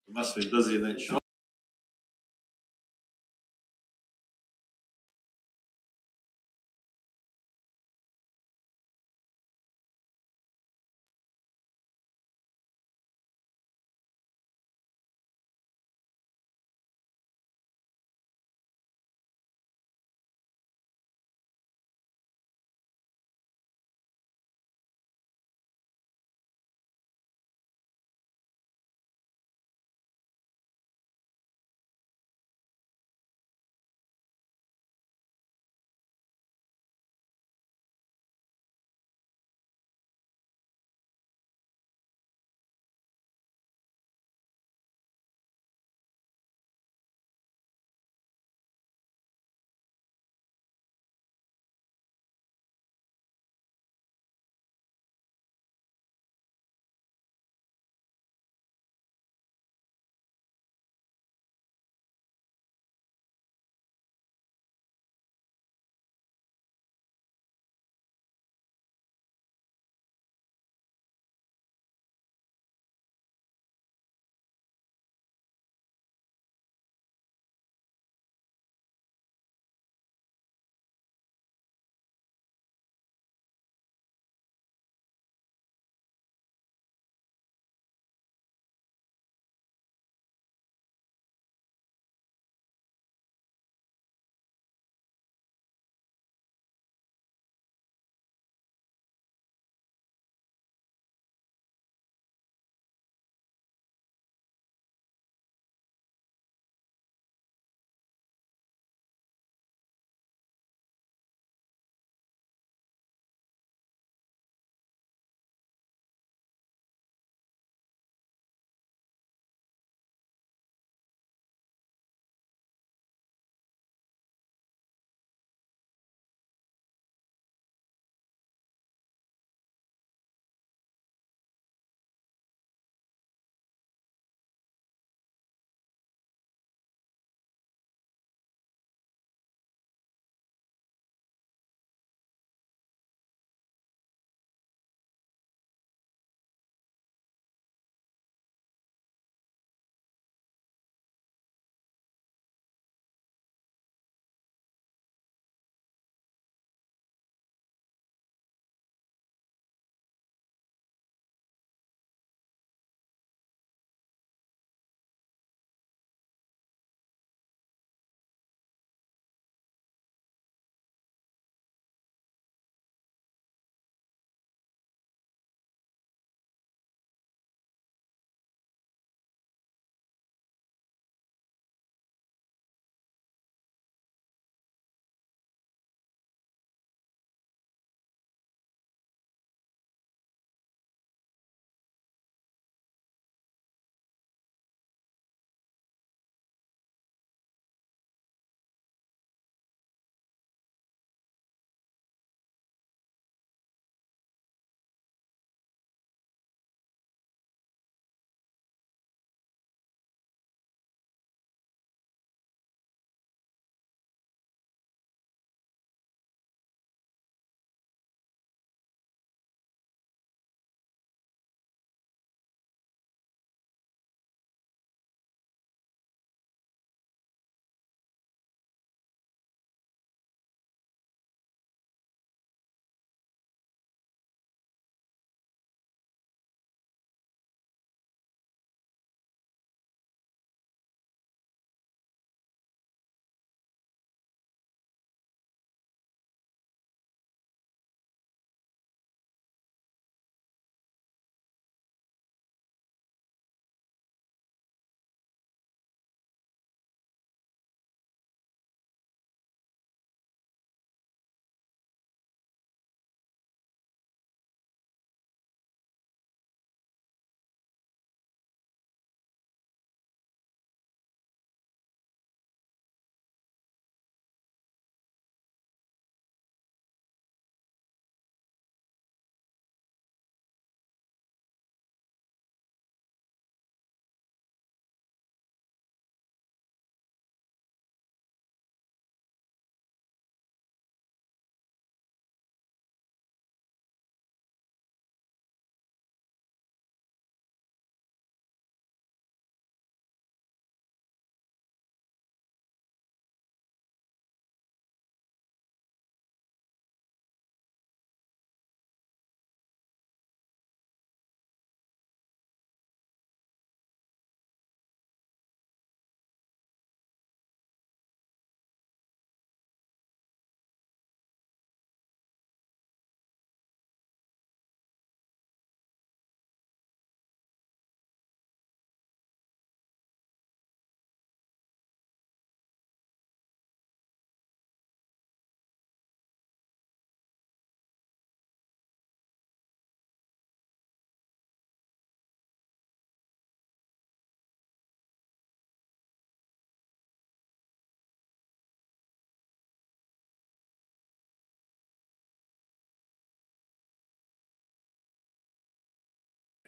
It must be busy in that shop.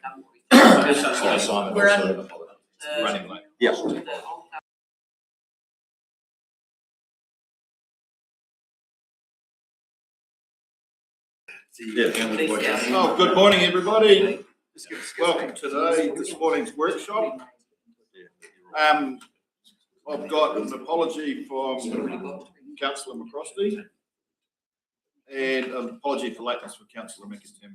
Simon We're also on, running late. Yeah. Oh, good morning, everybody. Welcome to this morning's workshop. I've got an apology from Councillor McCrosty and an apology for lateness for Councillor McIntyre.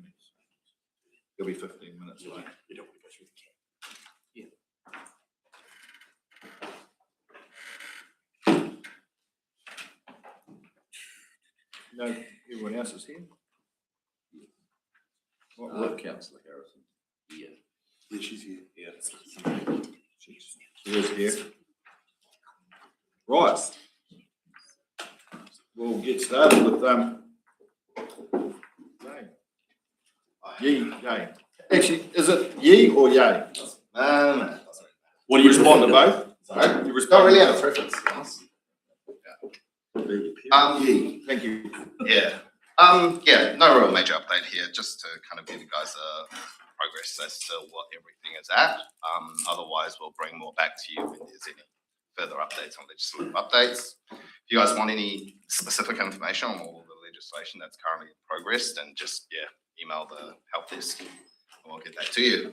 He'll be 15 minutes late. You don't want to go through the No, everyone else is here. What work, Councillor Harrison? Yeah, she's here. Yeah, she is here. Right. We'll get started with yay. Actually, is it ye or yay? No. What do you respond to both? Sorry? You respond Don't really to have a both? preference. Ye. Thank you. Yeah, no real major update here, just to kind of give you guys a progress as to what everything is at. Otherwise, we'll bring more back to you when there's any further updates on legislative updates. If you guys want any specific information on all of the legislation that's currently in progress, then just, email the help desk and we'll get that to you.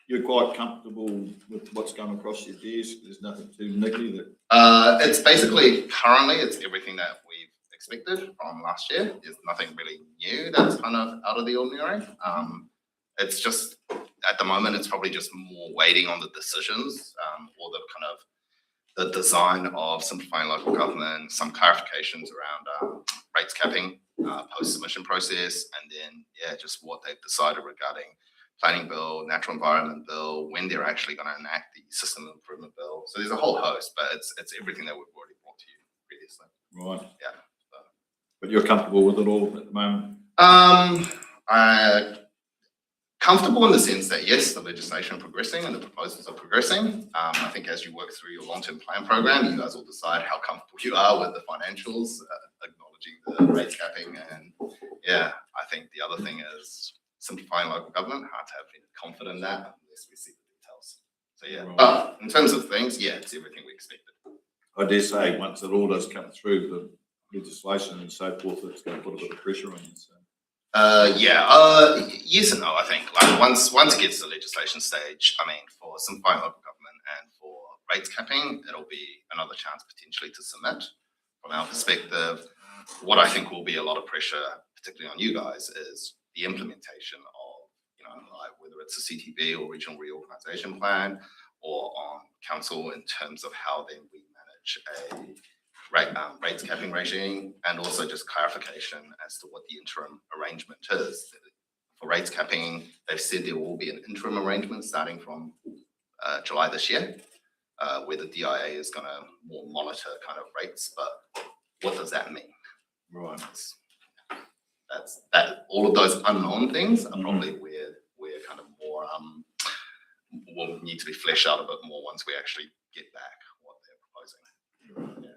You're quite comfortable with what's going across your desk? There's nothing too niggly that... It's basically, currently, it's everything that we've expected from last year. There's nothing really new that's kind of out of the ordinary. It's just, at the moment, it's probably just more waiting on the decisions or the kind of the design of simplifying local government, some clarifications around rates capping, post-submission process, and then, just what they've decided regarding planning bill, natural environment bill, when they're actually going to enact the system improvement bill. So there's a whole host, but it's everything that we've already brought to you previously. Right. Yeah. But you're comfortable with it all at the moment? Comfortable in the sense that yes, the legislation is progressing and the proposals are progressing. I think as you work through your long-term plan program, you guys will decide how comfortable you are with the financials, acknowledging the rates capping, and I think the other thing is simplifying local government. Hard to have any confidence in that unless we see the details. So Right. But in terms of things, it's everything we expected. I dare say once it all does come through the legislation and so forth, it's going to put a bit of pressure on you. So. Yes and no. I think like once it gets to the legislation stage, I mean, for simplifying local government and for rates capping, it'll be another chance potentially to submit. From our perspective, what I think will be a lot of pressure, particularly on you guys, is the implementation of, like whether it's a CTB or regional reorganisation plan, or on council in terms of how then we manage a rates capping regime, and also just clarification as to what the interim arrangement is. For rates capping, they've said there will be an interim arrangement starting from July this year, where the DIA is going to more monitor kind of rates, but what does that mean? Right. That's that. All of those unknown things are probably where we're kind of more will need to be fleshed out a bit more once we actually get back what they're proposing. Right.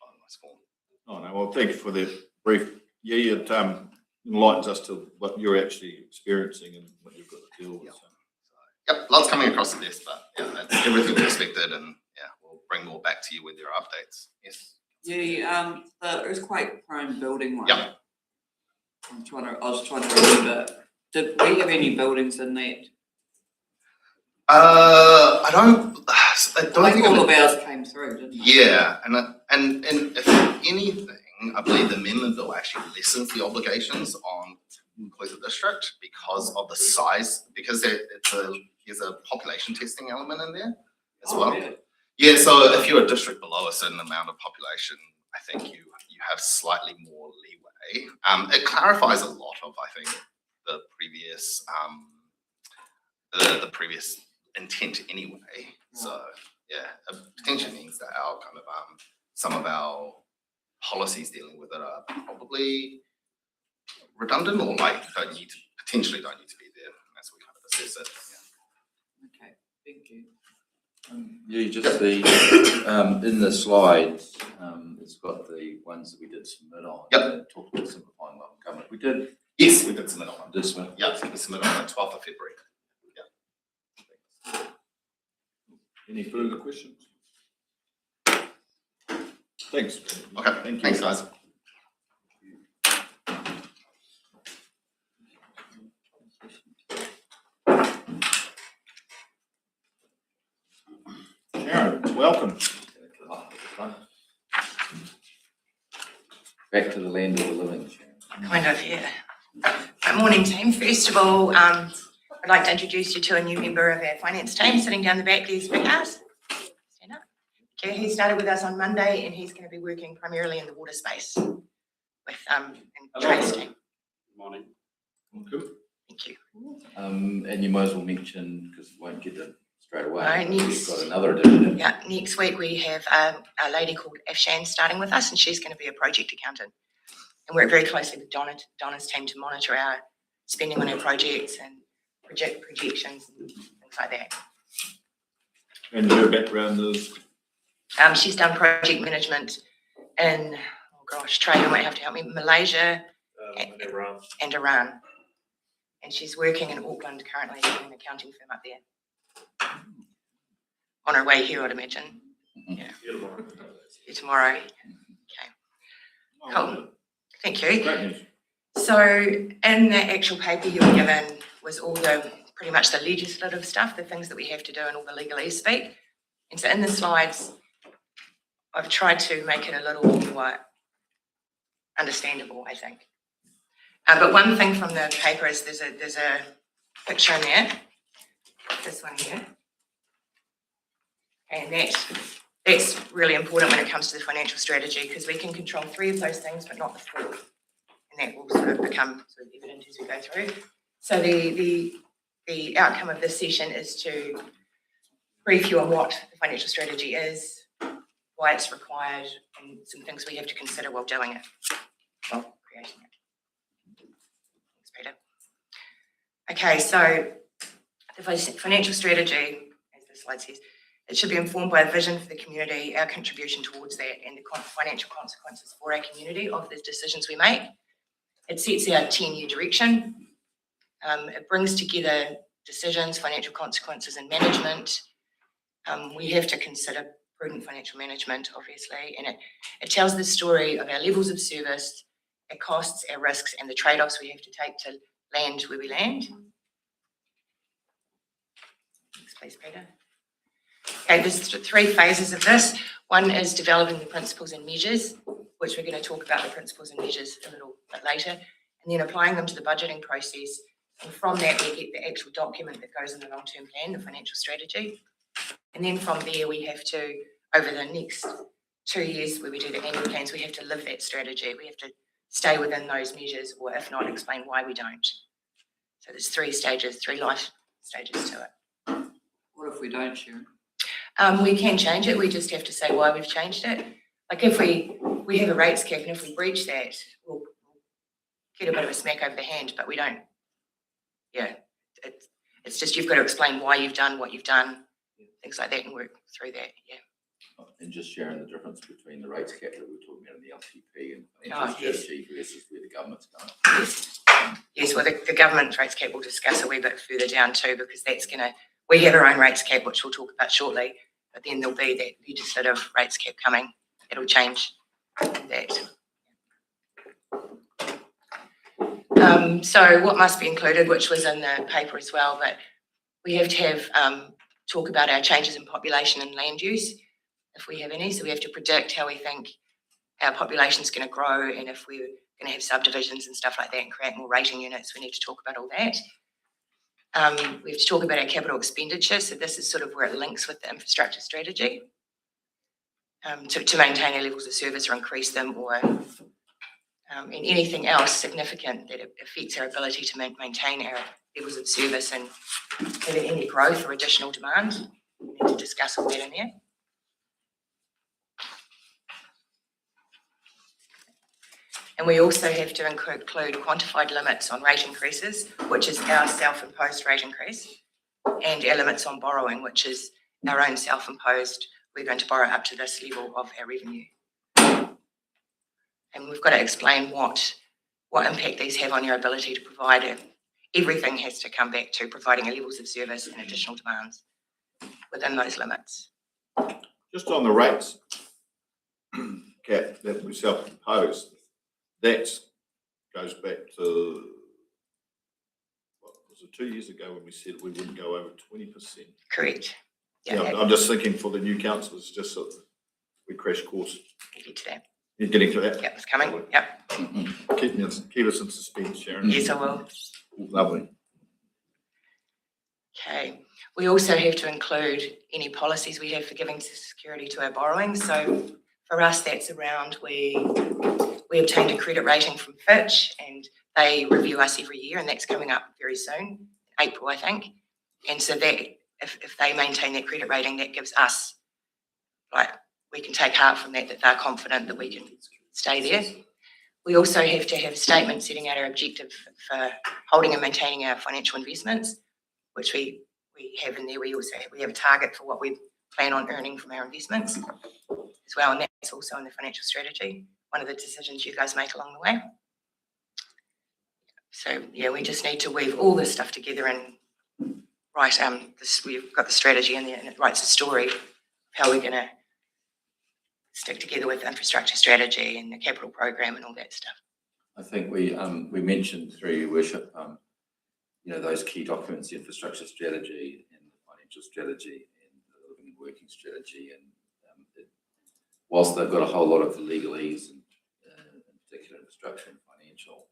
Finalised form. Oh no, well, thank you for the brief. Yeah, it enlightens us to what you're actually experiencing and what you've got to deal with. So. Lots coming across the desk, but that's everything we expected, and we'll bring more back to you when there are updates. Yes. the earthquake prone building one. Yep. I was trying to remember. Did we have any buildings in that? I don't think all of ours came through, didn't they? Yeah, and if anything, I believe the amendment bill actually lessens the obligations on inclusive district because of the size, because there's a population testing element in there as well. Really? Yeah, so if you're a district below a certain amount of population, I think you have slightly more leeway. It clarifies a lot of, I think, the previous intent anyway. So it potentially means that our kind of some of our policies dealing with it are probably redundant or like potentially don't need to be there as we kind of assess it. Okay, thank you. You just see in the slides It's got the ones that we did submit on. Yep. Talked about simplifying local government. We did. Yes, we did submit on one. Did submit. Yeah, we submitted on the 12th of February. Any further questions? Thanks. Okay, Thank you. thanks, guys. Sharon, welcome. Back to the land of the living, Sharon. Kind of, yeah. Good morning, team. First of all, I'd like to introduce you to a new member of our finance team sitting down the back. There's Vikas. Stand up. Okay, he started with us on Monday and he's going to be working primarily in the water space with and Trey's team. Morning. Welcome. Thank you. And you might as well mention, because we won't get it straight away. No, We've next. got another addition. Yeah, next week we have a lady called Afshan starting with us and she's going to be a project accountant. And work very closely with Donna's team to monitor our spending on our projects and projections and things like that. And her background is? She's done project management in, oh gosh, Trey, you might have to help me, Malaysia and Iran. And she's working in Auckland currently in an accounting firm up there. On her way here, I'd imagine. Yeah. Here tomorrow. Okay. Cool. Thank you. Great news. So in the actual paper you were given was all the, pretty much the legislative stuff, the things that we have to do and all the legalese speak. And so in the slides, I've tried to make it a little more understandable, I think. But one thing from the paper is there's a picture in there, this one here. And that's really important when it comes to the financial strategy because we can control 3 of those things, but not the 4th. And that will sort of become sort of evident as we go through. So the outcome of this session is to brief you on what the financial strategy is, why it's required, and some things we have to consider while doing it, while creating it. Thanks, Peter. Okay, so the financial strategy, as the slide says, it should be informed by a vision for the community, our contribution towards that, and the financial consequences for our community of the decisions we make. It sets our 10-year direction. It brings together decisions, financial consequences, and management. We have to consider prudent financial management, obviously, and it tells the story of our levels of service, our costs, our risks, and the trade-offs we have to take to land where we land. Next, please, Peter. Okay, there's 3 phases of this. One is developing the principles and measures, which we're going to talk about the principles and measures a little bit later, and then applying them to the budgeting process. And from that, we get the actual document that goes in the long-term plan, the financial strategy. And then from there, we have to, over the next 2 years where we do the annual plans, we have to live that strategy. We have to stay within those measures, or if not, explain why we don't. So there's 3 stages, 3 life stages to it. What if we don't, Sharon? We can change it. We just have to say why we've changed it. Like if we have a rates cap and if we breach that, we'll get a bit of a smack over the hand, but we don't. Yeah, it's just you've got to explain why you've done what you've done, things like that, and work through that. Yeah. And just sharing the difference between the rates cap that we were talking about in the LTP and financial strategy versus where the government's going. Yes. Yes, well, the government rates cap we'll discuss a wee bit further down too, because that's going to, we have our own rates cap, which we'll talk about shortly, but then there'll be that legislative rates cap coming. It'll change that. So what must be included, which was in the paper as well, but we have to have talk about our changes in population and land use, if we have any. So we have to predict how we think our population is going to grow, and if we're going to have subdivisions and stuff like that and create more rating units, we need to talk about all that. We have to talk about our capital expenditure. So this is sort of where it links with the infrastructure strategy to maintain our levels of service or increase them, or and anything else significant that affects our ability to maintain our levels of service and having any growth or additional demand. We need to discuss all that in there. And we also have to include quantified limits on rate increases, which is our self-imposed rate increase, and our limits on borrowing, which is our own self-imposed. We're going to borrow up to this level of our revenue. And we've got to explain what impact these have on your ability to provide it. Everything has to come back to providing levels of service and additional demands within those limits. Just on the rates cap that we self-imposed, that goes back to, what was it, 2 years ago when we said we wouldn't go over 20%. Correct. Yeah, I'm just thinking for the new councillors, just so that we crash course. We'll get to that. You're getting to that? Yep, it's coming. Yep. Keep us in suspense, Sharon. Yes, I will. Lovely. Okay. We also have to include any policies we have for giving security to our borrowing. So for us, that's around we obtained a credit rating from Fitch, and they review us every year, and that's coming up very soon, April, I think. And so that if they maintain that credit rating, that gives us, like, we can take heart from that they're confident that we can stay there. We also have to have a statement setting out our objective for holding and maintaining our financial investments, which we have in there. We have a target for what we plan on earning from our investments as well, and that's also in the financial strategy, one of the decisions you guys make along the way. So yeah, we just need to weave all this stuff together and write we've got the strategy in there, and it writes a story of how we're going to stick together with infrastructure strategy and the capital program and all that stuff. I think we mentioned through your worship, those key documents, the infrastructure strategy and the financial strategy and the living and working strategy. And whilst they've got a whole lot of legalese and in particular infrastructure and financial,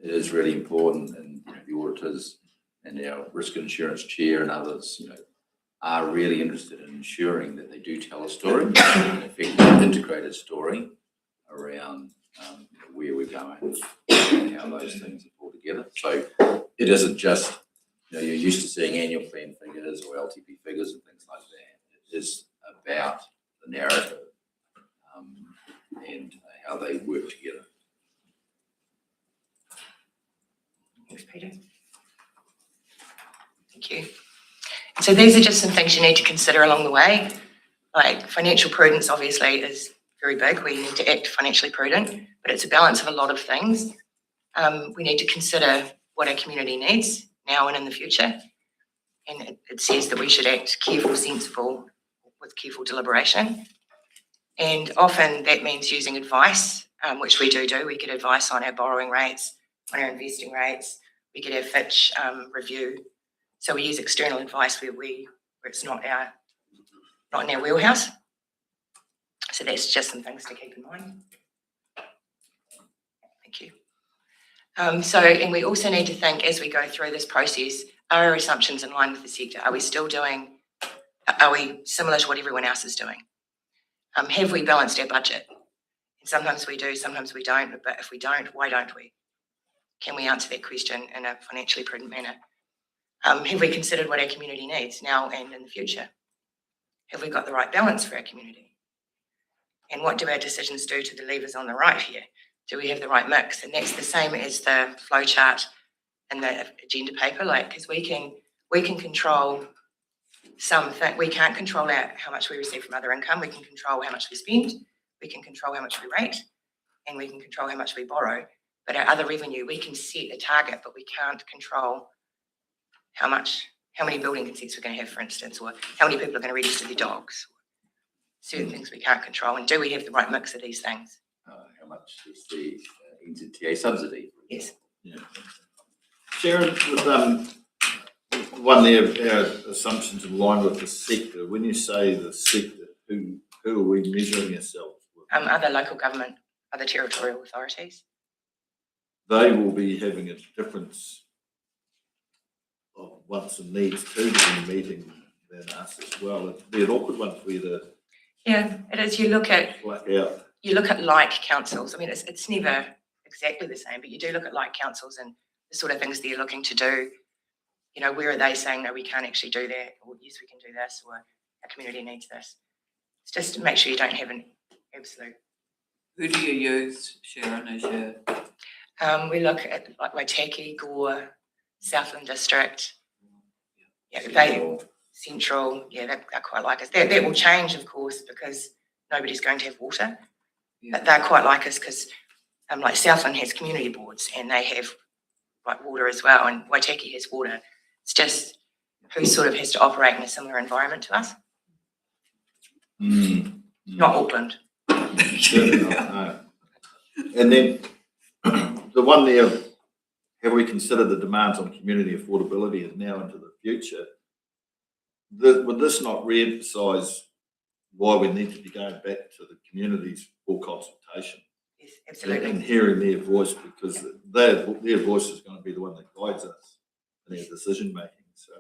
it is really important, and the auditors and our risk insurance chair and others, are really interested in ensuring that they do tell a story, an effective integrated story around where we're going and how those things are pulled together. So it isn't just, you're used to seeing annual plan figures or LTP figures and things like that. It is about the narrative and how they work together. Thanks, Peter. Thank you. So these are just some things you need to consider along the way. Like financial prudence obviously is very big. We need to act financially prudent, but it's a balance of a lot of things. We need to consider what our community needs now and in the future. And it says that we should act careful, sensible, with careful deliberation. And often that means using advice, which we do. We get advice on our borrowing rates, on our investing rates. We get our Fitch review. So we use external advice where it's not in our wheelhouse. So that's just some things to keep in mind. Thank you. And we also need to think as we go through this process, are our assumptions in line with the sector? Are we similar to what everyone else is doing? Have we balanced our budget? And sometimes we do, sometimes we don't, but if we don't, why don't we? Can we answer that question in a financially prudent manner? Have we considered what our community needs now and in the future? Have we got the right balance for our community? And what do our decisions do to the levers on the right here? Do we have the right mix? And that's the same as the flow chart and the agenda paper, because we can control something. We can't control how much we receive from other income. We can control how much we spend. We can control how much we rate, and we can control how much we borrow. But our other revenue, we can set a target, but we can't control how many building consents we're going to have, for instance, or how many people are going to register their dogs. Certain things we can't control. And do we have the right mix of these things? How much is the NZTA subsidy? Yes. Yeah. Sharon, with one there, our assumptions in line with the sector. When you say the sector, who are we measuring ourselves with? Other local government, other territorial authorities. They will be having a difference of wants and needs to be meeting than us as well. It'd be an awkward one for you to It is. You look at like councils. I mean, it's never exactly the same, but you do look at like councils and the sort of things they're looking to do. Where are they saying, no, we can't actually do that, or yes, we can do this, or our community needs this. It's just to make sure you don't have an absolute. Who do you use, Sharon, as your? We look at like Waitaki, Gore, Southland District. Yeah, Central. Yeah, they're quite like us. That will change, of course, because nobody's going to have water. But they're quite like us because like Southland has community boards and they have like water as well, and Waitaki has water. It's just who sort of has to operate in a similar environment to us, not Auckland. Certainly not, no. And then the one there, have we considered the demands on community affordability and now into the future? Would this not re-emphasise why we need to be going back to the communities for consultation? Yes, absolutely. And hearing their voice, because their voice is going to be the one that guides us in our decision making. So,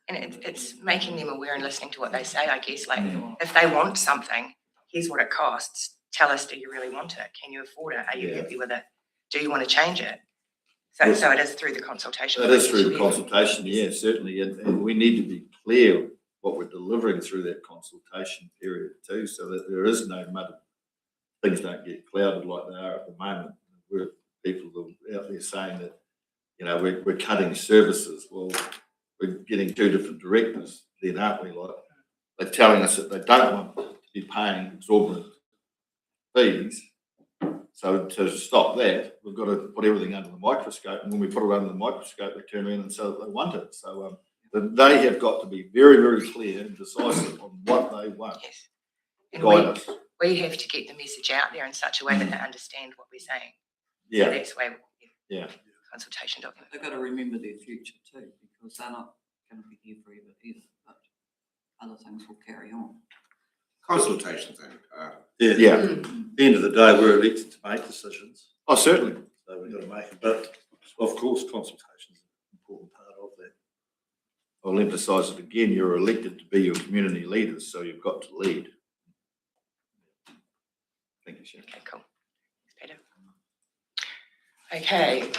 And it's making them aware and listening to what they say, I guess. Like if they want something, here's what it costs. Tell us, do you really want it? Can you afford it? Are you happy with it? Do you want to change it? So, Yes. so it is through the consultation. it is through the consultation, yeah, certainly, and we need to be clear what we're delivering through that consultation period too, so that there is no mud. Things don't get clouded like they are at the moment. Where people are out there saying that, you know, we're cutting services. Well, we're getting two different directives then, aren't we? Like, they're telling us that they don't want to be paying exorbitant fees. So to stop that, we've got to put everything under the microscope. And when we put it under the microscope, they turn around and say that they want it. So they have got to be very, very clear and decisive on what they want. Yes. And Guide us. we have to get the message out there in such a way that they understand what we're saying. Yeah. So that's why Yeah. consultation document. They've got to remember their future too, because they're not going to be here forever either, but other things will carry on. Consultation's only part. Yeah. At the end of the day, we're elected to make decisions, Oh, certainly. so we've got to make them. But of course, consultation is an important part of that. I'll emphasise it again. You're elected to be your community leaders, so you've got to lead. Thank you, Sharon. Okay, cool. Thanks, Peter. Okay,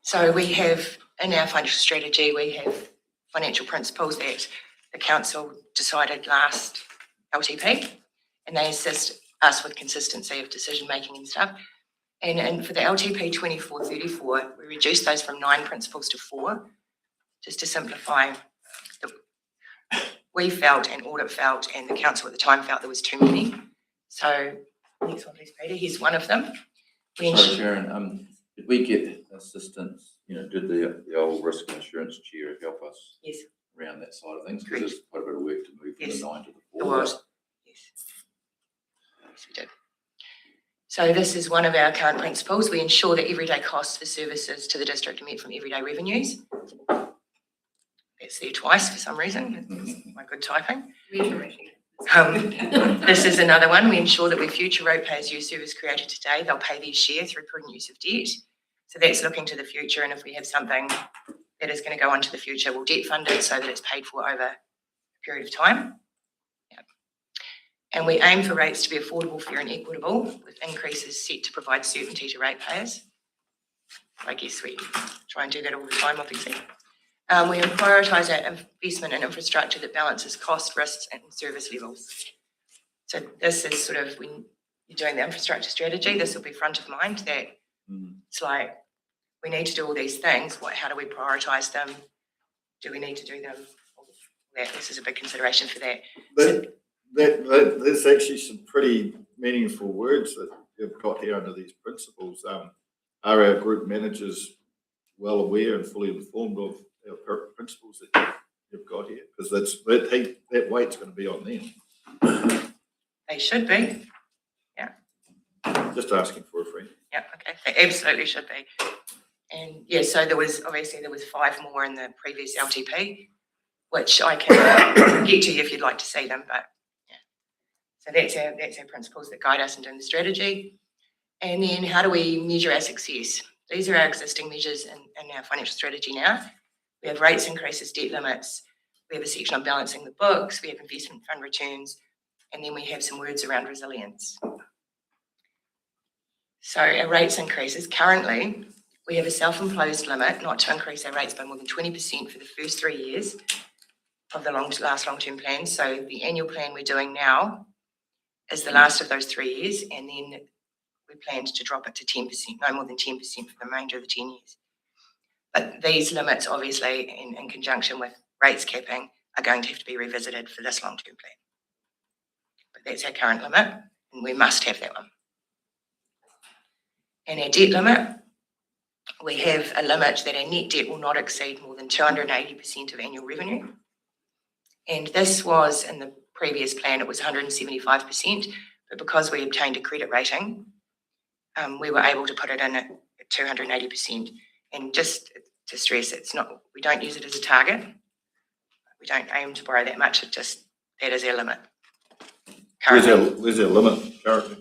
so we have in our financial strategy, we have financial principles that the council decided last LTP, and they assist us with consistency of decision making and stuff. And for the LTP 2434, we reduced those from 9 principles to 4, just to simplify. We felt, and audit felt, and the council at the time felt there was too many. So next one, please, Peter. Here's one of them. We Sorry, Sharon, did we get assistance, you know, did the old risk and insurance chair help us Yes, around that side of things? Correct. Because there's quite a bit of work to move from Yes. the 9 to the it 4. was. Yes. Yes, we did. So this is one of our current principles. We ensure that everyday costs for services to the district are met from everyday revenues. It's there twice for some reason. It's my good typing. This is another one. We ensure that where future ratepayers use service created today, they'll pay their share through prudent use of debt. So that's looking to the future, and if we have something that is going to go on to the future, we'll debt fund it so that it's paid for over a period of time. Yep. And we aim for rates to be affordable, fair and equitable, with increases set to provide certainty to ratepayers. I guess we try and do that all the time, obviously. We prioritise our investment in infrastructure that balances cost, risks and service levels. So this is sort of, when you're doing the infrastructure strategy, this will be front of mind, that it's like, we need to do all these things. How do we prioritise them? Do we need to do them? This is a big consideration for that. There's actually some pretty meaningful words that you've got here under these principles. Are our group managers well aware and fully informed of our principles that you've got here? Because that weight's going to be on them. They should be. Just asking for a friend. Yeah, okay, they absolutely should be. And yeah, so there was 5 more in the previous LTP, which I can get to you if you'd like to see them, but yeah. So that's our principles that guide us in doing the strategy. And then how do we measure our success? These are our existing measures in our financial strategy now. We have rates increases, debt limits. We have a section on balancing the books. We have investment fund returns. And then we have some words around resilience. So our rates increases, currently, we have a self-imposed limit not to increase our rates by more than 20% for the first 3 years of the last long-term plan. So the annual plan we're doing now is the last of those 3 years, and then we plan to drop it to 10%, no more than 10% for the remainder of the 10 years. But these limits, obviously, in conjunction with rates capping, are going to have to be revisited for this long-term plan. But that's our current limit, and we must have that one. And our debt limit, we have a limit that our net debt will not exceed more than 280% of annual revenue. And this was, in the previous plan, it was 175%, but because we obtained a credit rating, we were able to put it in at 280%. And just to stress, it's not, we don't use it as a target. We don't aim to borrow that much, it just, that is our limit. Currently, Where's our limit currently?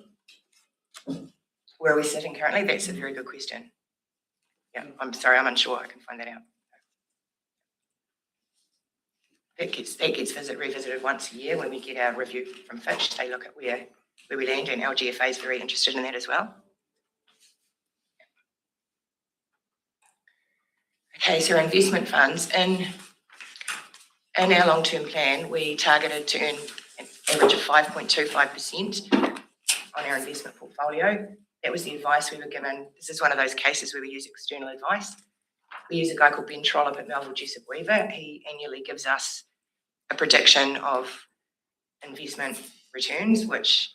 where are we sitting currently? That's a very good question. Yeah, I'm sorry, I'm unsure, I can find that out. That gets revisited once a year when we get our review from Fitch. They look at where we land, and our GFA is very interested in that as well. Okay, so our investment funds, in our long-term plan, we targeted to earn an average of 5.25% on our investment portfolio. That was the advice we were given. This is one of those cases where we use external advice. We use a guy called Ben Trollope at Melville Jessup Weaver. He annually gives us a prediction of investment returns, which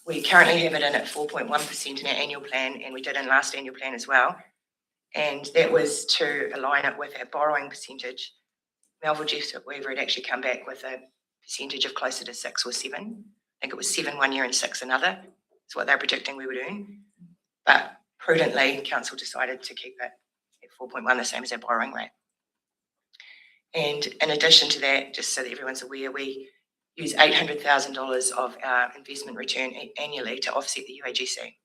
we currently have it in at 4.1% in our annual plan, and we did in last annual plan as well. And that was to align it with our borrowing percentage. Melville Jessup Weaver had actually come back with a percentage of closer to 6 or 7. I think it was 7 one year and 6 another. That's what they're predicting we would earn. But prudently, council decided to keep it at 4.1, the same as our borrowing rate. And in addition to that, just so that everyone's aware, we use $800,000 of our investment return annually to offset the UAGC.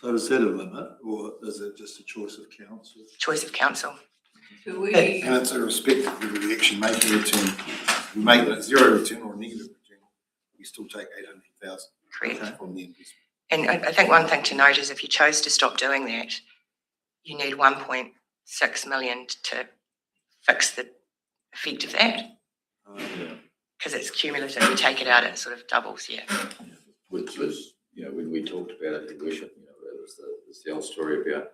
So is that a limit, or is it just a choice of council? Choice of council. Do we, And it's irrespective of whether we actually make a return. If we make a zero return or a negative return, we still take 800,000 Correct. from the investment. And I think one thing to note is if you chose to stop doing that, you need 1.6 million to fix the effect of that, Yeah. because it's cumulative. You take it out, it sort of doubles, yeah. Which was, when we talked about it, Your Worship, it was the old story about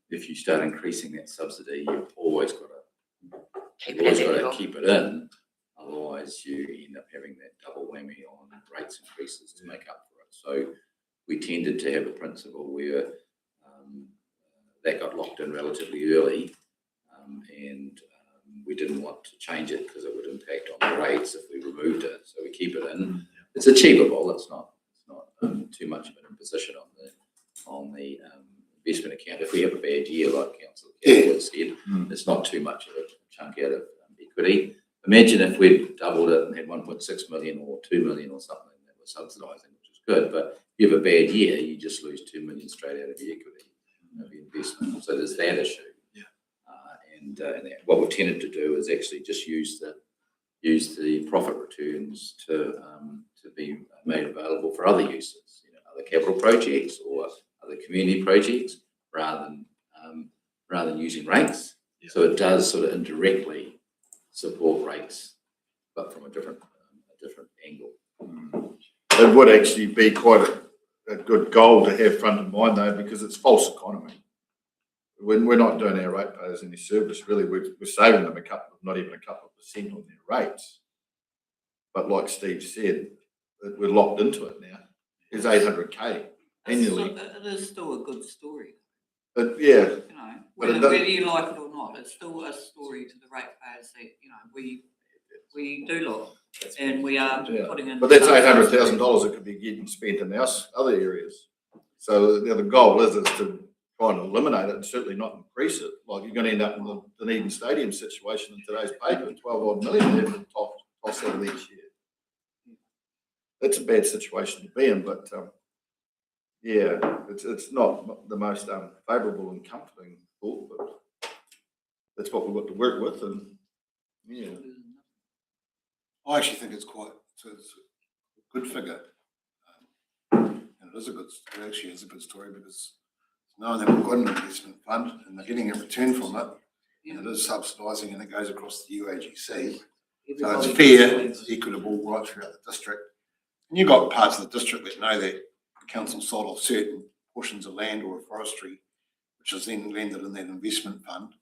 if you start increasing that subsidy, you've always got to keep it in, otherwise you end up having that double whammy on rates increases to make up for it. So we tended to have a principle where that got locked in relatively early, and we didn't want to change it because it would impact on the rates if we removed it. So we keep it in. It's achievable. It's not too much of an imposition on the investment account. If we have a bad year, like Councillor Campbell said, it's not too much of a chunk out of equity. Imagine if we'd doubled it and had 1.6 million or 2 million or something that was subsidising, which is good. But if you have a bad year, you just lose 2 million straight out of the equity of the investment. So there's that issue. Yeah. And what we've tended to do is actually just use the profit returns to be made available for other uses, other capital projects or other community projects, rather than using rates. Yeah. So it does sort of indirectly support rates, but from a different angle. It would actually be quite a good goal to have front of mind though, because it's false economy. When we're not doing our ratepayers any service, really, we're saving them not even a couple of percent on their rates. But like Steve said, we're locked into it now. It's 800K annually. it is still a good story. But yeah. Whether you like it or not, it's still a story to the ratepayers that, we do look and we are putting in. But that's $800,000 that could be getting spent in other areas. So the goal is to try and eliminate it and certainly not increase it. Like you're going to end up in the Dunedin Stadium situation in today's paper, 12 odd million there to toss out of each year. That's a bad situation to be in, but it's not the most favourable and comforting thought, but that's what we've got to work with, and yeah. I actually think it's a good figure. And it actually is a good story because knowing that we've got an investment fund and they're getting a return from it, and it is subsidising and it goes across the UAGC. So it's fair, it's equitable right throughout the district. And you've got parts of the district that know that the council sold off certain portions of land or forestry, which is then landed in that investment fund,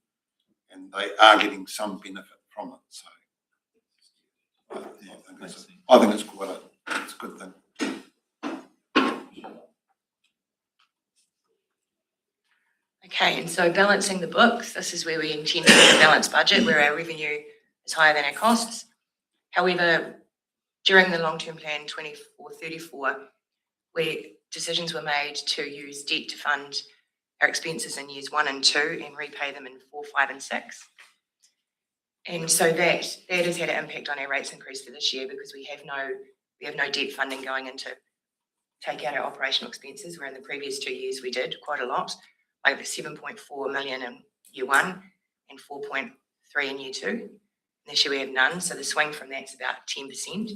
and they are getting some benefit from it. So I think it's quite a good thing. Okay, and so balancing the books, this is where we intend to have a balanced budget, where our revenue is higher than our costs. However, during the long-term plan 24-34, where decisions were made to use debt to fund our expenses in years 1 and 2 and repay them in 4, 5 and 6. And so that has had an impact on our rates increase for this year because we have no debt funding going into take out our operational expenses, where in the previous 2 years we did quite a lot, like the 7.4 million in year 1 and 4.3 in year 2. This year we have none, so the swing from that's about 10%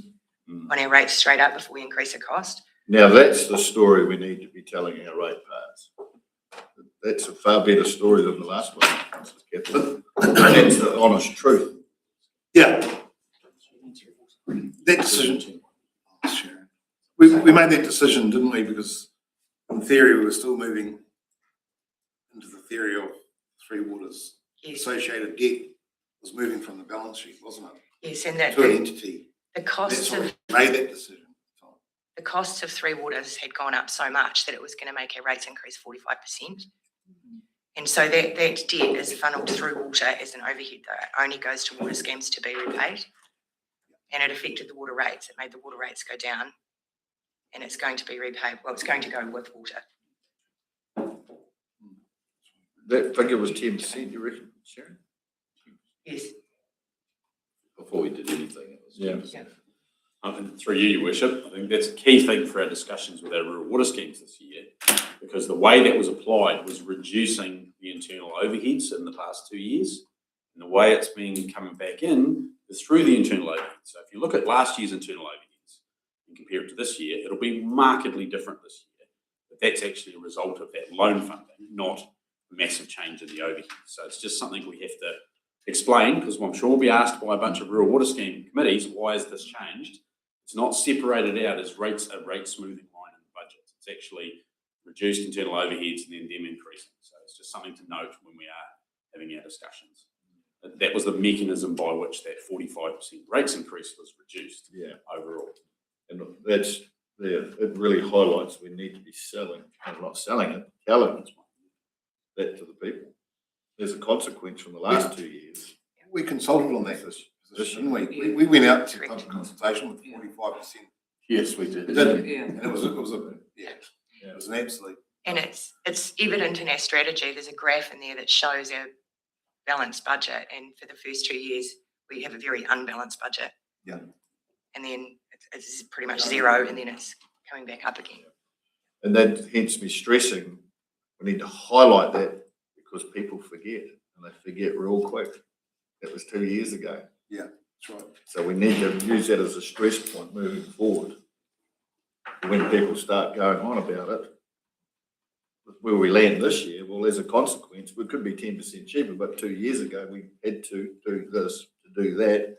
on our rates straight up before we increase the cost. Now, that's the story we need to be telling our ratepayers. That's a far better story than the last one, Councillor Kaplan. And that's the honest truth. Yeah. That decision, Sharon, we made that decision, didn't we? Because in theory, we were still moving into the theory of Three Waters. Yes. Associated debt was moving from the balance sheet, wasn't it? Yes, and that To an entity. the costs That's why of we made that decision. the costs of Three Waters had gone up so much that it was going to make our rates increase 45%. And so that debt is funneled through water as an overhead, though. It only goes to water schemes to be repaid. And it affected the water rates. It made the water rates go down. And it's going to be repaid. Well, it's going to go with water. That figure was 10%, you reckon, Sharon? Yes. Before we did anything, it was. Yeah. And through you, Your Worship, I think that's a key thing for our discussions with our rural water schemes this year, because the way that was applied was reducing the internal overheads in the past 2 years. And the way it's been coming back in is through the internal overheads. So if you look at last year's internal overheads and compare it to this year, it'll be markedly different this year. But that's actually a result of that loan funding, not a massive change in the overheads. So it's just something we have to explain, because I'm sure we'll be asked by a bunch of rural water scheme committees, why has this changed? It's not separated out as a rate smoothing line in the budget. It's actually reduced internal overheads and then them increasing. So it's just something to note when we are having our discussions. That was the mechanism by which that 45% rates increase was reduced overall. And that's there. It really highlights we need to be selling, and not selling it, telling that to the people. There's a consequence from the last 2 years. We consulted on that position, didn't we? We went out to public consultation with 45%. Yes, we did. Yeah. And it was an absolute. And it's evident in our strategy. There's a graph in there that shows our balanced budget. And for the first 2 years, we have a very unbalanced budget. Yeah. And then it's pretty much zero, and then it's coming back up again. And that hence me stressing, we need to highlight that because people forget, and they forget real quick. That was 2 years ago. Yeah, that's right. So we need to use that as a stress point moving forward. When people start going on about it, where we land this year, well, there's a consequence. We could be 10% cheaper, but 2 years ago we had to do this, to do that.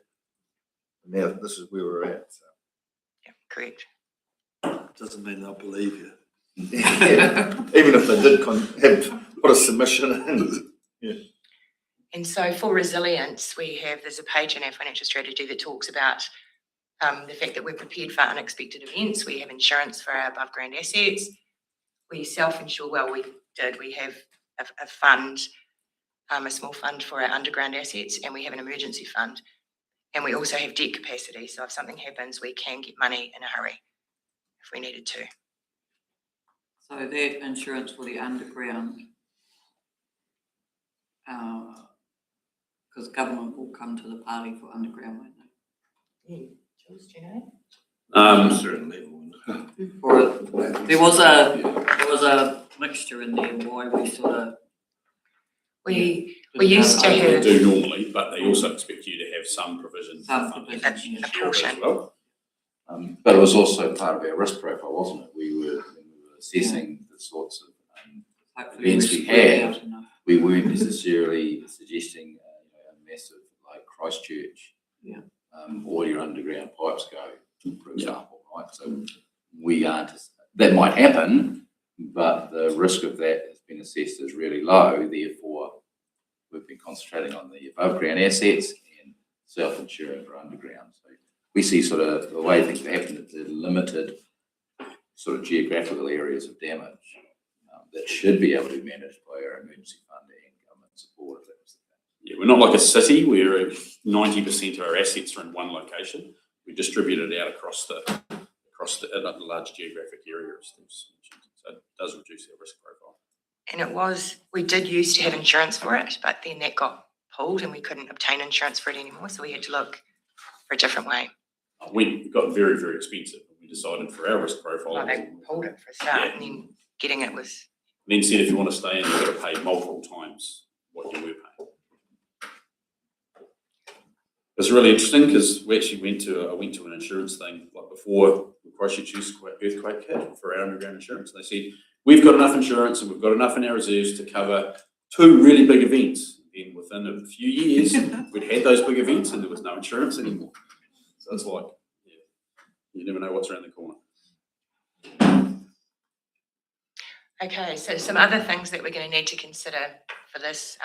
And now this is where we're at. So. Yeah, correct. Doesn't mean they'll believe you. Even if they did put a submission in. Yeah. And so for resilience, there's a page in our financial strategy that talks about the fact that we're prepared for unexpected events. We have insurance for our above ground assets. We self-insure, we have a fund, a small fund for our underground assets, and we have an emergency fund. And we also have debt capacity. So if something happens, we can get money in a hurry if we needed to. So that insurance for the underground, because government will come to the party for underground, won't they? Yeah, Jules, do you know? Certain level. Or there was a mixture in there why we sort of. We used to They have. do normally, but they also expect you to have some provision. Some for funding provision, each a year as portion. well. But it was also part of our risk profile, wasn't it? When we were assessing the sorts of hopefully events we spread had. out enough. we weren't necessarily suggesting a massive like Christchurch, all your underground pipes go, for example, right? So we aren't. That might happen, but the risk of that has been assessed as really low. Therefore, we've been concentrating on the above ground assets and self-insuring for underground. So we see sort of the way things happen, the limited sort of geographical areas of damage. that should be able to be managed by our emergency fund and government support. If that was the case. Yeah, we're not like a city where 90% of our assets are in one location. We distribute it out across the large geographic area, as Steve's mentioned. So it does reduce our risk profile. And we did used to have insurance for it, but then that got pulled and we couldn't obtain insurance for it anymore. So we had to look for a different way. We got very, very expensive. We decided for our risk profile. Well, they pulled it for a start, Yeah. and then getting it was. Then said if you want to stay in, you've got to pay multiple times what you were paying. It's really interesting because we actually I went to an insurance thing like before the Christchurch earthquake hit for our underground insurance. And they said, we've got enough insurance and we've got enough in our reserves to cover 2 really big events. And within a few years, we'd had those big events and there was no insurance anymore. So it's like, yeah, you never know what's around the corner. Okay, so some other things that we're going to need to consider for this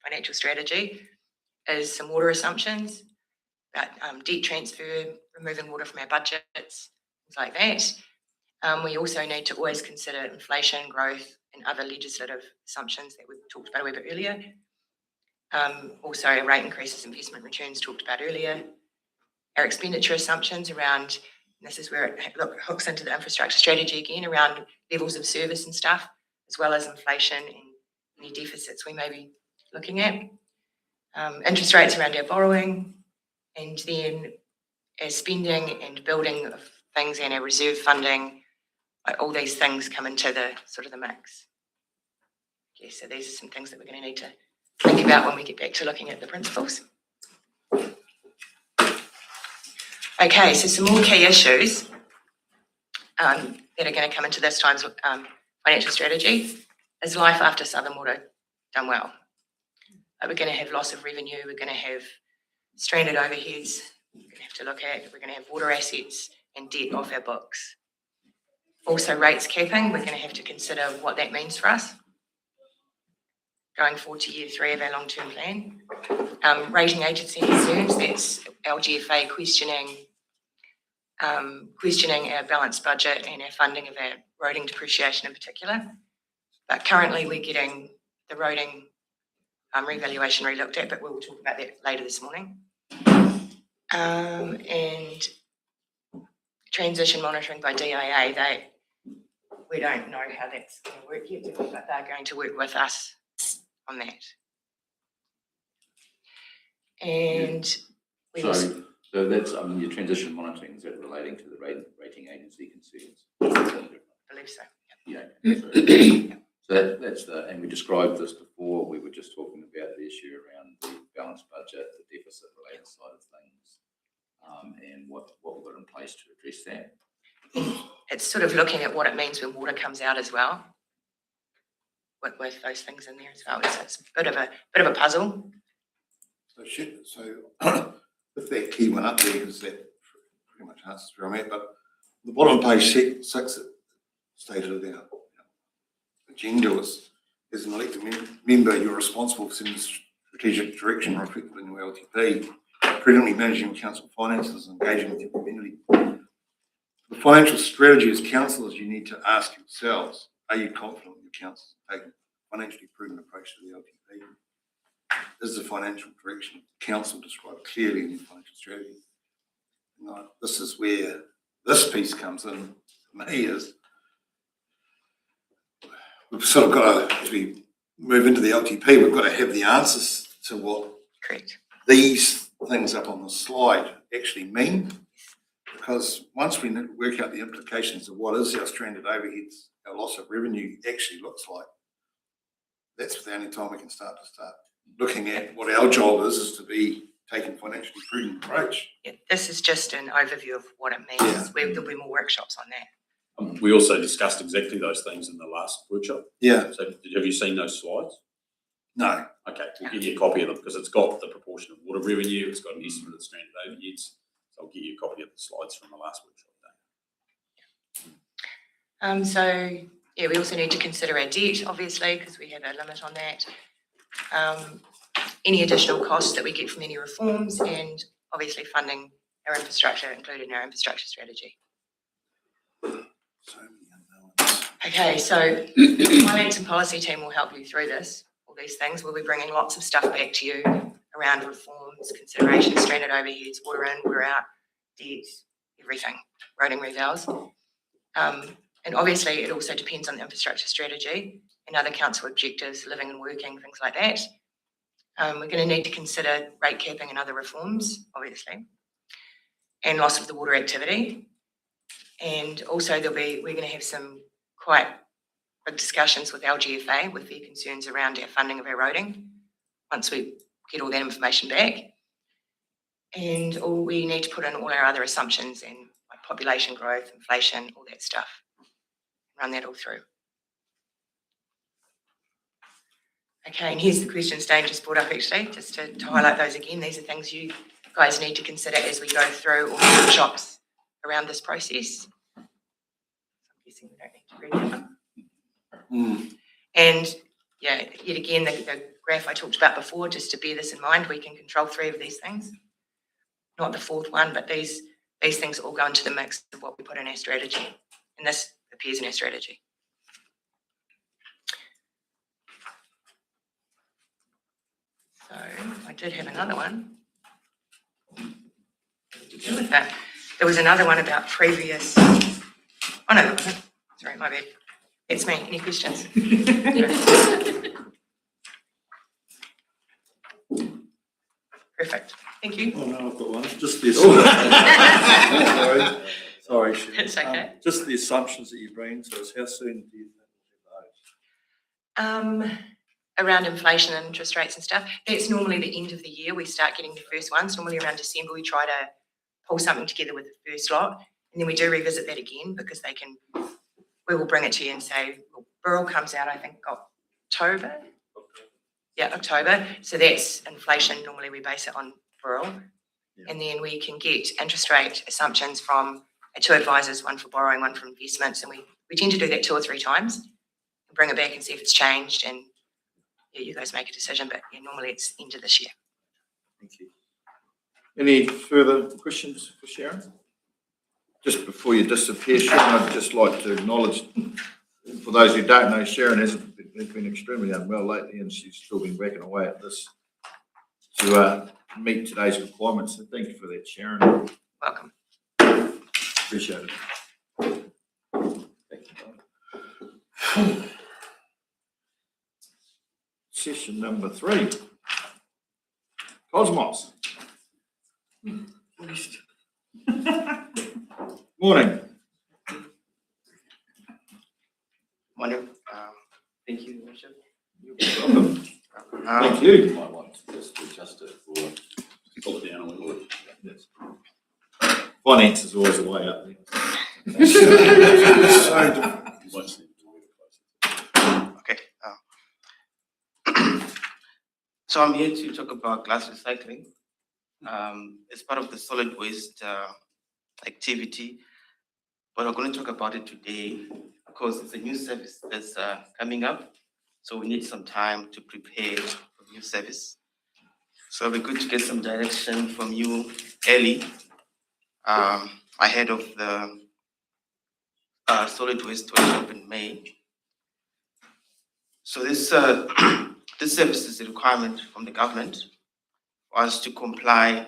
financial strategy is some water assumptions, about debt transfer, removing water from our budgets, things like that. We also need to always consider inflation, growth, and other legislative assumptions that we talked about a wee bit earlier. Also, rate increases, investment returns talked about earlier. Our expenditure assumptions around, and this is where it hooks into the infrastructure strategy again, around levels of service and stuff, as well as inflation and any deficits we may be looking at. Interest rates around our borrowing, and then our spending and building of things and our reserve funding, all these things come into the sort of the mix. Okay, so these are some things that we're going to need to think about when we get back to looking at the principles. Okay, so some more key issues that are going to come into this time's financial strategy is life after Southern Water done well. We're going to have loss of revenue, we're going to have stranded overheads, we're going to have to look at, we're going to have water assets and debt off our books. Also rates capping, we're going to have to consider what that means for us going forward to year 3 of our long-term plan. Rating agency concerns, that's LGFA questioning our balanced budget and our funding of our roading depreciation in particular. But currently we're getting the roading revaluation re-looked at, but we'll talk about that later this morning. And transition monitoring by DIA, we don't know how that's going to work yet, but they're going to work with us on that. And we also, So that's, your transition monitoring, is that relating to the rating agency concerns? I believe so. Yeah. So that's and we described this before, we were just talking about the issue around the balanced budget, the deficit related side of things, and what we've got in place to address that. It's sort of looking at what it means when water comes out as well, with those things in there as well. So it's a bit of a puzzle. So with that key one up there, because that pretty much answers where I'm at, but the bottom of page 6 it stated our agenda was, as an elected member, you're responsible for setting the strategic direction reflected in your LTP, prudently managing council finances and engaging with your community. The financial strategy as councillors, you need to ask yourselves, are you confident your council taking a financially prudent approach to the LTP? Is the financial direction of the council described clearly in your financial strategy? Now, this is where this piece comes in for me, is we've sort of got to, as we move into the LTP, we've got to have the answers to what Correct. these things up on the slide actually mean. Because once we work out the implications of what is our stranded overheads, our loss of revenue actually looks like, that's the only time we can start looking at what our job is to be taking financially prudent approach. Yeah, this is just an overview of what it means. Yeah. There'll be more workshops on that. We also discussed exactly those things in the last workshop. Yeah. So have you seen those slides? No. Okay, we'll give you a copy of them because it's got the proportion of water revenue, it's got an estimate of the stranded overheads. So I'll give you a copy of the slides from the last workshop. So yeah, we also need to consider our debt, obviously, because we have a limit on that. Any additional costs that we get from any reforms, and obviously funding our infrastructure, included in our infrastructure strategy. So many unknowns. Okay, so the finance and policy team will help you through this, all these things. We'll be bringing lots of stuff back to you around reforms, considerations, stranded overheads, water in, water out, debt, everything, roading revals. And obviously it also depends on the infrastructure strategy and other council objectives, living and working, things like that. We're going to need to consider rate capping and other reforms, obviously, and loss of the water activity. And also we're going to have some quite big discussions with LGFA with their concerns around our funding of our roading once we get all that information back. And we need to put in all our other assumptions and like population growth, inflation, all that stuff. Run that all through. Okay, and here's the questions Dane just brought up actually, just to highlight those again. These are things you guys need to consider as we go through all the workshops around this process. I'm guessing we don't need to read that one. And yeah, yet again, the graph I talked about before, just to bear this in mind, we can control 3 of these things. Not the 4th one, but these things all go into the mix of what we put in our strategy. And this appears in our strategy. So I did have another one. What did you do with that? There was another one about previous. Oh no, there wasn't. Sorry, my bad. It's me. Any questions? Perfect. Thank you. Oh, no, I've got one. Just the sorry, Sharon. It's okay. Just the assumptions that you bring to us. How soon do you think we'll have those? Around inflation and interest rates and stuff. That's normally the end of the year. We start getting the first ones. Normally around December, we try to pull something together with the first lot. And then we do revisit that again because we will bring it to you and say, well, Burrell comes out, I think, October. Yeah, October. So that's inflation. Normally we base it on Burrell. Yeah. And then we can get interest rate assumptions from 2 advisors, one for borrowing, one for investments. And we tend to do that 2 or 3 times and bring it back and see if it's changed. And yeah, you guys make a decision, but yeah, normally it's end of this year. Thank you. Any further questions for Sharon? Just before you disappear, Sharon, I'd just like to acknowledge, for those who don't know, Sharon has been extremely unwell lately and she's still been backing away at this to meet today's requirements. So thank you for that, Sharon. Welcome. Appreciate it. Thank you. Session number 3. Cosmos. Morning. Morning. Thank you, Worship. You're welcome. Thank You you. might want to just adjust it for. Pull it down a little bit. Yes. Finance is always a way up there. You won't see it until we get closer. Okay. So I'm here to talk about glass recycling. It's part of the solid waste activity, but we're going to talk about it today because it's a new service that's coming up. So we need some time to prepare for the new service. So it'll be good to get some direction from you early ahead of the solid waste workshop in May. So this this service is a requirement from the government for us to comply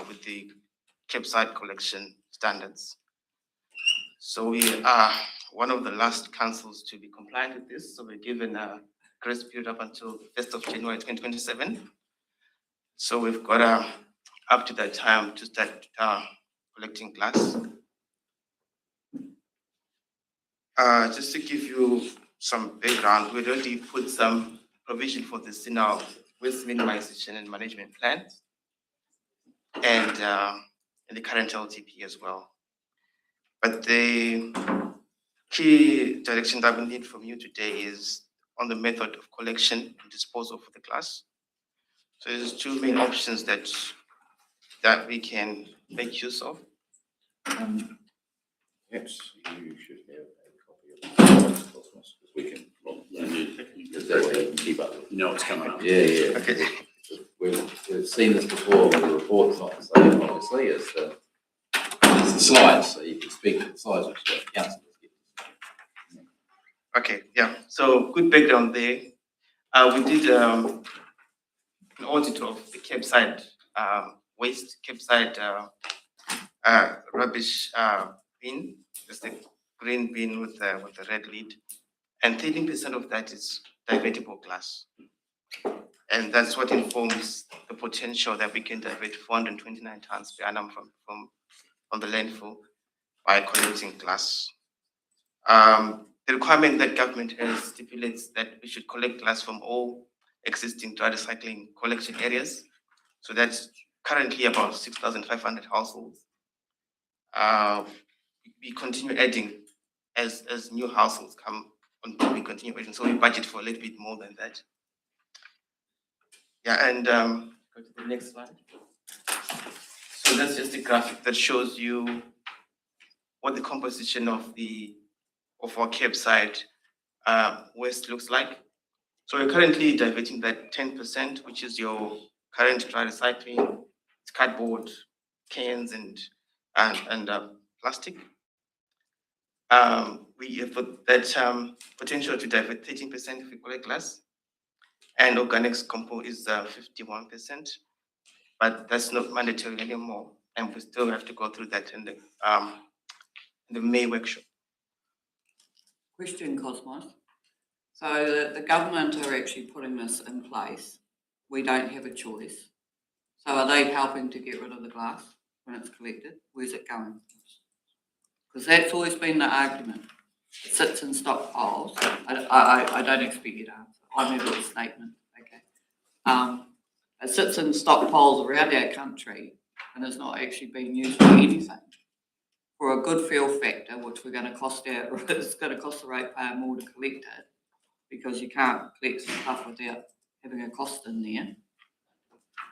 with the campsite collection standards. So we are one of the last councils to be compliant with this. So we're given a grace period up until the 1st of January 2027. So we've got up to that time to start collecting glass. Just to give you some background, we already put some provision for this in our waste minimization and management plan and in the current LTP as well. But the key direction that we need from you today is on the method of collection and disposal for the glass. So there's 2 main options that we can make use of. Perhaps you should have a copy of the Cosmos, because we can, because that way you can keep up. You know what's coming up. Yeah. Okay. We've seen this before, but the report's not the same, obviously, as the slides, so you can speak to the slides, which the councillors get. Okay, yeah, so good background there. We did an audit of the campsite waste, campsite rubbish bin, just a green bin with the red lid. And 13% of that is divertible glass. And that's what informs the potential that we can divert 429 tons per annum from the landfill by collecting glass. The requirement that government has stipulates that we should collect glass from all existing dry recycling collection areas. So that's currently about 6,500 households. We continue adding as new households come on, we continue adding. So we budget for a little bit more than that. Yeah, and go to the next slide. So that's just a graphic that shows you what the composition of our campsite waste looks like. So we're currently diverting that 10%, which is your current dry recycling, it's cardboard, cans, and plastic. We have that potential to divert 13% if we collect glass, and organics compost is 51%, but that's not mandatory anymore, and we still have to go through that in the May workshop. Question, Cosmos. So the government are actually putting this in place. We don't have a choice. So are they helping to get rid of the glass when it's collected? Where's it going? Because that's always been the argument. It sits in stockpiles. I don't expect you to answer. I made a statement, okay. It sits in stockpiles around our country and is not actually being used for anything. For a good feel factor, which it's going to cost the ratepayer more to collect it, because you can't collect stuff without having a cost in there.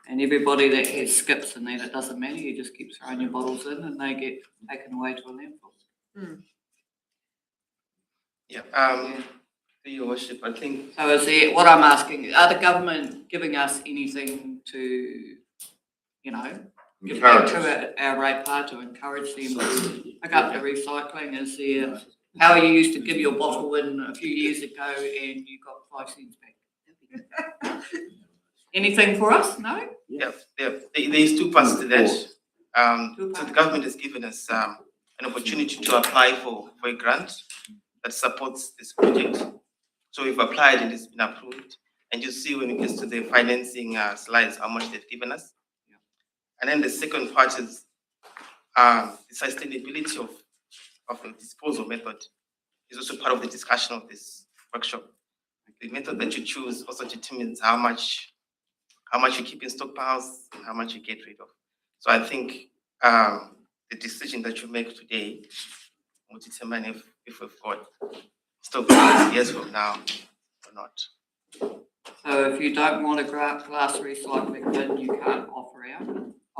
And everybody that has skips in there, it doesn't matter, you just keep throwing your bottles in and they get taken away to a landfill. Yeah, Your Worship, I think. So is there, what I'm asking, are the government giving us anything to, give back to our ratepayer to encourage them to pick up the recycling? Is there, how you used to give your bottle in a few years ago and you got 5 cents back? Anything for us? No? Yeah, there's two parts to that. So the government has given us an opportunity to apply for a grant that supports this project. So we've applied and it's been approved. And you see when it gets to the financing slides how much they've given us. Yeah. And then the second part is the sustainability of the disposal method is also part of the discussion of this workshop. The method that you choose also determines how much you keep in stockpiles and how much you get rid of. So I think the decision that you make today will determine if we've got stockpiles years from now or not. So if you don't want a glass recycling bin, you can't opt out?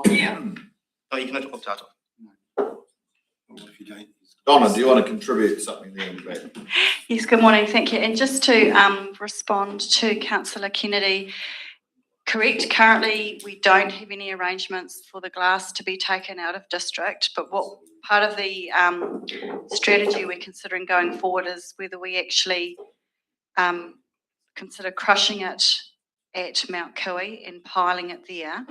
No, you cannot opt out of. If you don't. Donna, do you want to contribute something there in the back? Yes, good morning, thank you. And just to respond to Councillor Kennedy, correct, currently we don't have any arrangements for the glass to be taken out of district, but what part of the strategy we're considering going forward is whether we actually consider crushing it at Mount Kui and piling it there,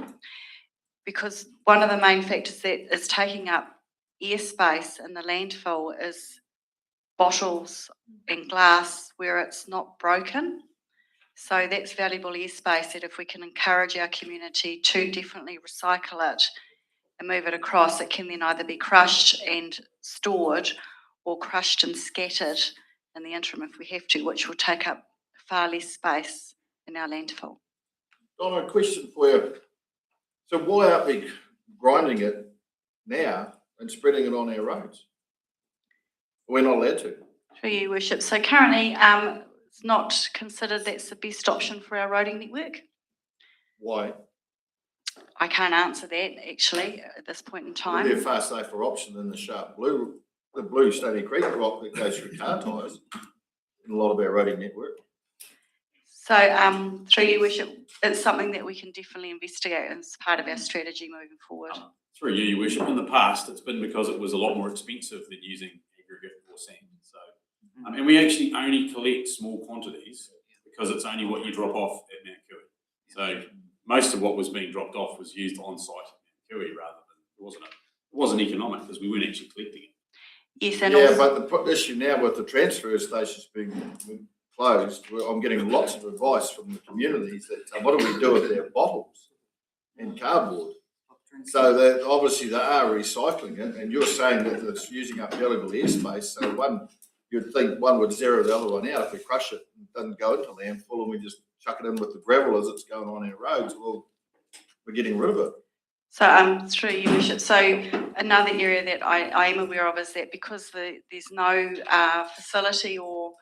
because one of the main factors that is taking up airspace in the landfill is bottles and glass where it's not broken. So that's valuable airspace that if we can encourage our community to definitely recycle it and move it across, it can then either be crushed and stored or crushed and scattered in the interim if we have to, which will take up far less space in our landfill. Donna, a question for you. So why aren't we grinding it now and spreading it on our roads? We're not allowed to. Through you, Worship. So currently, it's not considered that's the best option for our roading network. Why? I can't answer that actually at this point in time. It'd be a far safer option than the blue Stony Creek rock that goes through car tyres in a lot of our roading network. So through you, Worship, it's something that we can definitely investigate as part of our strategy moving forward. Through you, Your Worship, in the past, it's been because it was a lot more expensive than using aggregate or sand. So And we actually only collect small quantities because it's only what you drop off at Mount Cooey. So most of what was being dropped off was used on site at Mount Cooey rather than, it wasn't economic because we weren't actually collecting it. Yes, and Yeah, also, but the issue now with the transfer stations being closed, I'm getting lots of advice from the communities that what do we do with their bottles and cardboard? So that obviously they are recycling it, and you're saying that it's using up valuable airspace. So you'd think one would zero the other one out if we crush it and it doesn't go into landfill and we just chuck it in with the gravel as it's going on our roads. Well, we're getting rid of it. so through you, Bishop. So another area that I am aware of is that because there's no facility or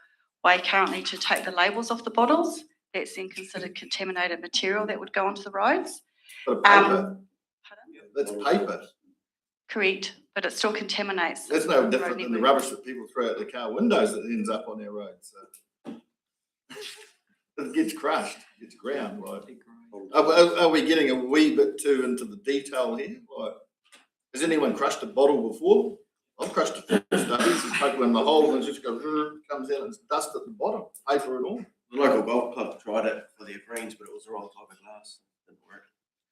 way currently to take the labels off the bottles, that's then considered contaminated material that would go onto the roads. But paper, Pardon? that's paper. Correct, but it still contaminates. That's no the different road than the network. rubbish that people throw out their car windows that ends up on our roads. So. It gets crushed, gets ground. Like, are we getting a wee bit too into the detail here? Like, has anyone crushed a bottle before? I've crushed a few studies and poke in the hole and it just goes, comes out and it's dust at the bottom, paper and all. The local golf club tried it for their greens, but it was the wrong type of glass. Didn't work.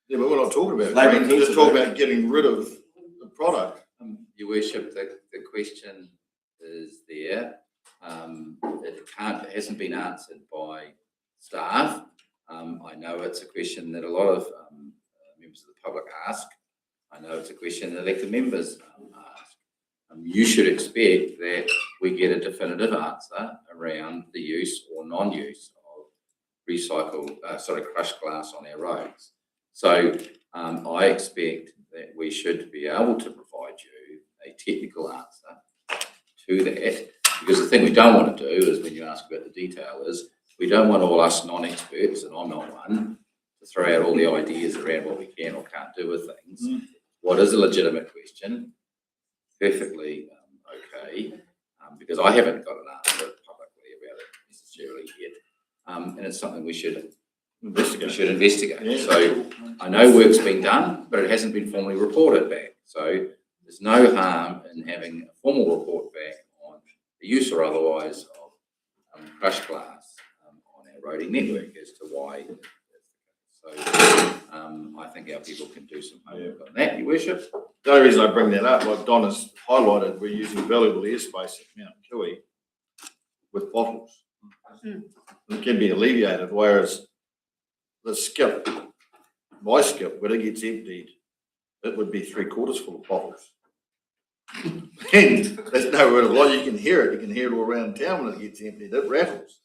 Yeah, but we're not talking about Labour greens, we're just intensive, talking about getting rid of the product. Your worship, the question is there. It hasn't been answered by staff. I know it's a question that a lot of members of the public ask. I know it's a question that elected members ask. You should expect that we get a definitive answer around the use or non-use of crushed glass on our roads. So I expect that we should be able to provide you a technical answer to that, because the thing we don't want to do is, when you ask about the detail, is we don't want all us non-experts, and I'm not one, to throw out all the ideas around what we can or can't do with things. What is a legitimate question? Perfectly okay, because I haven't got an answer publicly about it necessarily yet, and it's something we should investigate. Yeah. So I know work's been done, but it hasn't been formally reported back. So there's no harm in having a formal report back on the use or otherwise of crushed glass on our roading network as to why. So I think our people can do some homework on that, Your Worship. The only reason I bring that up, like Don has highlighted, we're using valuable airspace at Mount Cooey with bottles. It can be alleviated, whereas the skip, my skip, when it gets emptied, it would be 3/4 full of bottles. And there's no word of lie, you can hear it all around town when it gets emptied, it rattles.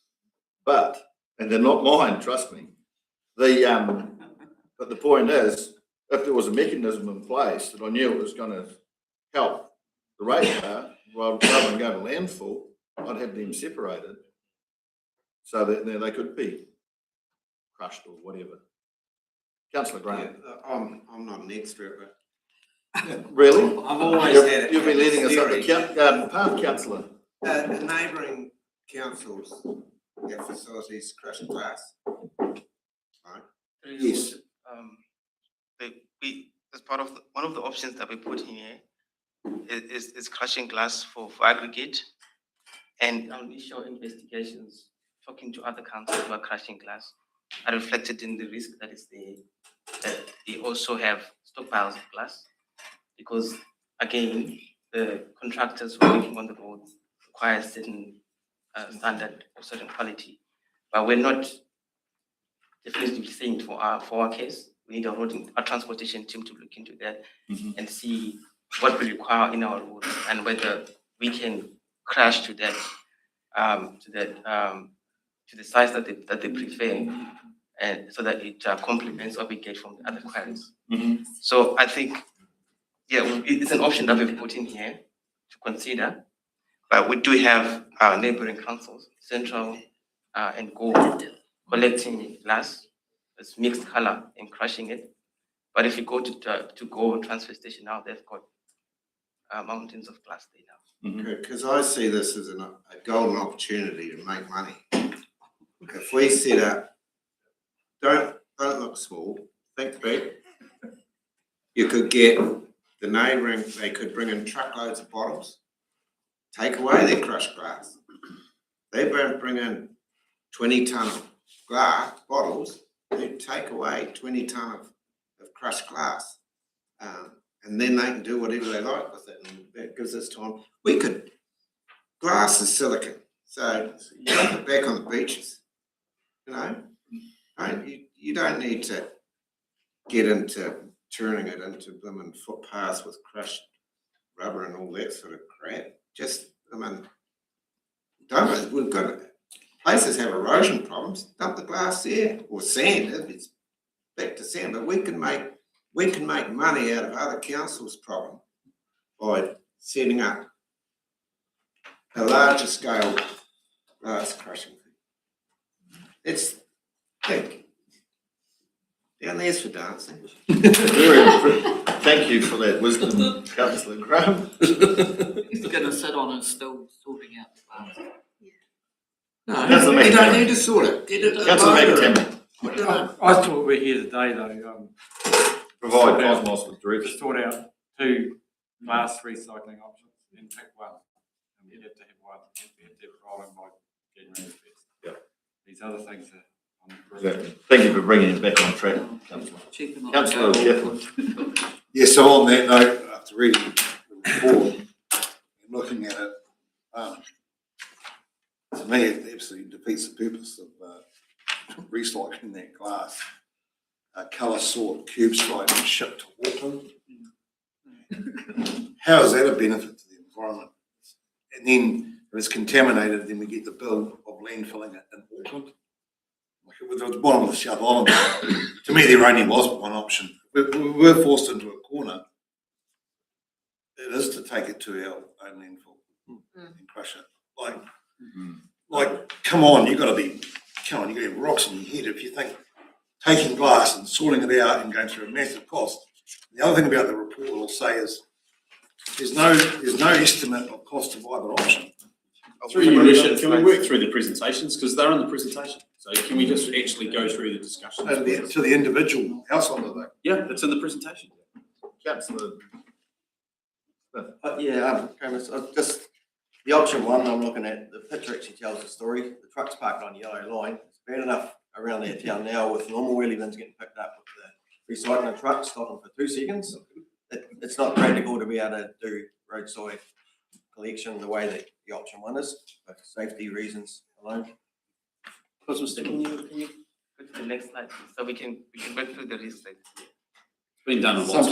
And they're not mine, trust me. But the point is, if there was a mechanism in place that I knew it was going to help the radar, rather than go to landfill, I'd have them separated so that they could be crushed or whatever. Councillor Grant. I'm not an expert, but Really? I've always had it. You've been leading us up the garden path, councillor. The neighbouring councils have facilities crushed glass. Right? Yes. As part of one of the options that we put in here is crushing glass for aggregate, and our initial investigations, talking to other councils who are crushing glass, are reflected in the risk that is there. That they also have stockpiles of glass, because again, the contractors who are working on the roads require certain standard or certain quality, but we're not definitively saying for our case. We need a transportation team to look into that and see what we require in our roads and whether we can crash to that to the size that they prefer, and so that it complements what we get from the other quarries. So I think, it's an option that we've put in here to consider, but we do have our neighboring councils, Central and Go, collecting glass. It's mixed color and crushing it. But if you go to Go transfer station now, they've got mountains of glass there now. Because I see this as a golden opportunity to make money. If we set up, don't look small, think big. You could get the neighbouring, they could bring in truckloads of bottles, take away their crushed glass, they bring in 20 tonne of glass bottles, they take away 20 tonne of crushed glass. And then they can do whatever they like with it, and that gives us time. Glass is silicon, so dump it back on the beaches, you know? You don't need to get into turning it into blooming footpaths with crushed rubber and all that sort of crap. Just, I mean, we've got places have erosion problems, dump the glass there, or sand, if it's back to sand, but we can make money out of other councils' problem by setting up a larger scale glass crushing thing. It's big. Down there's for dancing. Thank you for that wisdom, councillor Graham. He's gonna sit on his stool sorting out the glass. Councillor You don't McIntyre. need to sort it, get it. Councillor McIntyre. I thought we're here today though, Provide Cosmos with to direction. sort out 2 glass recycling options and pick one. And we have to have one, we have to have rolling by January 1st. Yep. These other things are on the group. Exactly. Thank you for bringing it back on track, councillor. Cheaper not to Councillor go. Catlin. Yeah, so on that note, after reading the report and looking at it, to me, it absolutely defeats the purpose of recycling that glass. Colour sort, cube strike and shipped to Auckland. How is that a benefit to the environment? And then if it's contaminated, then we get the bill of landfilling it in Auckland. Like it was the bottom of the South Island. To me, there only was one option. We're forced into a corner. It is to take it to our own landfill and crush it. Like, come on, you gotta have rocks in your head if you think taking glass and sorting it out and going through a massive cost. The other thing about the report will say is there's no estimate of cost of either option. Through you, Richard, can we work through the presentations, because they're in the presentation, so can we just actually go through the discussions? To the individual household, are they? Yeah, it's in the presentation. Councillor. Just the option one, I'm looking at, the picture actually tells the story. The truck's parked on yellow line. It's bad enough around our town now with normal wheelie bins getting picked up with the recycling truck stopping for 2 seconds. It's not practical to be able to do roadside collection the way that the option one is, for safety reasons alone. Can you go to the next slide, so we can work through the risk. It's been done a lot.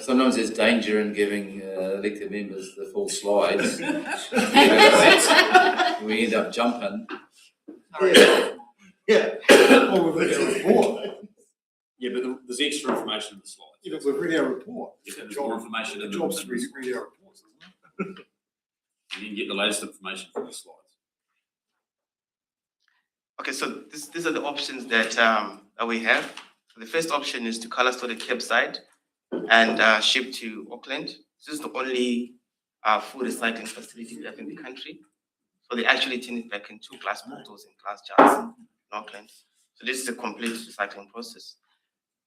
Sometimes there's danger in giving elected members the full slides. We end up jumping. Yeah. Well, we've read our report. Yeah, but there's extra information in the slides. Yeah, but we've read our report. There's more information in The the job's to read our reports, isn't it? You can get the latest information from the slides. Okay, so these are the options that we have. So the first option is to color store the campsite and ship to Auckland. This is the only food recycling facility we have in the country. So they actually turn it back into glass bottles and glass jars in Auckland. So this is a complete recycling process.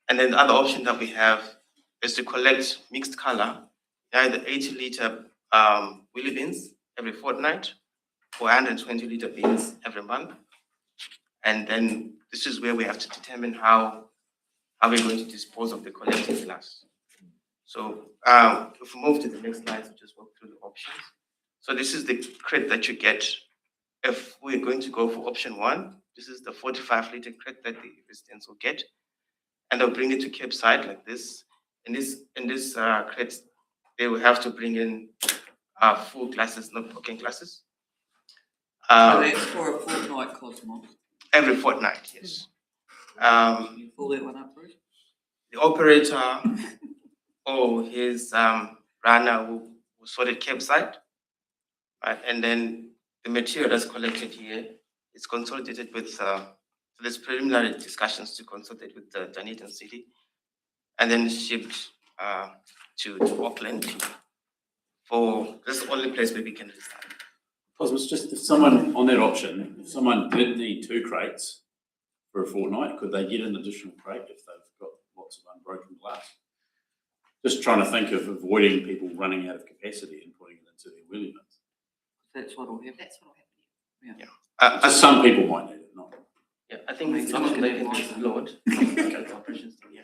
And then the other option that we have is to collect mixed color, either 80-litre wheelie bins every fortnight or 120-litre bins every month. And then this is where we have to determine how we're going to dispose of the collected glass. So if we move to the next slide, we'll just walk through the options. So this is the crate that you get if we're going to go for option one. This is the 45-litre crate that the residents will get, and they'll bring it to campsite like this. In this crate, they will have to bring in full glasses, not broken glasses. So that's for a fortnight, Cosmos. Every fortnight, yes. You pull that one up, Bruce? The operator or his runner will sort it campsite, right? And then the material that's collected here is consolidated with, so there's preliminary discussions to consultate with the Dunedin City, and then shipped to Auckland. For this is the only place where we can restart. Cosmos, just if someone on that option, if someone did need 2 crates for a fortnight, could they get an additional crate if they've got lots of unbroken glass? Just trying to think of avoiding people running out of capacity and putting it into their wheelie bins. That's what will happen. That's what will happen. Just some people might need it, not. Yeah, I think it's not like it's load. Okay, operations, yeah.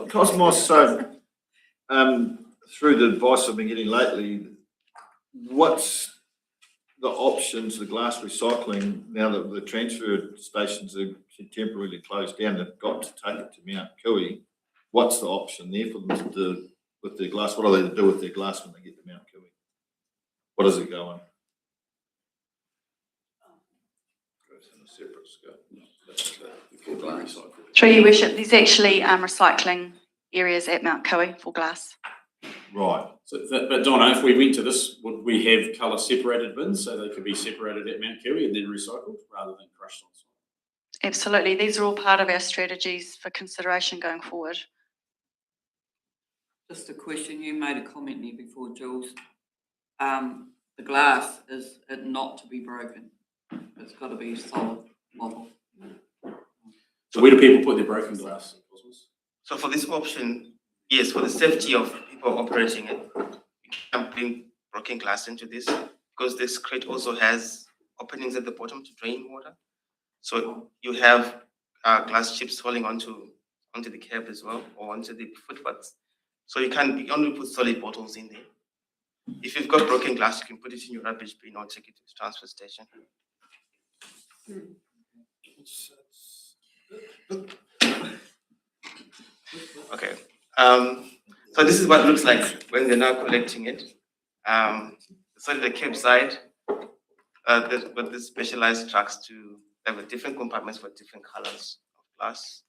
Cosmos, so, through the advice I've been getting lately, what's the options, the glass recycling, now that the transfer stations are temporarily closed down, they've got to take it to Mount Cooey. What's the option there for them to do with their glass? What are they to do with their glass when they get to Mount Cooey? What does it go on? Goes in a separate scope. That's the full glass recycle. Through your worship, there's actually recycling areas at Mount Cooey for glass. Right. So, but Donna, if we went to this, would we have colour separated bins so they could be separated at Mount Cooey and then recycled rather than crushed on site? Absolutely. These are all part of our strategies for consideration going forward. Just a question, you made a comment there before, Jules. The glass is it not to be broken. It's got to be solid model. So where do people put their broken glass? So for this option, yes, for the safety of people operating it, you can bring broken glass into this because this crate also has openings at the bottom to drain water. So you have glass chips falling onto the curb as well or onto the footpaths. So you only put solid bottles in there. If you've got broken glass, you can put it in your rubbish bin or take it to the transfer station. Okay. So this is what it looks like when they're now collecting it. So the campsite, with the specialized trucks to have different compartments for different colors of glass.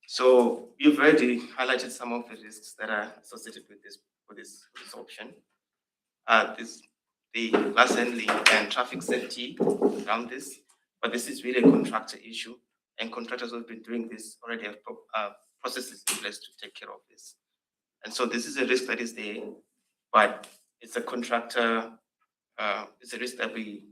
So you've already highlighted some of the risks that are associated with this option. The glass handling and traffic safety around this, but this is really a contractor issue, and contractors who have been doing this already have processes in place to take care of this. And so this is a risk that is there, but it's a contractor, it's a risk that we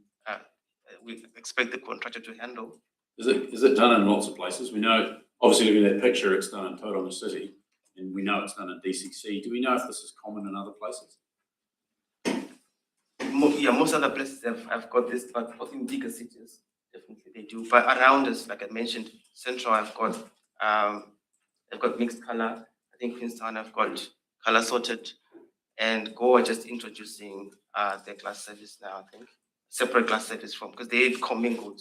expect the contractor to handle. Is it done in lots of places? We know, obviously looking at that picture, it's done in Tauranga City, and we know it's done in DCC. Do we know if this is common in other places? Most other places have got this, but in bigger cities, definitely they do. But around us, like I mentioned, Central, I've got mixed color. I think Queenstown, I've got color sorted, and Go are just introducing their glass service now. I think separate glass service because they've commingled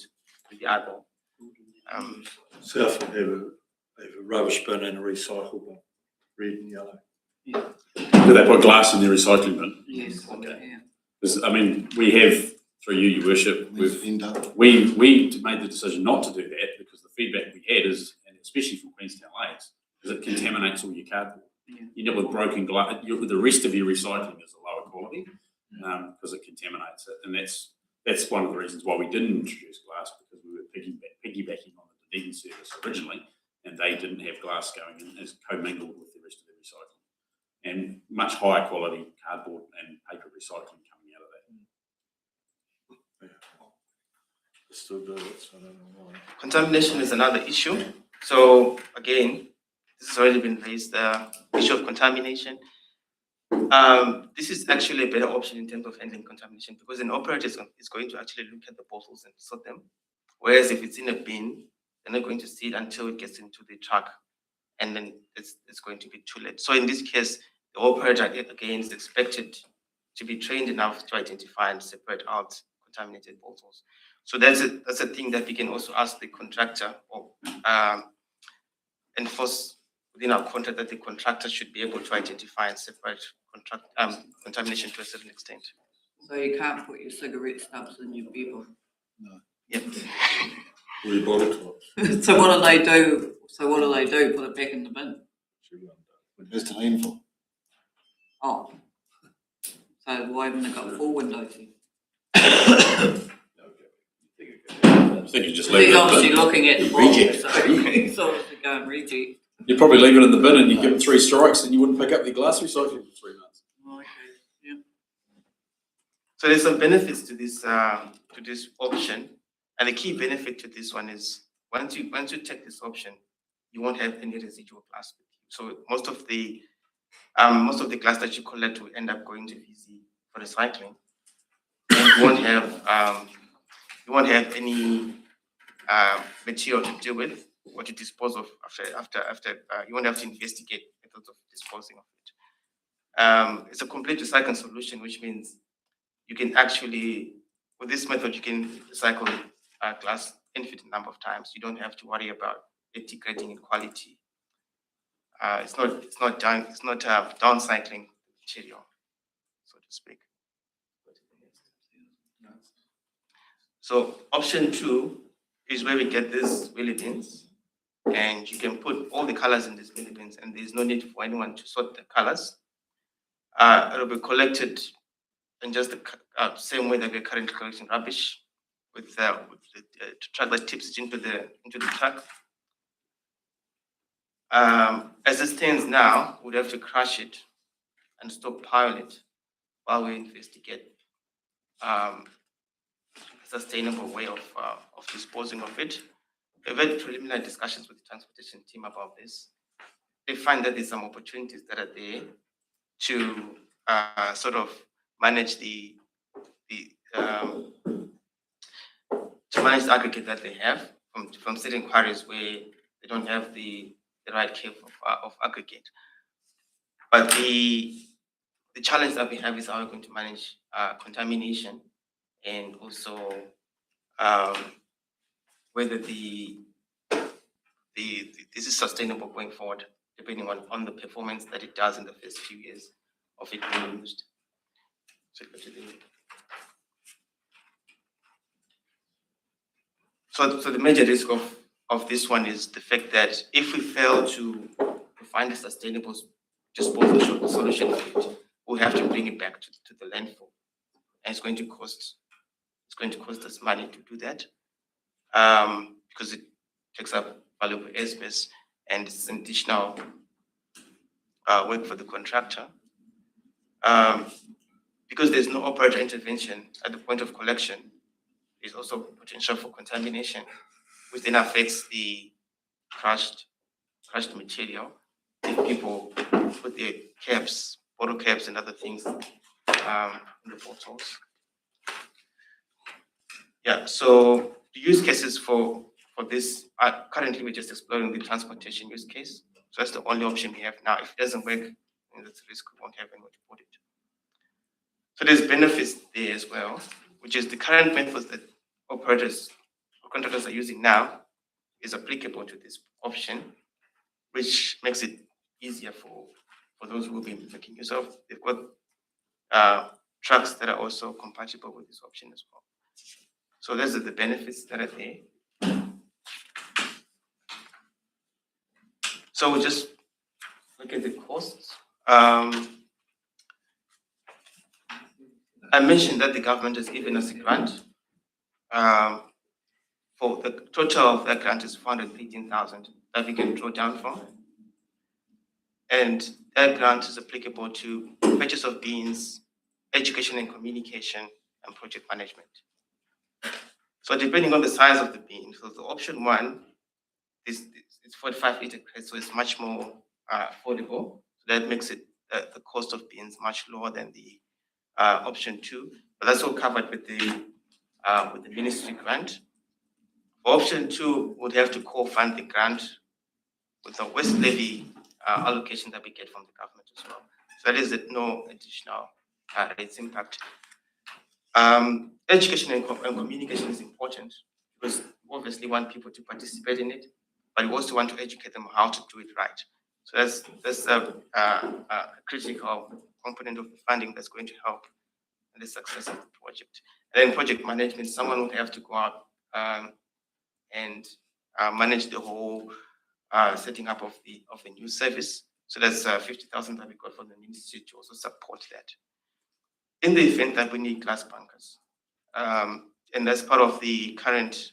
with the other. South have a rubbish bin and a recycle bin, red and yellow. Do they put glass in their recycling bin? Yes. Okay. Yeah. Because, I mean, we have, through you, your worship, we made the decision not to do that because the feedback we had is, and especially from Queenstown Lakes, is it contaminates all your cardboard. Yeah. You end up with broken glass. The rest of your recycling is a lower quality because it contaminates it, and that's one of the reasons why we didn't introduce glass, because we were piggybacking on the Dunedin service originally, and they didn't have glass going in as commingled with the rest of their recycling, and much higher quality cardboard and paper recycling coming out of that. Still do it, so I don't know why. Contamination is another issue. So again, this has already been raised, the issue of contamination. This is actually a better option in terms of handling contamination because an operator is going to actually look at the bottles and sort them. Whereas if it's in a bin, they're not going to see it until it gets into the truck, and then it's going to be too late. So in this case, the operator again is expected to be trained enough to identify and separate out contaminated bottles. So that's a thing that we can also ask the contractor or enforce within our contract, that the contractor should be able to identify and separate contamination to a certain extent. So you can't put your cigarette stubs in your beer. Yep. Or your bottle tops. So what do they do? Put it back in the bin? It's to landfill. Oh. So why haven't they got 4 windows then? I think you just leave He's it. obviously looking at the bottle, Reject. so he's obviously going reject. You'd probably leave it in the bin and you give them 3 strikes and you wouldn't pick up the glass recycling for 3 months. Okay, yeah. So there's some benefits to this option, and the key benefit to this one is once you take this option, you won't have any residual glass with you. So most of the glass that you collect will end up going to VZ for recycling. you won't have any material to deal with or to dispose of after you won't have to investigate methods of disposing of it. It's a complete recycling solution, which means you can actually, with this method, you can recycle glass infinite number of times. You don't have to worry about it degrading in quality. It's not downcycling material, so to speak. So option 2 is where we get these wheelie bins, and you can put all the colors in these wheelie bins, and there's no need for anyone to sort the colors. It'll be collected in just the same way that we're currently collecting rubbish, with the truck that tips it into the truck. As it stands now, we'd have to crush it and stockpile it while we investigate a sustainable way of disposing of it. We've had preliminary discussions with the transportation team about this. They find that there's some opportunities that are there to sort of manage the aggregate that they have from certain quarries where they don't have the right care of aggregate. But the challenge that we have is how we're going to manage contamination, and also whether this is sustainable going forward, depending on the performance that it does in the first few years of it being used. So the major risk of this one is the fact that if we fail to find a sustainable disposal solution for it, we'll have to bring it back to the landfill, and it's going to cost us money to do that, because it takes up valuable airspace, and it's an additional work for the contractor. Because there's no operator intervention at the point of collection, there's also potential for contamination, which then affects the crushed material. If people put their caps, bottle caps, and other things in the bottles. Yeah. So the use cases for this are currently we're just exploring the transportation use case. So that's the only option we have now. If it doesn't work, then that's the risk we won't have anywhere to put it. So there's benefits there as well, which is the current methods that operators or contractors are using now is applicable to this option, which makes it easier for those who will be making use of. They've got trucks that are also compatible with this option as well. So those are the benefits that are there. So we'll just look at the costs. I mentioned that the government has given us a grant. For the total of that grant is 418,000 that we can draw down from. And that grant is applicable to purchase of bins, education and communication, and project management. So depending on the size of the bin, so the option 1 is 45 litre crate, so it's much more affordable. So that makes it the cost of bins much lower than the option 2, but that's all covered with the ministry grant. For option 2, we'd have to co-fund the grant with the West Levy allocation that we get from the government as well. So that is no additional rates impact. Education and communication is important because we obviously want people to participate in it, but we also want to educate them how to do it right. So that's a critical component of the funding that's going to help in the success of the project. And then project management, someone would have to go out and manage the whole setting up of the new service. So that's 50,000 that we got from the ministry to also support that. In the event that we need glass bunkers, and that's part of the current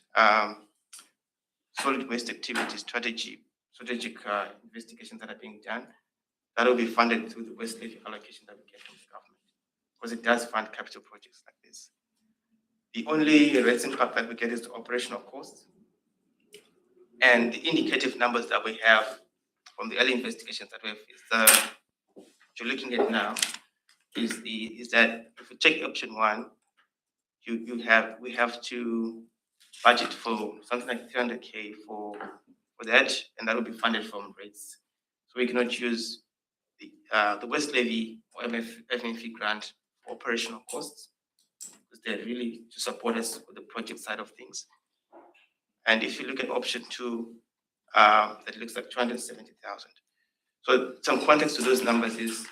solid waste activity strategic investigations that are being done, that will be funded through the West Levy allocation that we get from the government, because it does fund capital projects like this. The only rates impact that we get is the operational costs. And the indicative numbers that we have from the early investigations that we have is what you're looking at now is that if we take option 1, we have to budget for something like 300K for that, and that will be funded from rates. So we cannot use the West Levy or FMFE grant for operational costs, because they're really to support us with the project side of things. And if you look at option 2, that looks like 270,000. So some context to those numbers is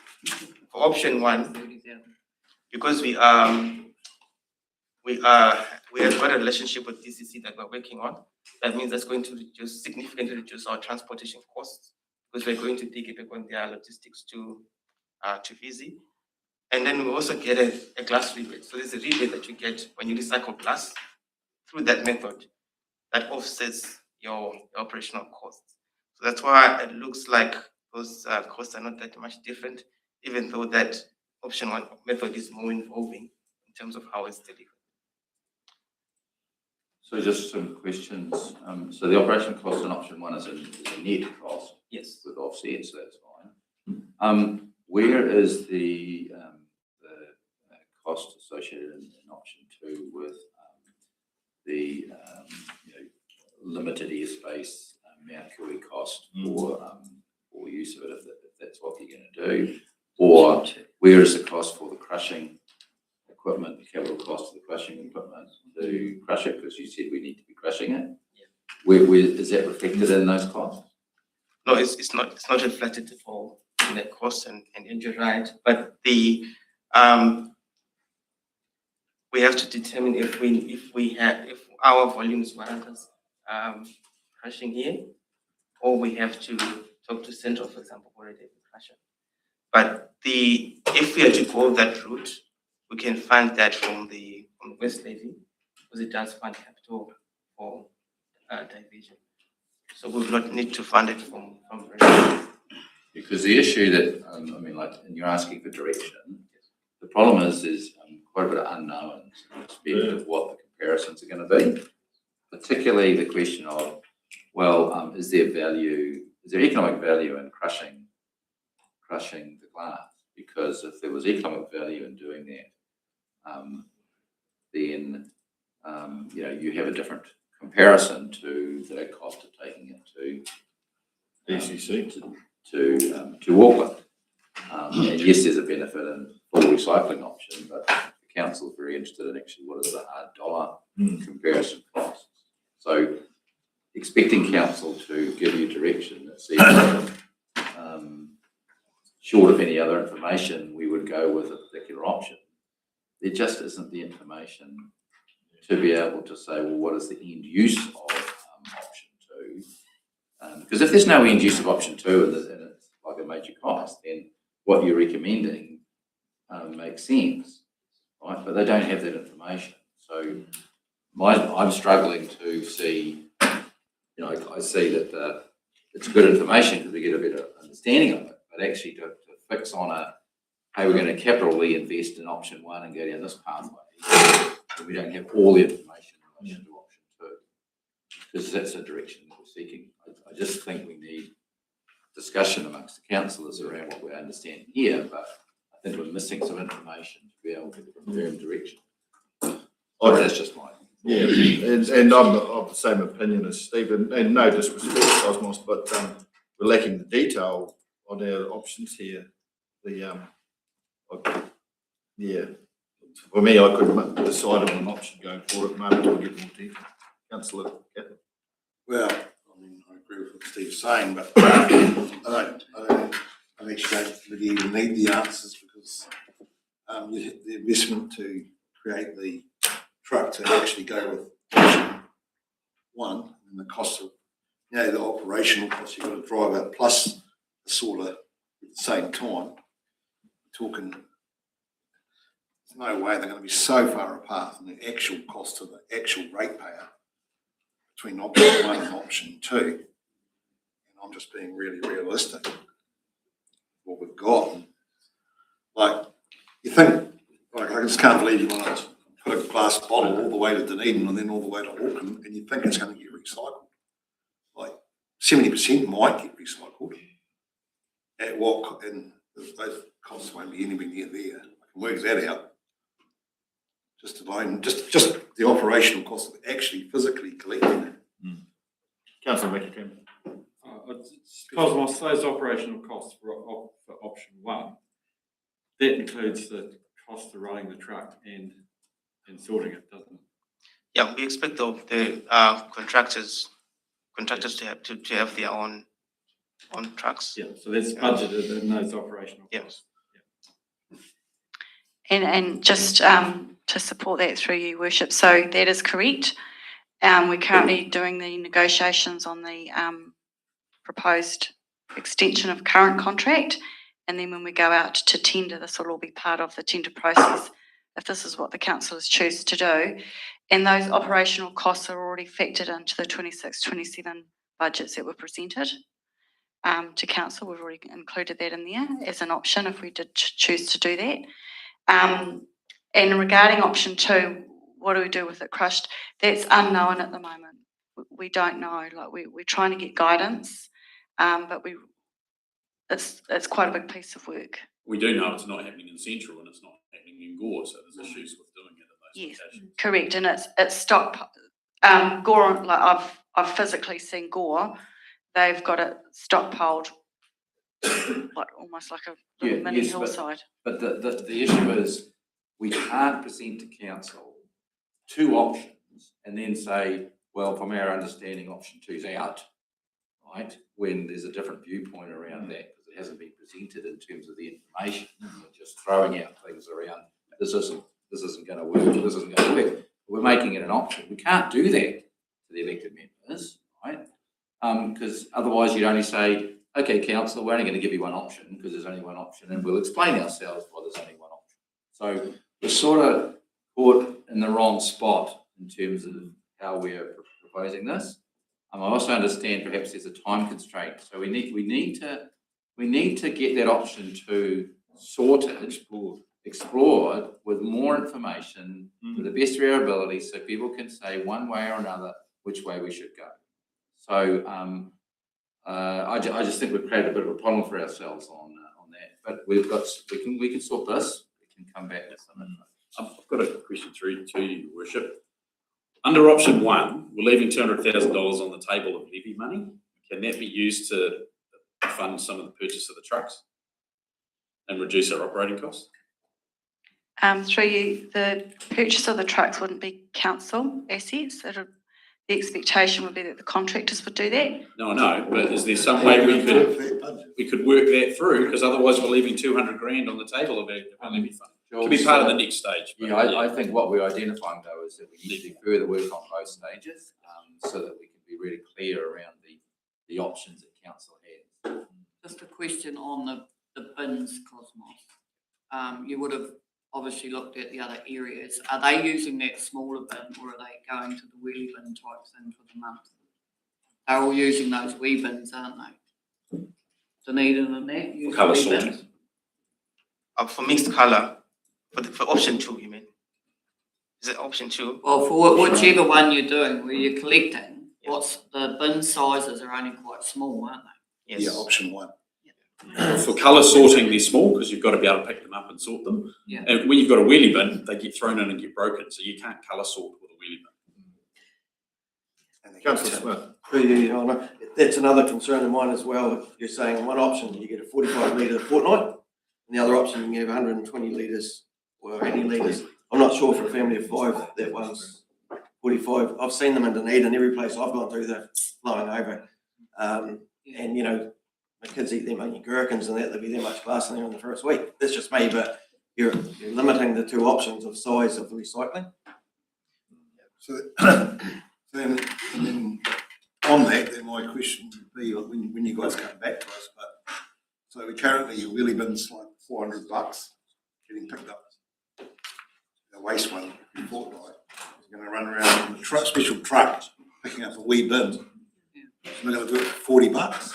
for option 1, because we have got a relationship with DCC that we're working on. That means that's going to significantly reduce our transportation costs, because we're going to piggyback on their logistics to VZ. And then we also get a glass rebate. So there's a rebate that you get when you recycle glass through that method that offsets your operational costs. So that's why it looks like those costs are not that much different, even though that option 1 method is more involving in terms of how it's delivered. So just some questions. So the operation cost in option 1 is a net cost. Yes. With offsets, so that's fine. Where is the cost associated in option 2 with the limited airspace Mount Kui cost for use of it, if that's what you're going to do? Or where is the cost for the crushing equipment, the capital cost of the crushing equipment to crush it? Because you said we need to be crushing it. Yeah. Where is that reflected in those costs? No, it's not reflected for in that cost, and you're right. But the we have to determine if our volumes warrant us crushing here, or we have to talk to Central, for example, for a crushing. But if we are to go that route, we can fund that from the West Levy, because it does fund capital for diversion. So we will not need to fund it from Because the issue that, and you're asking for direction, the problem is quite a bit of unknowns in respect of what the comparisons are going to be, particularly the question of, well, is there economic value in crushing the glass? Because if there was economic value in doing that, then you have a different comparison to the cost of taking it to DCC to Auckland. And yes, there's a benefit in full recycling option, but the council is very interested in actually what is the hard dollar comparison cost. So expecting council to give you direction that says, short of any other information, we would go with a particular option. There just isn't the information to be able to say, well, what is the end use of option 2? Because if there's no end use of option 2 and it's like a major cost, then what you're recommending makes sense, right? But they don't have that information. So I'm struggling to see, I see that it's good information because we get a better understanding of it, but actually to fix on hey, we're going to capitally invest in option 1 and go down this pathway, and we don't have all the information in relation to option 2, because that's the direction that we're seeking. I just think we need discussion amongst the councillors around what we're understanding here, but I think we're missing some information to be able to confirm direction. That's just mine. Yeah, and I'm of the same opinion as Stephen, and no disrespect, Cosmos, but we're lacking the detail on our options here. For me, I couldn't decide on an option going forward at the moment until I get more detail. Councillor Catlin. Well, I agree with what Steve's saying, but I actually don't really even need the answers, because the investment to create the truck to actually go with option 1 and the cost of, the operational cost you've got to drive out plus the solar at the same time, talking, there's no way they're going to be so far apart in the actual cost of the actual ratepayer between option 1 and option 2. And I'm just being really realistic. What we've got, you think, I just can't believe you want to put a glass bottle all the way to Dunedin and then all the way to Auckland, and you think it's going to get recycled. 70% might get recycled. At what, and those costs won't be anywhere near there. I can work that out. just to mind, just the operational cost of actually physically collecting it. Councillor McIntyre. Cosmos, those operational costs for option one, that includes the cost of running the truck and sorting it, doesn't it? Yeah, we expect the contractors to have their own trucks. Yeah, so that's budgeted in those operational Yeah. costs. And just to support that through you, Worship, so that is correct. We're currently doing the negotiations on the proposed extension of current contract. And then when we go out to tender, this will all be part of the tender process, if this is what the councillors choose to do. And those operational costs are already factored into the 26-27 budgets that were presented to council. We've already included that in there as an option if we did choose to do that. And regarding option two, what do we do with it crushed? That's unknown at the moment. We don't know. Like we're trying to get guidance, but it's quite a big piece of work. We do know it's not happening in Central and it's not happening in Gore, so there's issues with doing it in those Yes, locations. correct. And it's stock. Gore, like I've physically seen Gore. They've got it stockpiled, like almost like a little mini yes, hillside. But the issue is we can't present to council two options and then say, well, from our understanding, option two's out, right? When there's a different viewpoint around that, because it hasn't been presented in terms of the information. We're just throwing out things around. This isn't going to work. This isn't going to work. We're making it an option. We can't do that to the elected members, right? Because otherwise you'd only say, okay, council, we're only going to give you one option because there's only one option, and we'll explain ourselves why there's only one option. So we're sort of caught in the wrong spot in terms of how we're proposing this. I also understand perhaps there's a time constraint, so we need to get that option two sorted, explored with more information to the best of our ability, so people can say one way or another which way we should go. So I just think we've created a bit of a problem for ourselves on that, but we can sort this. We can come back to something. I've got a question through to you, Worship. Under option one, we're leaving $200,000 on the table of levy money. Can that be used to fund some of the purchase of the trucks and reduce our operating costs? Through you, the purchase of the trucks wouldn't be council assets. The expectation would be that the contractors would do that. No, I know, but is there some way we could work that through? Because otherwise we're leaving $200,000 on the table of our levy fund. It could be part of the next stage. Yeah, I think what we're identifying though is that we need to do further work on both stages so that we can be really clear around the options that council has. Just a question on the bins, Cosmos. You would have obviously looked at the other areas. Are they using that smaller bin or are they going to the wheelie bin type thing for the month? They're all using those wee bins, aren't they? Dunedin and that use Colour wee sorting. bins? For mixed colour, for option two, you mean? Is it option two? Well, for whichever one you're doing, where you're collecting, what's the bin sizes are only quite small, aren't they? Yes. Yeah, option one. For colour sorting, they're small because you've got to be able to pick them up and sort them. Yeah. And when you've got a wheelie bin, they get thrown in and get broken, so you can't colour sort with a wheelie bin. Councillor Smith. Through you, Your Honour, that's another concern of mine as well. You're saying one option, you get a 45 litre fortnight, and the other option, you can have 120 litres or 80 litres. I'm not sure for a family of five, that one's 45. I've seen them in Dunedin, every place I've gone through, they're flowing over. And, you know, my kids eat them onion gherkins and that, they'll be that much glass in there in the first week. That's just me, but you're limiting the two options of size of the recycling. So then on that, then my question would be when you guys come back to us, but so currently your wheelie bin's like $400 getting picked up. The waste one every fortnight is going to run around in a special truck picking up a wee bin. So we're going to do it for $40.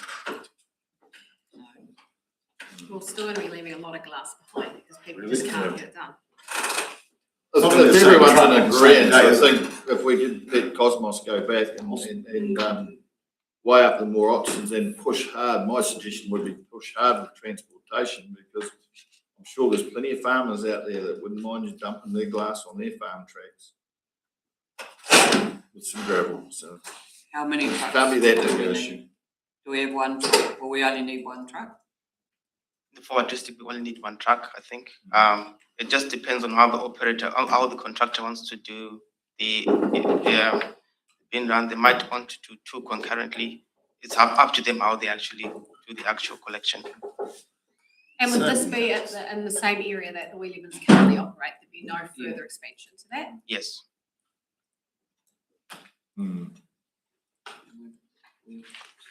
We're still going to be leaving a lot of glass behind because people Really? just can't get it done. If everyone's in agreement, I think if we could let Cosmos go back and weigh up the more options and push hard, my suggestion would be push hard with transportation because I'm sure there's plenty of farmers out there that wouldn't mind you dumping their glass on their farm tracks with some gravel, so How many trucks? can't be that do big we an need? issue. Do we have one truck? Well, we only need one truck. For our district, we only need one truck, I think. It just depends on how the operator, how the contractor wants to do the bin run. They might want to do two concurrently. It's up to them how they actually do the actual collection. And would this be in the same area that the wheelie bins currently operate? There'd be no further expansion to that? Yes.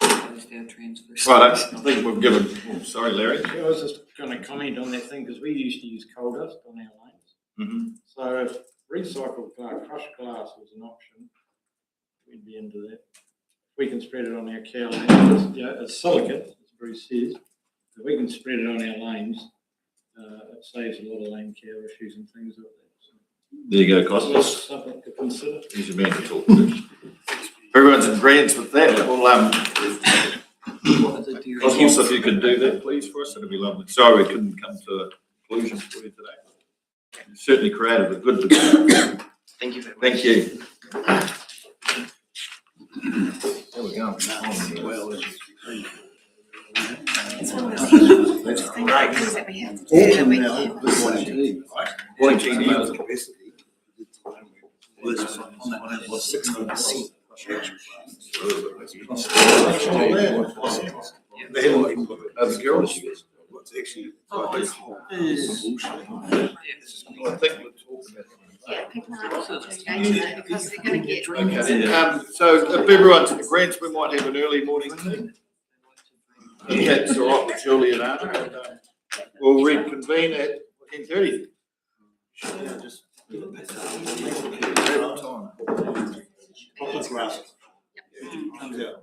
Close their transfers. Right, I think we've given, oh, sorry, Larry. I was just going to comment on that thing, because we used to use coal dust on our lanes. Mm-hmm. So if recycled glass, crushed glass was an option, we'd be into that. We can spread it on our cow lanes, it's silicate, as Bruce says. If we can spread it on our lanes, it saves a lot of lame cow issues and things like that. So There you go, Cosmos. that's something to consider. He's your man to talk to. Everyone's in agreement with that. Well, Cosmos, if you could do that, please, for us, that'd be lovely. Sorry we couldn't come to a conclusion for you today. You certainly created a good debate. Thank you very much. Thank you. There we go. It's one of those things that we have to do. And We now, have- this one too. Quarantine emails. Was 16%. What's actually. I think we'll talk about Yeah, people aren't engaging it because they're going to get. okay. So if everyone's in agreement, we might have an early morning thing. If that's all right with Julie and Anna, and, we'll reconvene at 10:30. Comes out.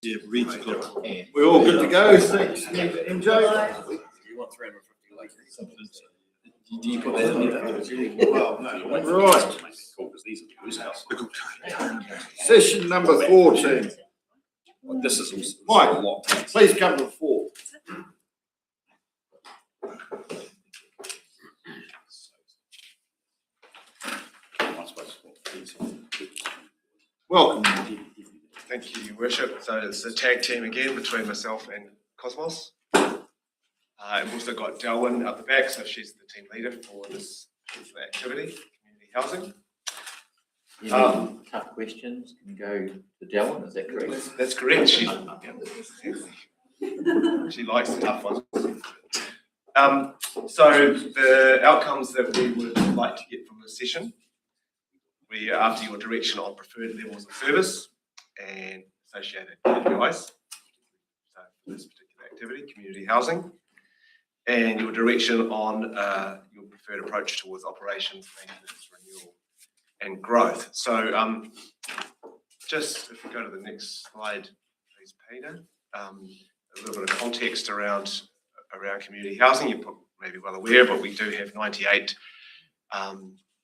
Yeah, Reed's got. We're all good to go, thanks, MJ. You want 350 like do you put that in there? Well, no, right, Cool, because these are the loose house. session number 14. This is also Mike, a lot. please come to the fore. Welcome. Thank you, Your Worship. So it's a tag team again between myself and Cosmos. I've also got Delwyn up the back, so she's the team leader for this particular activity, community housing. Tough questions can go to Delwyn, is that correct? That's correct. She likes the tough ones. So the outcomes that we would like to get from this session, we are after your direction on preferred levels of service and associated KPIs. So for this particular activity, community housing, and your direction on your preferred approach towards operations, maintenance, renewal, and growth. So just if we go to the next slide, please, Peter. A little bit of context around community housing. You're maybe well aware, but we do have 98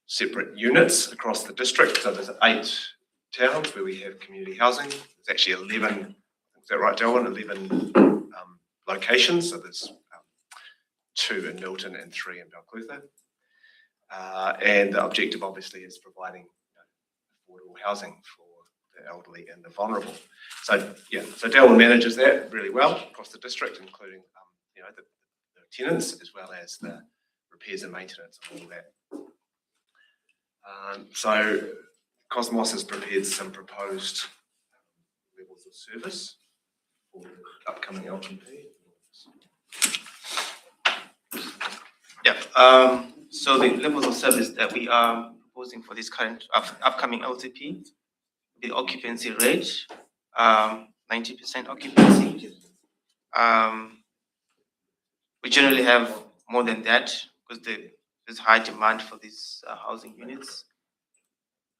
separate units across the district. So there's 8 towns where we have community housing. There's actually 11, is that right, Delwyn? 11 locations. So there's 2 in Milton and 3 in Balclutha. And the objective obviously is providing affordable housing for the elderly and the vulnerable. So yeah, so Delwyn manages that really well across the district, including the tenants as well as the repairs and maintenance and all that. So Cosmos has prepared some proposed levels of service for the upcoming LGP. Yeah, so the levels of service that we are proposing for this current upcoming LTP, the occupancy rate, 90% occupancy. We generally have more than that because there's high demand for these housing units.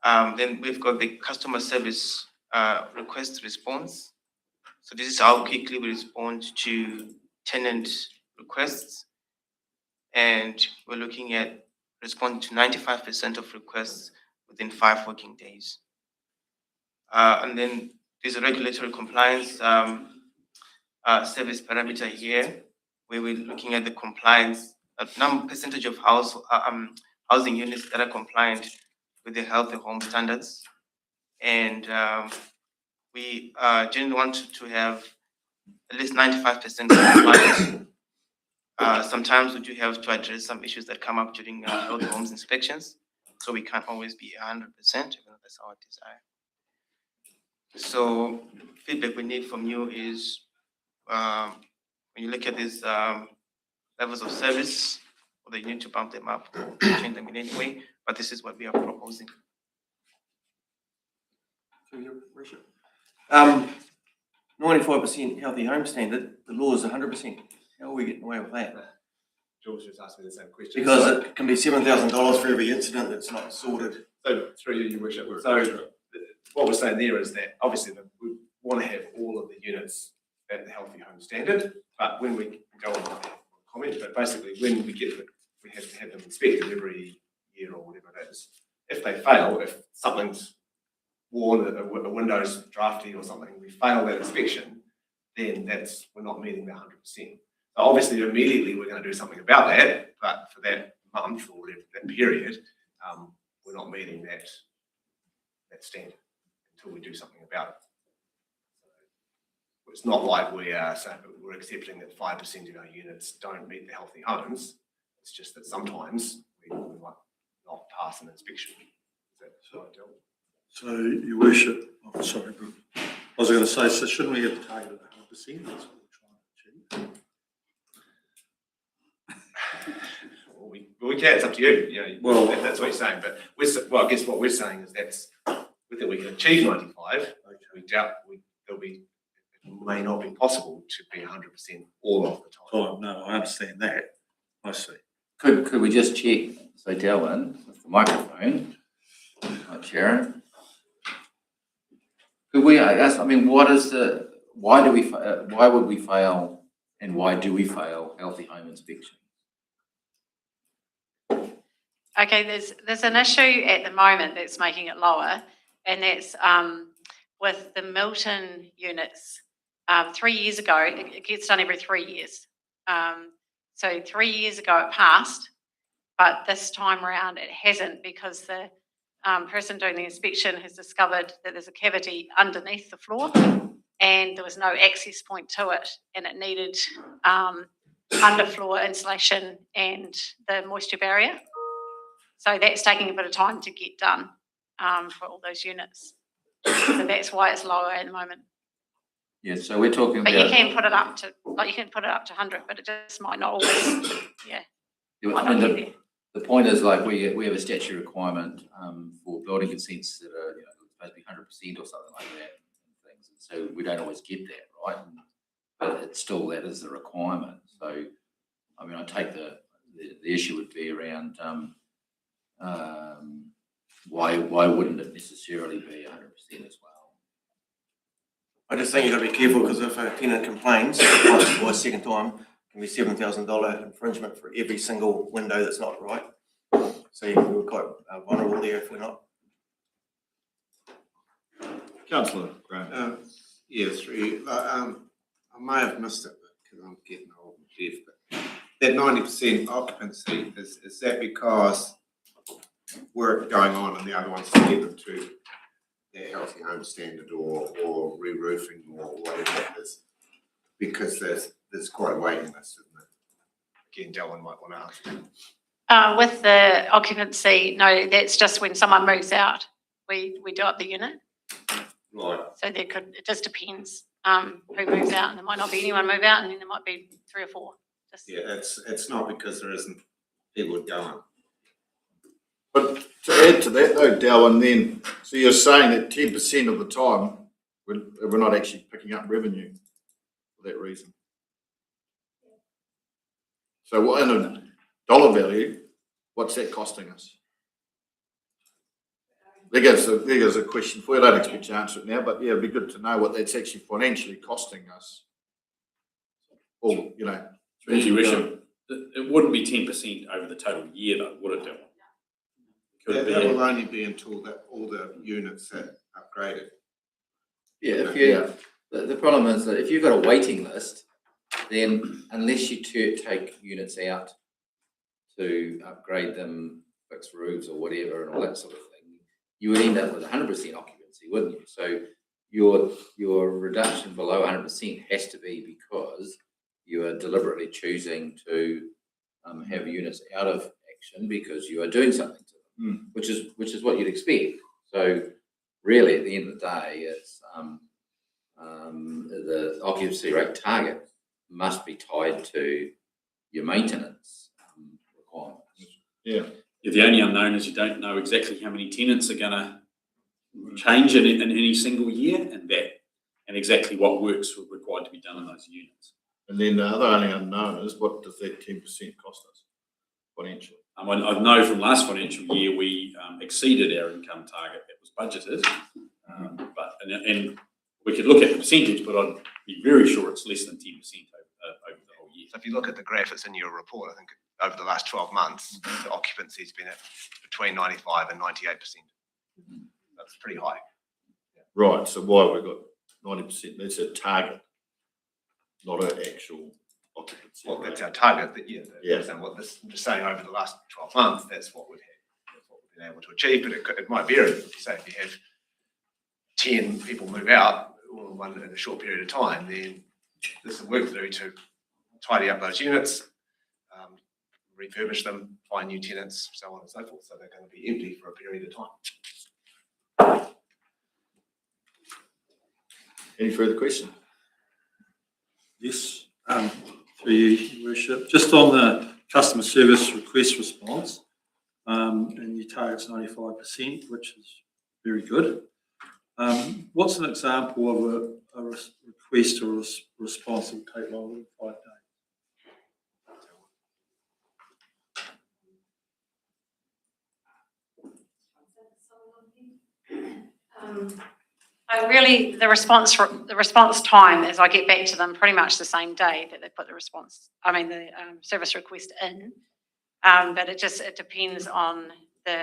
Then we've got the customer service request response. So this is how quickly we respond to tenant requests. And we're looking at responding to 95% of requests within 5 working days. And then there's a regulatory compliance service parameter here, where we're looking at the compliance, percentage of housing units that are compliant with the healthy home standards. And we generally want to have at least 95% compliance. Sometimes we do have to address some issues that come up during healthy homes inspections, so we can't always be 100%, even though that's our desire. So feedback we need from you is when you look at these levels of service, whether you need to bump them up or change them in any way, but this is what we are proposing. Through your worship. 95% healthy home standard, the law is 100%. How are we getting away with that? George just asked me the same question. Because it can be $7,000 for every incident that's not sorted. So through you, Your Worship. So what we're saying there is that obviously we want to have all of the units at the healthy home standard, but when we go on comment, but basically when we get them, we have to have them inspected every year or whatever it is. If they fail, if something's worn, a window's drafty or something, we fail that inspection, then we're not meeting the 100%. So obviously immediately we're going to do something about that, but for that month or that period, we're not meeting that standard until we do something about it. It's not like we're accepting that 5% of our units don't meet the healthy homes. It's just that sometimes we might not pass an inspection. Is that right, Del? So, Your Worship, oh, sorry, but I was going to say, so shouldn't we have the target of 100%? That's what we're trying to achieve. Well, we can. It's up to you. Well, that's what you're saying. But I guess what we're saying is we think we can achieve 95. Okay. We doubt it may not be possible to be 100% all of the time. Oh no, I understand that. I see. Could we just check, so Delwyn, with the microphone, like Sharon? Could we ask, what is why do we, why would we fail and why do we fail healthy home inspection? Okay, there's an issue at the moment that's making it lower, and that's with the Milton units. 3 years ago, it gets done every 3 years. So 3 years ago it passed, but this time around it hasn't, because the person doing the inspection has discovered that there's a cavity underneath the floor and there was no access point to it, and it needed underfloor insulation and the moisture barrier. So that's taking a bit of time to get done for all those units. So that's why it's lower at the moment. Yeah, so we're talking But about. you can put it up to, like, you can put it up to 100, but it just might not always, yeah. I mean, the point is, like, we have a statutory requirement for building consents that are, supposed to be 100% or something like that, and things. And so we don't always get that, right? But it's still, that is the requirement. So, I mean, I take the issue would be around why wouldn't it necessarily be 100% as well? I just think you've got to be careful, because if a tenant complains once or a second time, it can be $7,000 infringement for every single window that's not right. So we're quite vulnerable there if we're not. Councillor Graham. Yes, I may have missed it because I'm getting old and deaf, but that 90% occupancy, is that because work going on and the other ones to get them to their healthy home standard or re-roofing or whatever it is? Because there's quite a waiting list, isn't it? Again, Delwyn might want to answer. With the occupancy, no, that's just when someone moves out, we do up the unit. Right. So it just depends who moves out, and there might not be anyone move out, and then there might be 3 or 4. Yeah, it's not because there isn't people going. But to add to that though, Delwyn, then, so you're saying that 10% of the time we're not actually picking up revenue for that reason. So what, in a dollar value, what's that costing us? There goes a question for you. I don't expect you to answer it now, but yeah, it'd be good to know what that's actually financially costing us. Or, Through your worship, it wouldn't be 10% over the total year though, would it, Dylan? That will only be until all the units are upgraded. Yeah, the problem is that if you've got a waiting list, then unless you take units out to upgrade them, fix roofs or whatever and all that sort of thing, you would end up with 100% occupancy, wouldn't you? So your reduction below 100% has to be because you are deliberately choosing to have units out of action because you are doing something to them, which is what you'd expect. So really, at the end of the day, it's the occupancy rate target must be tied to your maintenance requirements. Yeah. The only unknown is you don't know exactly how many tenants are going to change in any single year, and exactly what works are required to be done in those units. And then the other only unknown is what does that 10% cost us financially? I know from last financial year we exceeded our income target that was budgeted, and we could look at the percentage, but I'd be very sure it's less than 10% over the whole year. So if you look at the graph that's in your report, I think over the last 12 months, the occupancy has been at between 95 and 98%. That's pretty high. Right, so why have we got 90%? That's a target, not an actual occupancy. Well, that's our target, and what this, I'm just saying over the last 12 months, that's what we've been able to achieve, but it might vary. Say if you have 10 people move out all in one in a short period of time, then there's some work to do to tidy up those units, refurbish them, find new tenants, so on and so forth. So they're going to be empty for a period of time. Any further questions? Yes, through you, Your Worship. Just on the customer service request response, and your target's 95%, which is very good. What's an example of a request or a response that will take longer than 5 days? Really, the response time is I get back to them pretty much the same day that they put the service request in. But it depends on the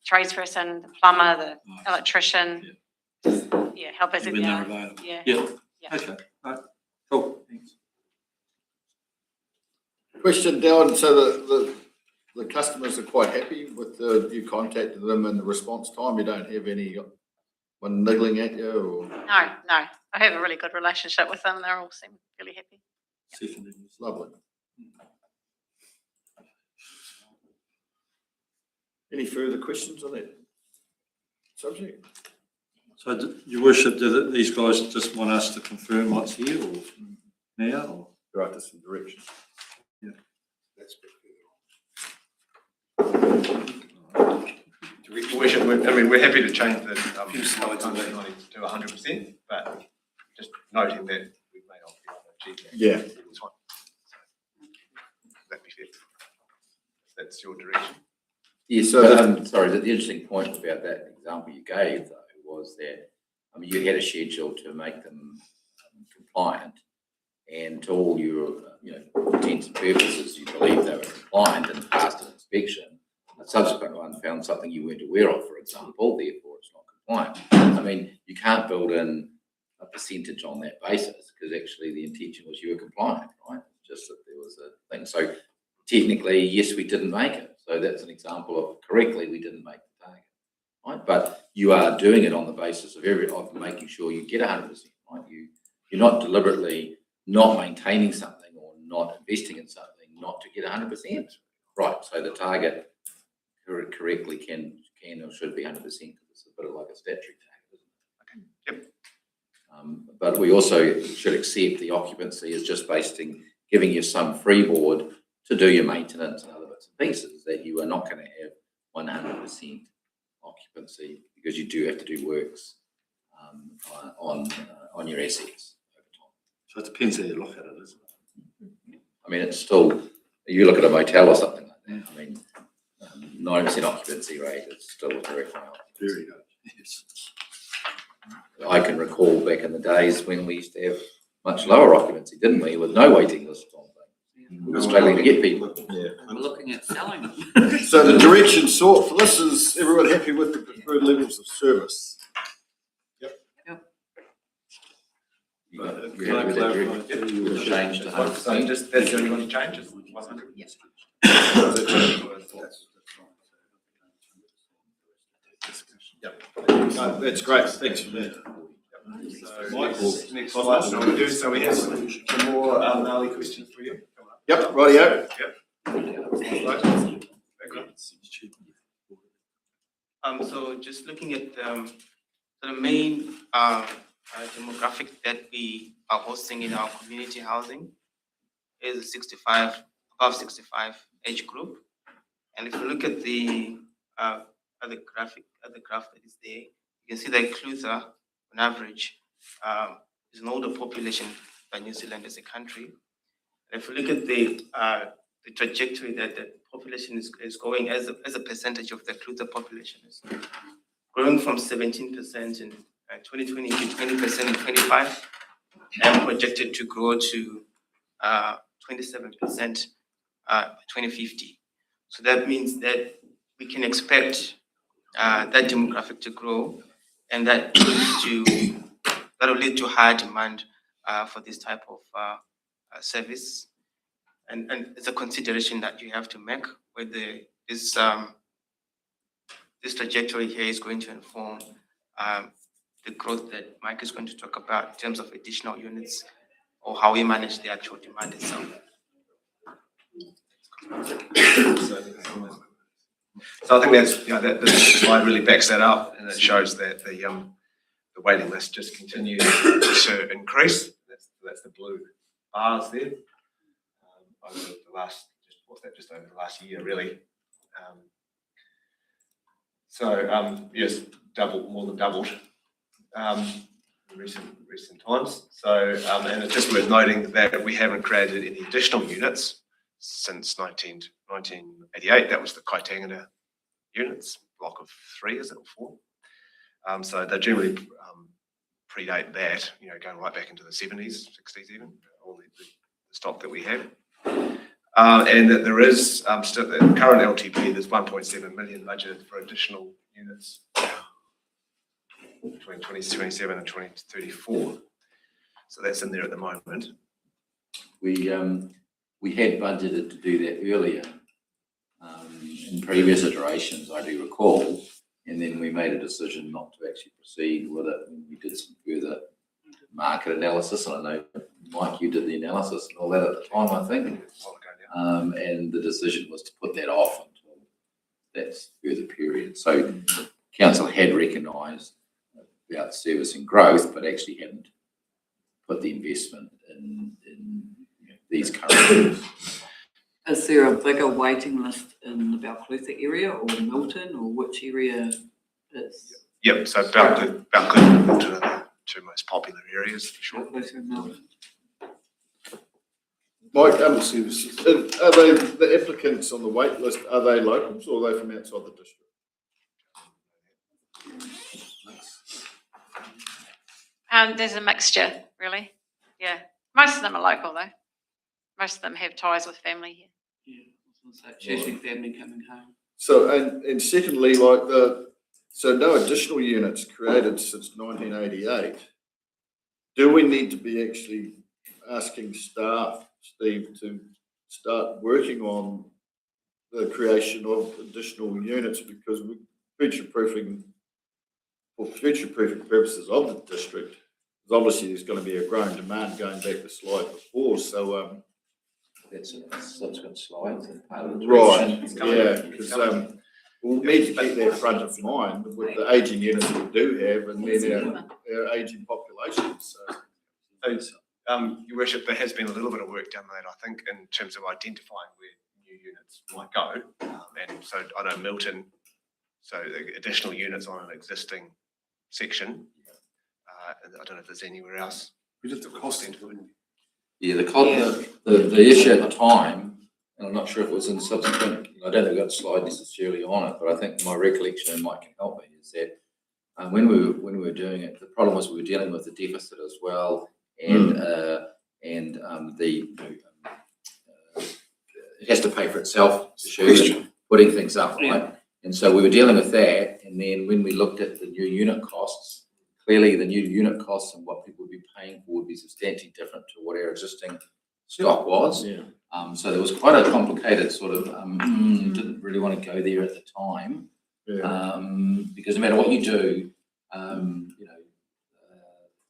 tradesperson, the plumber, the electrician. Yeah, how busy When they they're are. available. Yeah. Yeah, Yeah. okay, right, cool, thanks. Question, Dylan, so the customers are quite happy with you contacted them and the response time? You don't have anyone niggling at you or? No, I have a really good relationship with them. They all seem really happy. It's lovely. Any further questions on that subject? So, Your Worship, these guys just want us to confirm what's here or now or? Right, that's the direction. Yeah. That's a bit further on. Your Worship, we're happy to change the slides on 90 to 100%, but just noting that we may not be able to achieve that. Yeah. That'd be fair. That's your direction. Yes, sorry, the interesting point about that example you gave though was that, you had a schedule to make them compliant, and to all your, intents and purposes, you believe they were compliant and passed an inspection. A subsequent one found something you weren't aware of, for example, therefore it's not compliant. You can't build in a percentage on that basis because actually the intention was you were compliant, right? Just that there was a thing. So technically, yes, we didn't make it. So that's an example of correctly we didn't make the target, right? But you are doing it on the basis of making sure you get 100%, right? You're not deliberately not maintaining something or not investing in something not to get 100%, right? So the target correctly can or should be 100% because it's a bit of like a statutory target, isn't it? Yep. But we also should accept the occupancy is just giving you some freeboard to do your maintenance and other bits and pieces, that you are not going to have 100% occupancy because you do have to do works on your assets over time. So it depends how you look at it, isn't it? It's still, you look at a motel or something like that, 90% occupancy rate is still a very high. Very good, yes. I can recall back in the days when we used to have much lower occupancy, didn't we, with no waiting list on things. We were struggling to get people. Yeah. We're looking at selling them. So the direction sought for this is everyone happy with the preferred levels of service? You have to with that direction. We'll change to 100%. So just, that's the only one to change, is 100? Yes. Yep. No, that's great. Thanks for that. So next slide, so we do, so we have some more early questions for you. Yep, rightio. So just looking at the main demographic that we are hosting in our community housing is above 65 age group. And if you look at the other graph that is there, you can see that Clutha, on average, is an older population than New Zealand as a country. And if you look at the trajectory that the population is going as a percentage of the Clutha population is growing from 17% in 2020 to 20% in 25, and projected to grow to 27% by 2050. So that means that we can expect that demographic to grow, and that will lead to higher demand for this type of service. And it's a consideration that you have to make whether this trajectory here is going to inform the growth that Mike is going to talk about in terms of additional units, or how we manage the actual demand itself. So I think that's, this slide really backs that up, and it shows that the waiting list just continues to increase. That's the blue bars there. Over the last, just over the last year, really. Yes, more than doubled in recent times. So, and it's just worth noting that we haven't created any additional units since 1988. That was the Kaitangata units, block of 3, is it, or 4? So they're generally predate that, you know, going right back into the 70s, 60s even, all the stock that we have. And that there is still, the current LTP, there's 1.7 million budgeted for additional units between 2027 and 2034. So that's in there at the moment. We had budgeted to do that earlier in previous iterations, I do recall, and then we made a decision not to actually proceed with it. And we did some further market analysis, and I know, Mike, you did the analysis and all that at the time, I think. And the decision was to put that off until that further period. So council had recognised about servicing growth, but actually hadn't put the investment in these current years. Is there a bigger waiting list in the Balclutha area or Milton, or which area is? Yep, so Balclutha and Milton are the two most popular areas for sure. Balclutha and Milton. Mike, are they, the applicants on the wait list, are they locals or are they from outside the district? There's a mixture, really. Yeah, most of them are local though. Most of them have ties with family here. Yeah, it's usually family coming home. So, and secondly, like so no additional units created since 1988. Do we need to be actually asking staff, Steve, to start working on the creation of additional units, because we're future-proofing purposes of the district, because obviously there's going to be a growing demand going back to slide before, so That's a subsequent slide. Part of the right, direction. yeah, because we'll need to keep that front of mind with the ageing units we do have, and then our ageing population. Your Worship, there has been a little bit of work done on that, I think, in terms of identifying where new units might go. And so I know Milton, so the additional units on an existing section. I don't know if there's anywhere else. We did the cost into it. Yeah, the issue at the time, and I'm not sure if it was in subsequent, I don't think we've got a slide necessarily on it, but I think my recollection, and Mike can help me, is that when we were doing it, the problem was we were dealing with the deficit as well, and it has to pay for itself, putting things up, right? And so we were dealing with that, and then when we looked at the new unit costs, clearly the new unit costs and what people would be paying for would be substantially different to what our existing stock was. Yeah. So there was quite a complicated sort of, didn't really want to go there at the time. Yeah. Because no matter what you do,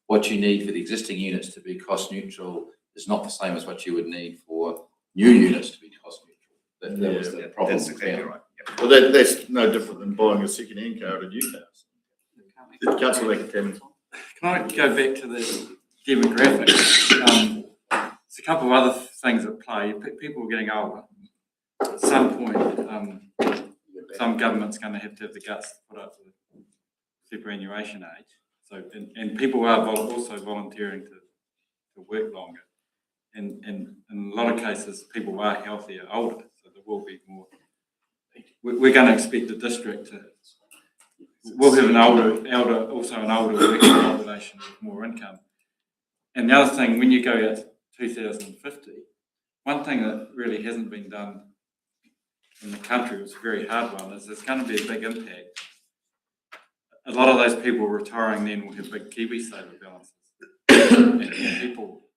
what you need for the existing units to be cost neutral is not the same as what you would need for new units to be cost neutron. That was the problem. That's exactly right. Yep. Well, that's no different than buying a second-hand car at a new house. Councillor McTavish. Can I go back to the demographics? There's a couple of other things at play. People are getting older. At some point, some government's going to have the guts to put up the superannuation age. So, and people are also volunteering to work longer. And in a lot of cases, people are healthier, older. So there will be more. We're going to expect the district to. We'll have an older working population with more income. And the other thing, when you go out to 2050, one thing that really hasn't been done in the country, it's a very hard one, is there's going to be a big impact. A lot of those people retiring then will have big KiwiSaver balances. And people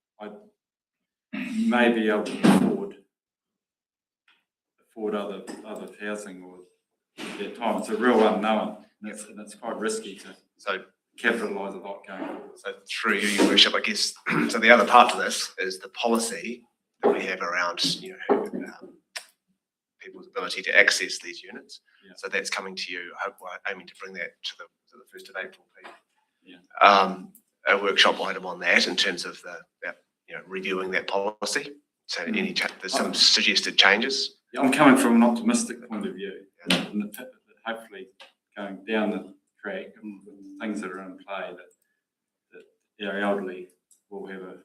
may be able to afford other housing or at that time. It's a real unknown. And it's quite risky to capitalise a lot going forward. So through you, Your Worship, I guess, so the other part to this is the policy that we have around, people's ability to access these units. Yeah. So that's coming to you. I hope we're aiming to bring that to the 1st of April. Yeah. A workshop item on that in terms of reviewing that policy. So there's some suggested changes. Yeah, I'm coming from an optimistic point of view. Yeah. And hopefully going down the track and things that are in play that our elderly will have a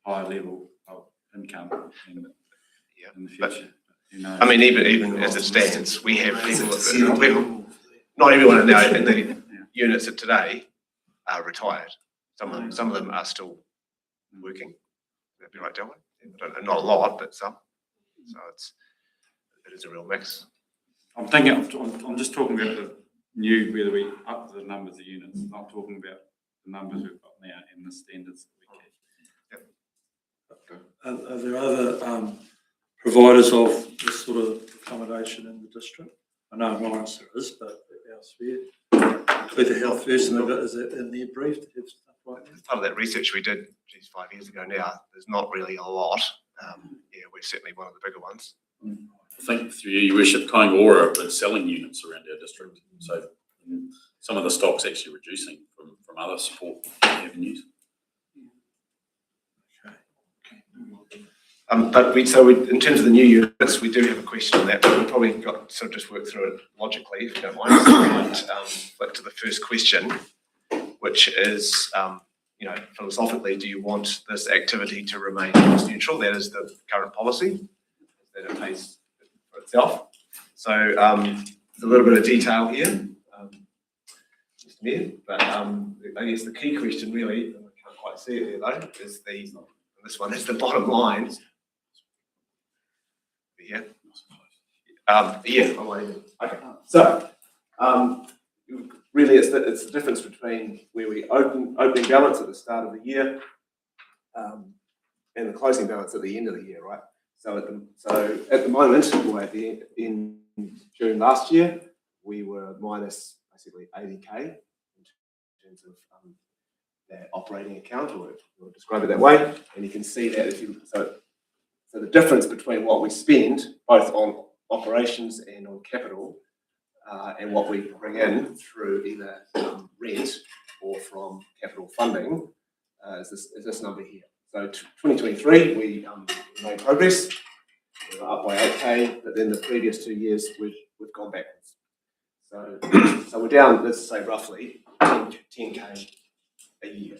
higher level of income in the future. But, I mean, even as it stands, we have people, not everyone in the units of today are retired. Some of them are still working. That'd be right, Delwyn? Not a lot, but some. So it is a real mix. I'm thinking, I'm just talking about the new, whether we up the numbers of units, not talking about the numbers we've got now and the standards that we can. Are there other providers of this sort of accommodation in the district? I know my answer is, but elsewhere, include the health first, and is it in their brief to have stuff like that? As part of that research we did, 5 years ago now, there's not really a lot. We're certainly one of the bigger ones. I think through your worship, Kaingora have been selling units around our district. So some of the stock's actually reducing from other support avenues. In terms of the new units, we do have a question on that, but we've probably got to sort of just work through it logically, if you don't mind. So we might flip to the first question, which is, philosophically, do you want this activity to remain cost neutral? That is the current policy, that it pays for itself. So there's a little bit of detail here, Mr. Mayor, but I guess the key question really, and I can't quite see it there though, is this one is the bottom line. Yeah. Okay. So really, it's the difference between where we opening balance at the start of the year and the closing balance at the end of the year, right? So at the moment, in June last year, we were minus basically 80K in terms of that operating account, or we'll describe it that way. And you can see that so the difference between what we spend both on operations and on capital and what we bring in through either rent or from capital funding is this number here. So 2023, we made progress. We were up by 8K, but then the previous 2 years we've gone backwards. So we're down, let's say roughly 10K a year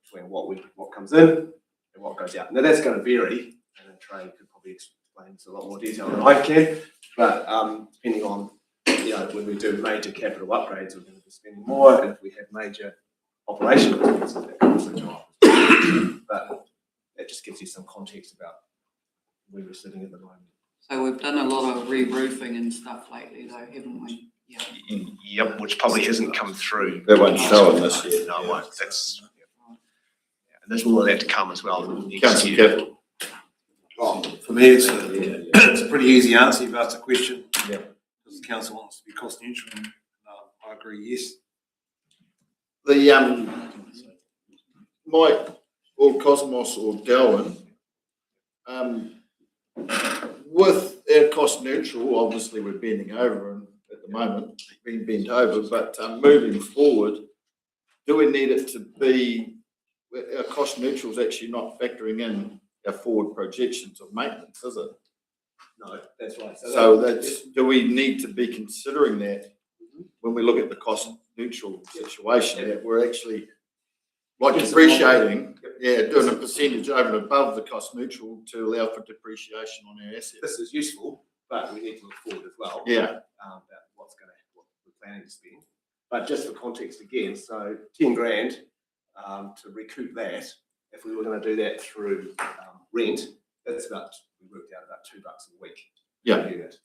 between what comes in and what goes out. Now that's going to vary, and Trey could probably explain this in a lot more detail than I can. But depending on when we do major capital upgrades, we're going to be spending more, and if we have major operational expenses, that can also go up. But that just gives you some context about where we're sitting at the moment. So we've done a lot of re-roofing and stuff lately though, haven't we? Yeah. Yep, which probably hasn't come through. That won't show in this year. No, it won't. And there's more of that to come as well. Councillor Capital. Oh, for me, it's a pretty easy answer. You've asked a question. Yeah. Does the council wants to be cost neutral? And, I agree, yes. The Mike or Cosmos or Darwin, with our cost neutral, obviously we're bending over and at the moment being bent over, but moving forward, do we need it to be, our cost neutral is actually not factoring in our forward projections of maintenance, is it? No, that's right. So do we need to be considering that when we look at the cost neutral situation, that we're actually like depreciating, doing a percentage over and above the cost neutral to allow for depreciation on our assets? This is useful, but we need to look forward as well. Yeah. About what we're planning to spend. But just for context again, so 10 grand to recoup that, if we were going to do that through rent, that's we worked out about $2 a week. Yeah. Unit.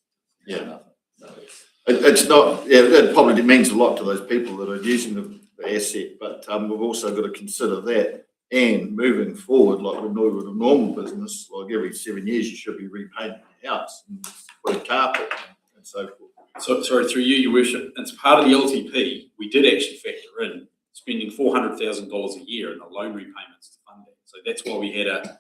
Yeah. It's not, it probably means a lot to those people that are using the asset, but we've also got to consider that, and moving forward, like we know with a normal business, like every 7 years you should be repainting the house and put a carpet and so forth. So, sorry, through you, Your Worship, as part of the LTP, we did actually factor in spending $400,000 a year in the loan repayments to fund it. So that's why we had a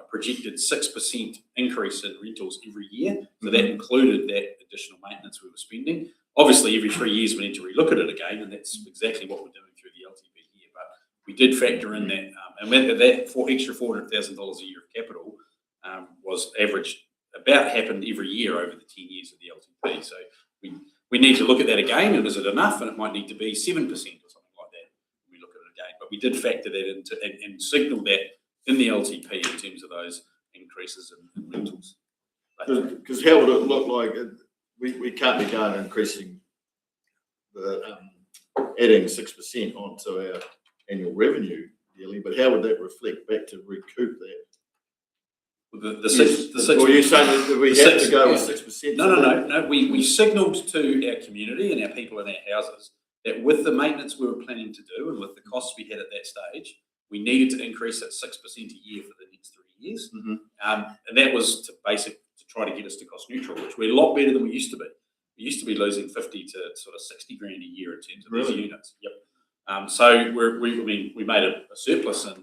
projected 6% increase in rentals every year. So that included that additional maintenance we were spending. Obviously, every 3 years we need to relook at it again, and that's exactly what we're doing through the LTP here. But we did factor in that, and that for extra $400,000 a year of capital was averaged, about happened every year over the 10 years of the LTP. So we need to look at that again, and is it enough? And it might need to be 7% or something like that when we look at it again. But we did factor that into and signal that in the LTP in terms of those increases in rentals. Because how would it look like? We can't be going increasing the adding 6% onto our annual revenue dealing, but how would that reflect back to recoup that? The six. Were you saying that we had to go with 6%? No. We signalled to our community and our people in our houses that with the maintenance we were planning to do and with the costs we had at that stage, we needed to increase it 6% a year for the next 3 years. And that was to try to get us to cost neutral, which we're a lot better than we used to be. We used to be losing 50 to sort of 60 grand a year in terms of these units. Yep. So we made a surplus in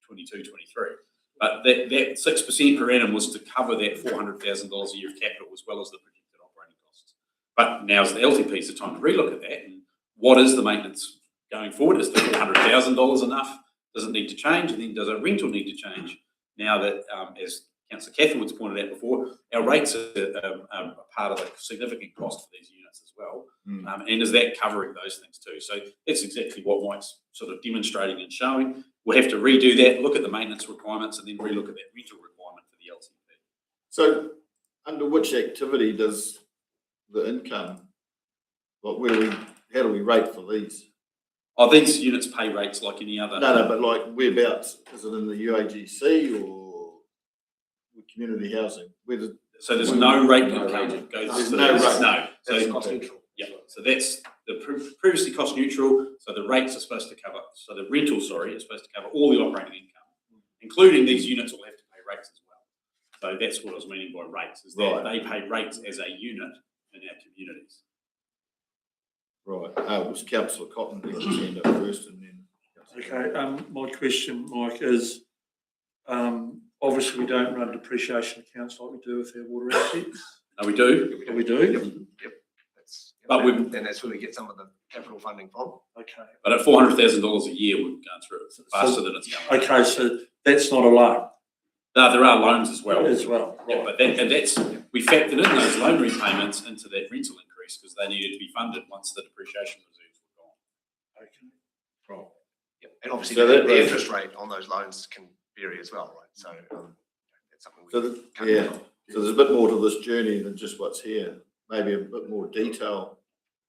22, 23. But that 6% per annum was to cover that $400,000 a year of capital as well as the projected operating costs. But now's the LTP's the time to relook at that. And what is the maintenance going forward? Is the $400,000 enough? Does it need to change? And then does a rental need to change? Now that, as Councillor Catherwood's pointed out before, our rates are part of the significant cost for these units as well. And is that covering those things too? So that's exactly what Mike's sort of demonstrating and showing. We'll have to redo that, look at the maintenance requirements, and then relook at that rental requirement for the LTP. So, under which activity does the income, like how do we rate for these? Oh, these units pay rates like any other. No, but like whereabouts? Is it in the UAGC or community housing? So there's no rate that goes. There's no rate. No. So That's cost neutral. Yeah. So that's the previously cost neutral. So the rates are supposed to cover. So the rental, is supposed to cover all the operating income, including these units will have to pay rates as well. So that's what I was meaning by rates. Is that they pay rates as a unit in our communities. Right. It was Councillor Cotton who had his hand up first, and then. Okay, my question, Mike, is obviously we don't run depreciation accounts like we do with our water assets. No, we do. We do? Yep. But that's where we get some of the capital funding from. Okay. But at $400,000 a year, we've gone through it faster than it's going. Okay, so that's not a loan. No, there are loans as well. Right. But that's we factored in those loan repayments into that rental increase because they needed to be funded once the depreciation reserves were gone. Okay. Right. Yep. And obviously So the interest rate on those loans can vary as well, right? So that's something So there's a bit more to this journey than just what's here. Maybe a bit more detail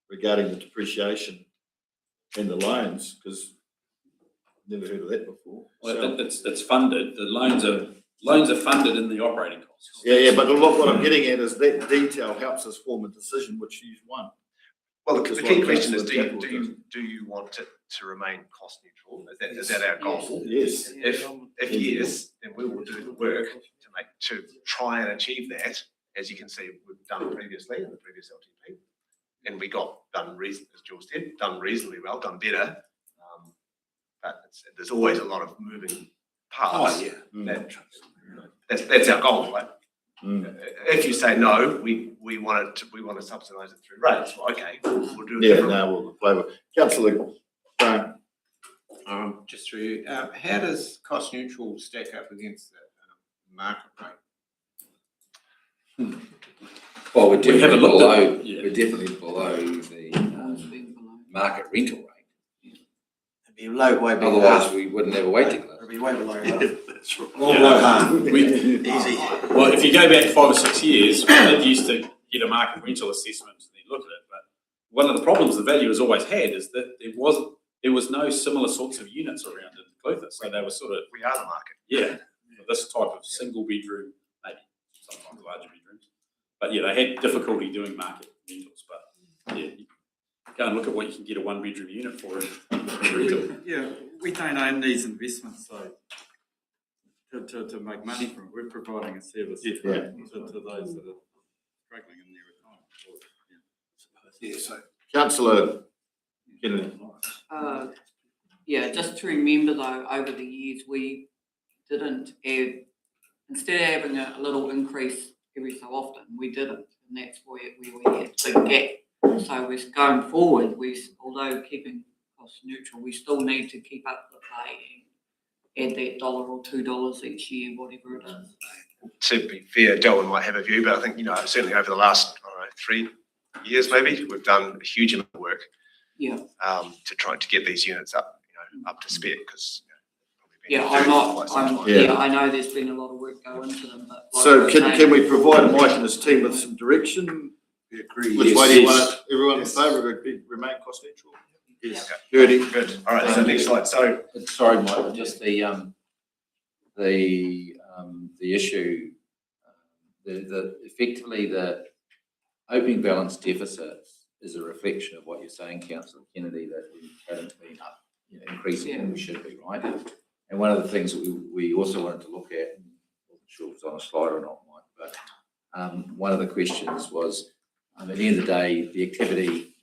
regarding the depreciation and the loans, because I've never heard of that before. Well, it's funded. The loans are funded in the operating costs. Yeah, but what I'm getting at is that detail helps us form a decision which you've won. Well, the key question is, do you want it to remain cost neutral? Is that our goal? Yes. If yes, then we will do the work to try and achieve that. As you can see, we've done previously in the previous LTP, and we got done as Jules said, done reasonably well, done better. But there's always a lot of moving parts. Oh, yeah. That's our goal, right? If you say no, we want to subsidise it through rates. Well, okay, we'll do it. Yeah, no, we'll play with Councillor Graham. Just through, how does cost neutral stack up against the market rate? Well, we're definitely below. Yeah. We're definitely below the market rental rate. It'd be low, way below. Otherwise, we wouldn't have a waiting list. It'd be way below. That's right. Easy. Well, if you go back 5 or 6 years, we did used to get a market rental assessment and then look at it. But one of the problems the valuers always had is that there was no similar sorts of units around in Clutha. So they were sort of We are the market. yeah, this type of single bedroom, maybe sometimes larger bedrooms. But yeah, they had difficulty doing market rentals. But yeah, you go and look at what you can get a 1 bedroom unit for. Yeah, we don't own these investments though. To make money from it, we're providing a service to those that are struggling in their retirement. Yeah, so Councillor Kennedy. Yeah, just to remember though, over the years, we didn't have, instead of having a little increase every so often, we didn't, and that's where we had a big gap. So we're going forward, although keeping cost neutral, we still need to keep up the play and add that $1 or $2 each year, whatever it is. To be fair, Delwyn might have a view, but I think, certainly over the last 3 years maybe, we've done a huge amount of work to try to get these units up to spec, because I know there's been a lot of work go into them, but So can we provide Mike and his team with some direction? We agree. Which way do you want it? Everyone in favour of it remain cost neutral? Yes. Gertie. Good, all right, so next slide, so, Sorry, Michael, just the issue, effectively the opening balance deficit is a reflection of what you're saying, Councillor Kennedy, that we haven't been up, increasing and we should be, right? And one of the things that we also wanted to look at, I'm not sure if it's on a slide or not, Mike, but one of the questions was, at the end of the day, the activity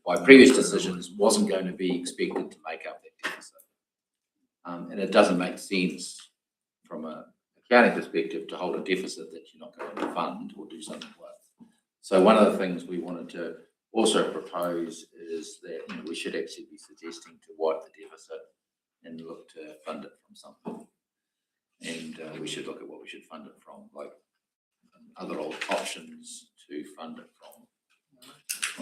by previous decisions wasn't going to be expected to make up that deficit. And it doesn't make sense from an accounting perspective to hold a deficit that you're not going to fund or do something with. So one of the things we wanted to also propose is that we should actually be suggesting to wipe the deficit and look to fund it from something. And we should look at what we should fund it from, like other options to fund it from,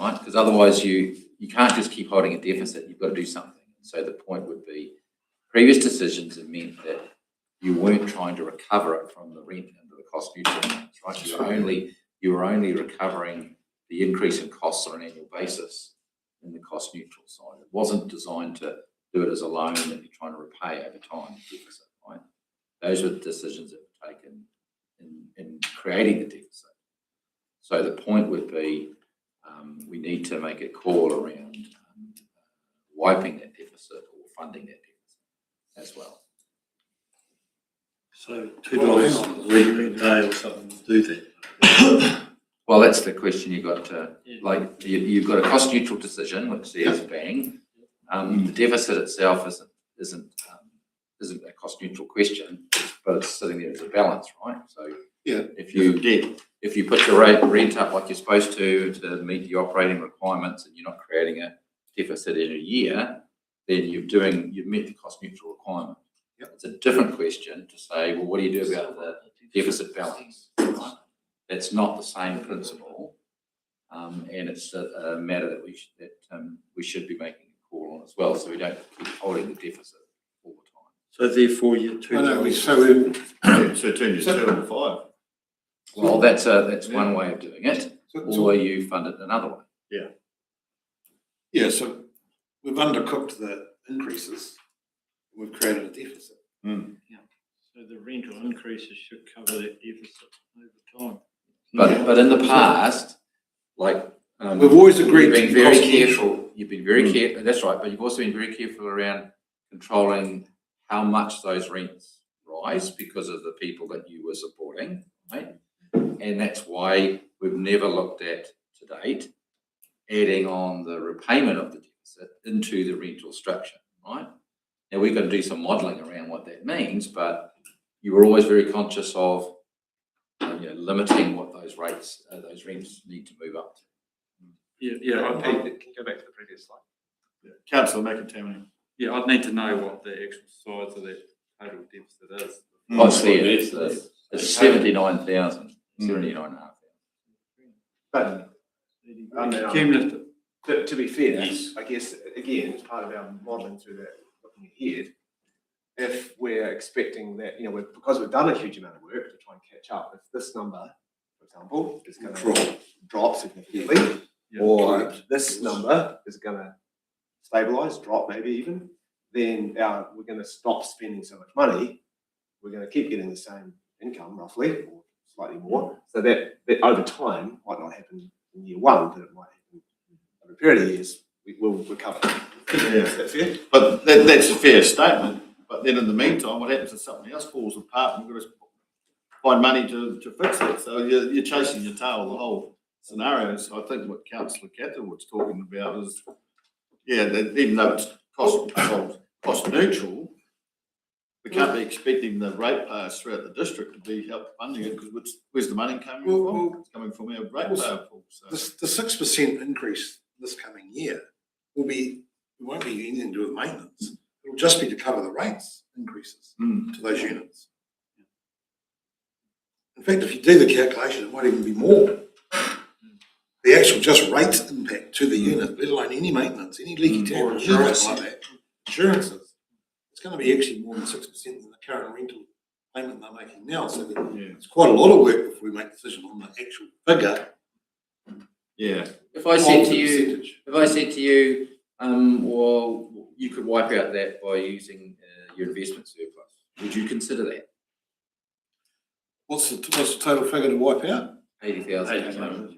right? Because otherwise you can't just keep holding a deficit, you've got to do something. So the point would be, previous decisions have meant that you weren't trying to recover it from the rent under the cost neutral amounts, right? You were only recovering the increase in costs on an annual basis in the cost neutral side. It wasn't designed to do it as a loan that you're trying to repay over time, deficit, right? Those were the decisions that were taken in creating the deficit. So the point would be, we need to make a call around wiping that deficit or funding that deficit as well. So $2 a day or something to do that. Well, that's the question you got to, like, you've got a cost neutral decision, which says bang. The deficit itself isn't a cost neutral question, but it's sitting there as a balance, right? So if you put your rent up like you're supposed to meet the operating requirements and you're not creating a deficit in a year, then you've met the cost neutral requirement. It's a different question to say, well, what do you do about the deficit balance? Right? That's not the same principle, and it's a matter that we should be making a call on as well, so we don't keep holding the deficit all the time. So therefore you're $2. So turn your 2 into 5. Well, that's one way of doing it, or you fund it another way. Yeah, so we've undercooked the increases. We've created a deficit. So the rental increases should cover that deficit over time. But in the past, like we've always agreed you've been to very cost careful. You've been very careful. That's right. But you've also been very careful around controlling how much those rents rise because of the people that you were supporting, right? And that's why we've never looked at to date adding on the repayment of the deficit into the rental structure, right? Now we've got to do some modelling around what that means, but you were always very conscious of limiting what those rents need to move up to. can you go back to the previous slide? Councillor McIntyre. Yeah, I'd need to know what the actual size of that total deficit is. What's there? It's 79,000, 79,500. But Cumulative. to be fair, I guess, again, as part of our modelling through that, looking ahead, if we're expecting that, because we've done a huge amount of work to try and catch up, if this number, for example, is going to drop significantly, or this number is going to stabilise, drop maybe even, then we're going to stop spending so much money. We're going to keep getting the same income roughly, or slightly more. So that over time might not happen in year one, but it might happen over a period of years. We will recover. Is that fair? But that's a fair statement. But then in the meantime, what happens if something else falls apart and we've got to find money to fix it? So you're chasing your tail the whole scenario. So I think what Councillor Catherwood's talking about is, that even though it's cost neutral, we can't be expecting the ratepayers throughout the district to be help funding it, because where's the money coming from? It's coming from our ratepayer pool. So. The 6% increase this coming year it won't be anything to do with maintenance. It'll just be to cover the rates increases to those units. In fact, if you do the calculation, it might even be more. The actual just rates impact to the unit, let alone any maintenance, any leaky tap, or insurance like that, insurances, it's going to be actually more than 6% than the current rental payment they're making now. So it's quite a lot of work before we make a decision on the actual figure Yeah. If I said Of to the you, percentage. well, you could wipe out that by using your investment surplus, would you consider that? What's the total figure to wipe out? 80,000.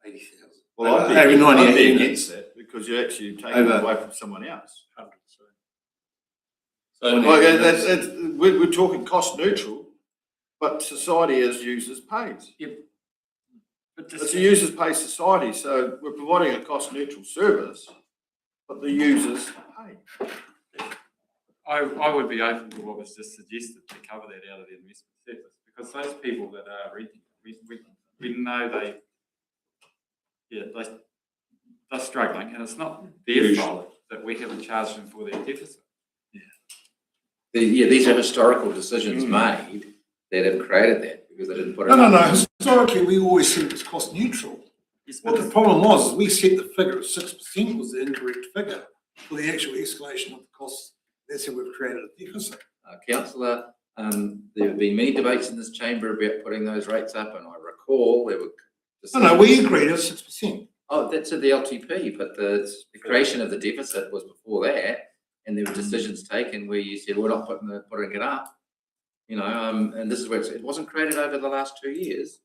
80,000. Well, I'd Over be 98 units. against that because you're actually taking it Over- away from someone else. So, Well, we're talking cost neutral, but society as users pays. It's a users pay society, so we're providing a cost neutral service, but the users pay. I would be open to what was just suggested to cover that out of the investment surplus, because those people that are renting, we know they're struggling, and it's not their fault that we haven't charged them for their deficit. These are historical decisions made that have created that because they didn't put it No. up. Historically, we always said it was cost neutral. What the problem was, is we set the figure of 6% was the incorrect figure for the actual escalation of the costs. That's how we've created a deficit. Councillor, there have been many debates in this chamber about putting those rates up, and I recall there were. No, we agreed at 6%. Oh, that's at the LTP, but the creation of the deficit was before that, and there were decisions taken where you said we're not putting it up. And this is where it wasn't created over the last 2 years.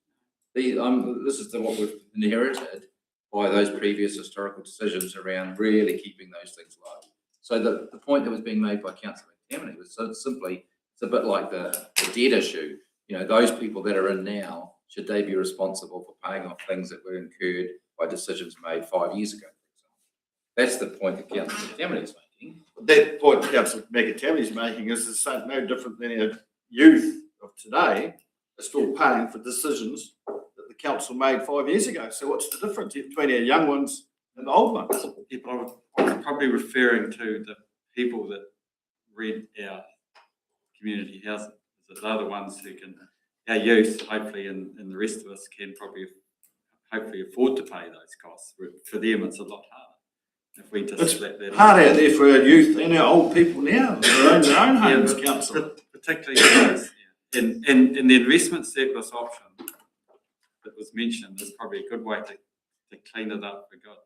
This is what we've inherited by those previous historical decisions around really keeping those things low. So the point that was being made by Councillor McTammany was simply, it's a bit like the debt issue. Those people that are in now, should they be responsible for paying off things that were incurred by decisions made 5 years ago? That's the point that Councillor McTammany is making. That point Councillor Megatami is making is the same, no different than our youth of today are still paying for decisions that the council made 5 years ago. So what's the difference between our young ones and the old ones? Yeah, but I was probably referring to the people that rent our community housing. They're the ones who can, our youth, hopefully, and the rest of us can probably hopefully afford to pay those costs. For them, it's a lot harder. If we just It's let that hard out there for our youth and our old people now that own their own homes, councillor. Particularly those, in the investment surplus option that was mentioned, is probably a good way to clean it up for God,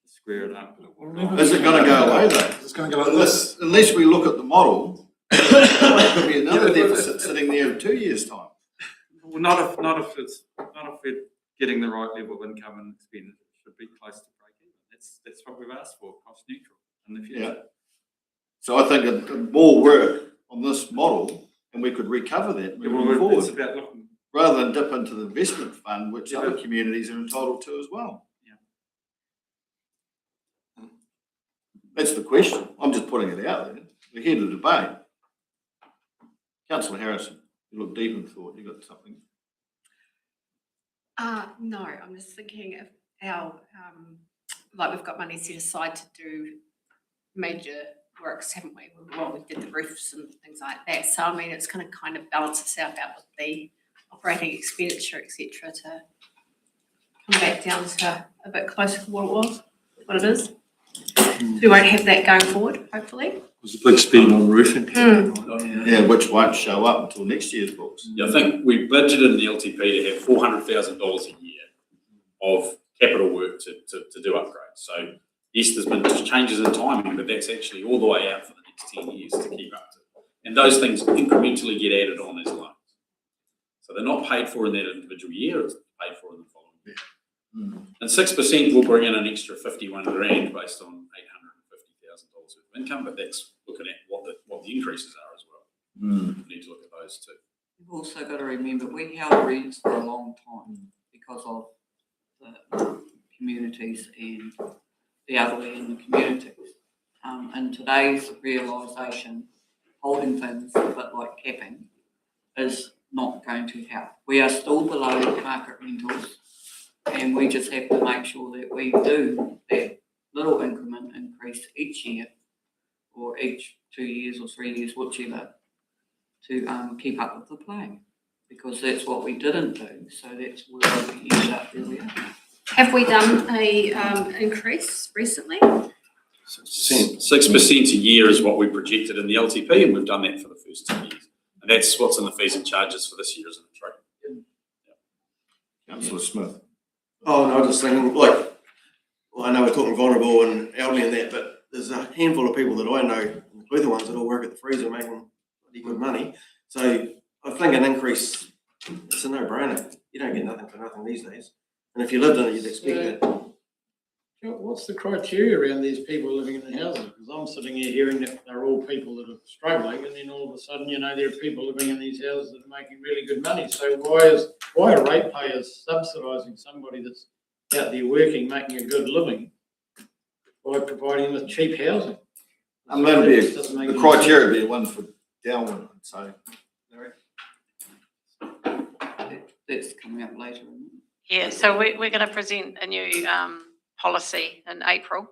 to square it up. Is it going to go away though? It's going to go like this. Unless we look at the model, there could be another deficit sitting there in 2 years' time. Well, not if we're getting the right level of income and expenditure. It should be close to break even. That's what we've asked for, cost neutral in the future. Yeah. So I think more work on this model, and we could recover that moving forward, It's about looking. rather than dip into the investment fund, which other communities are entitled to as well. Yeah. That's the question. I'm just putting it out there. We're here to debate. Councillor Harrison, you look deep in thought. You got something? No, I'm just thinking of our, like we've got money set aside to do major works, haven't we? Well, we did the roofs and things like that. So, I mean, it's going to kind of balance itself out with the operating expenditure, et cetera, to come back down to a bit closer to what it is. We won't have that going forward, hopefully. There's a big spend on roofing. Yeah, which won't show up until next year's books. I think we budgeted in the LTP to have $400,000 a year of capital work to do upgrades. So yes, there's been changes in timing, but that's actually all the way out for the next 10 years to keep up to. And those things incrementally get added on as loans. So they're not paid for in that individual year, it's paid for in the following year. And 6% will bring in an extra 51 grand based on $850,000 worth of income, but that's looking at what the increases are as well. We need to look at those too. You've also got to remember, we held rents for a long time because of the communities and the elderly in the communities. And today's realisation, holding things a bit like capping, is not going to help. We are still below market rentals, and we just have to make sure that we do that little increment increase each year, or each 2 years or 3 years, whichever, to keep up with the play, because that's what we didn't do. So that's where we ended up where we are. Have we done a increase recently? 6% a year is what we projected in the LTP, and we've done that for the first 2 years. And that's what's in the fees and charges for this year, isn't it, right? Councillor Smith. Oh, no, I was just thinking, like, well, I know we're talking vulnerable and elderly and that, but there's a handful of people that I know, including the ones that all work at the freezer making pretty good money. So I think an increase, it's a no-brainer. You don't get nothing for nothing these days. And if you lived in it, you'd expect it. What's the criteria around these people living in the houses? Because I'm sitting here hearing that they're all people that are struggling, and then all of a sudden, you know, there are people living in these houses that are making really good money. So why are ratepayers subsidising somebody that's out there working, making a good living, by providing them with cheap housing? And that'd be, Doesn't make the any criteria sense. would be one for Darwin, I'd say. That's coming up later, isn't it? Yeah, so we're going to present a new policy in April.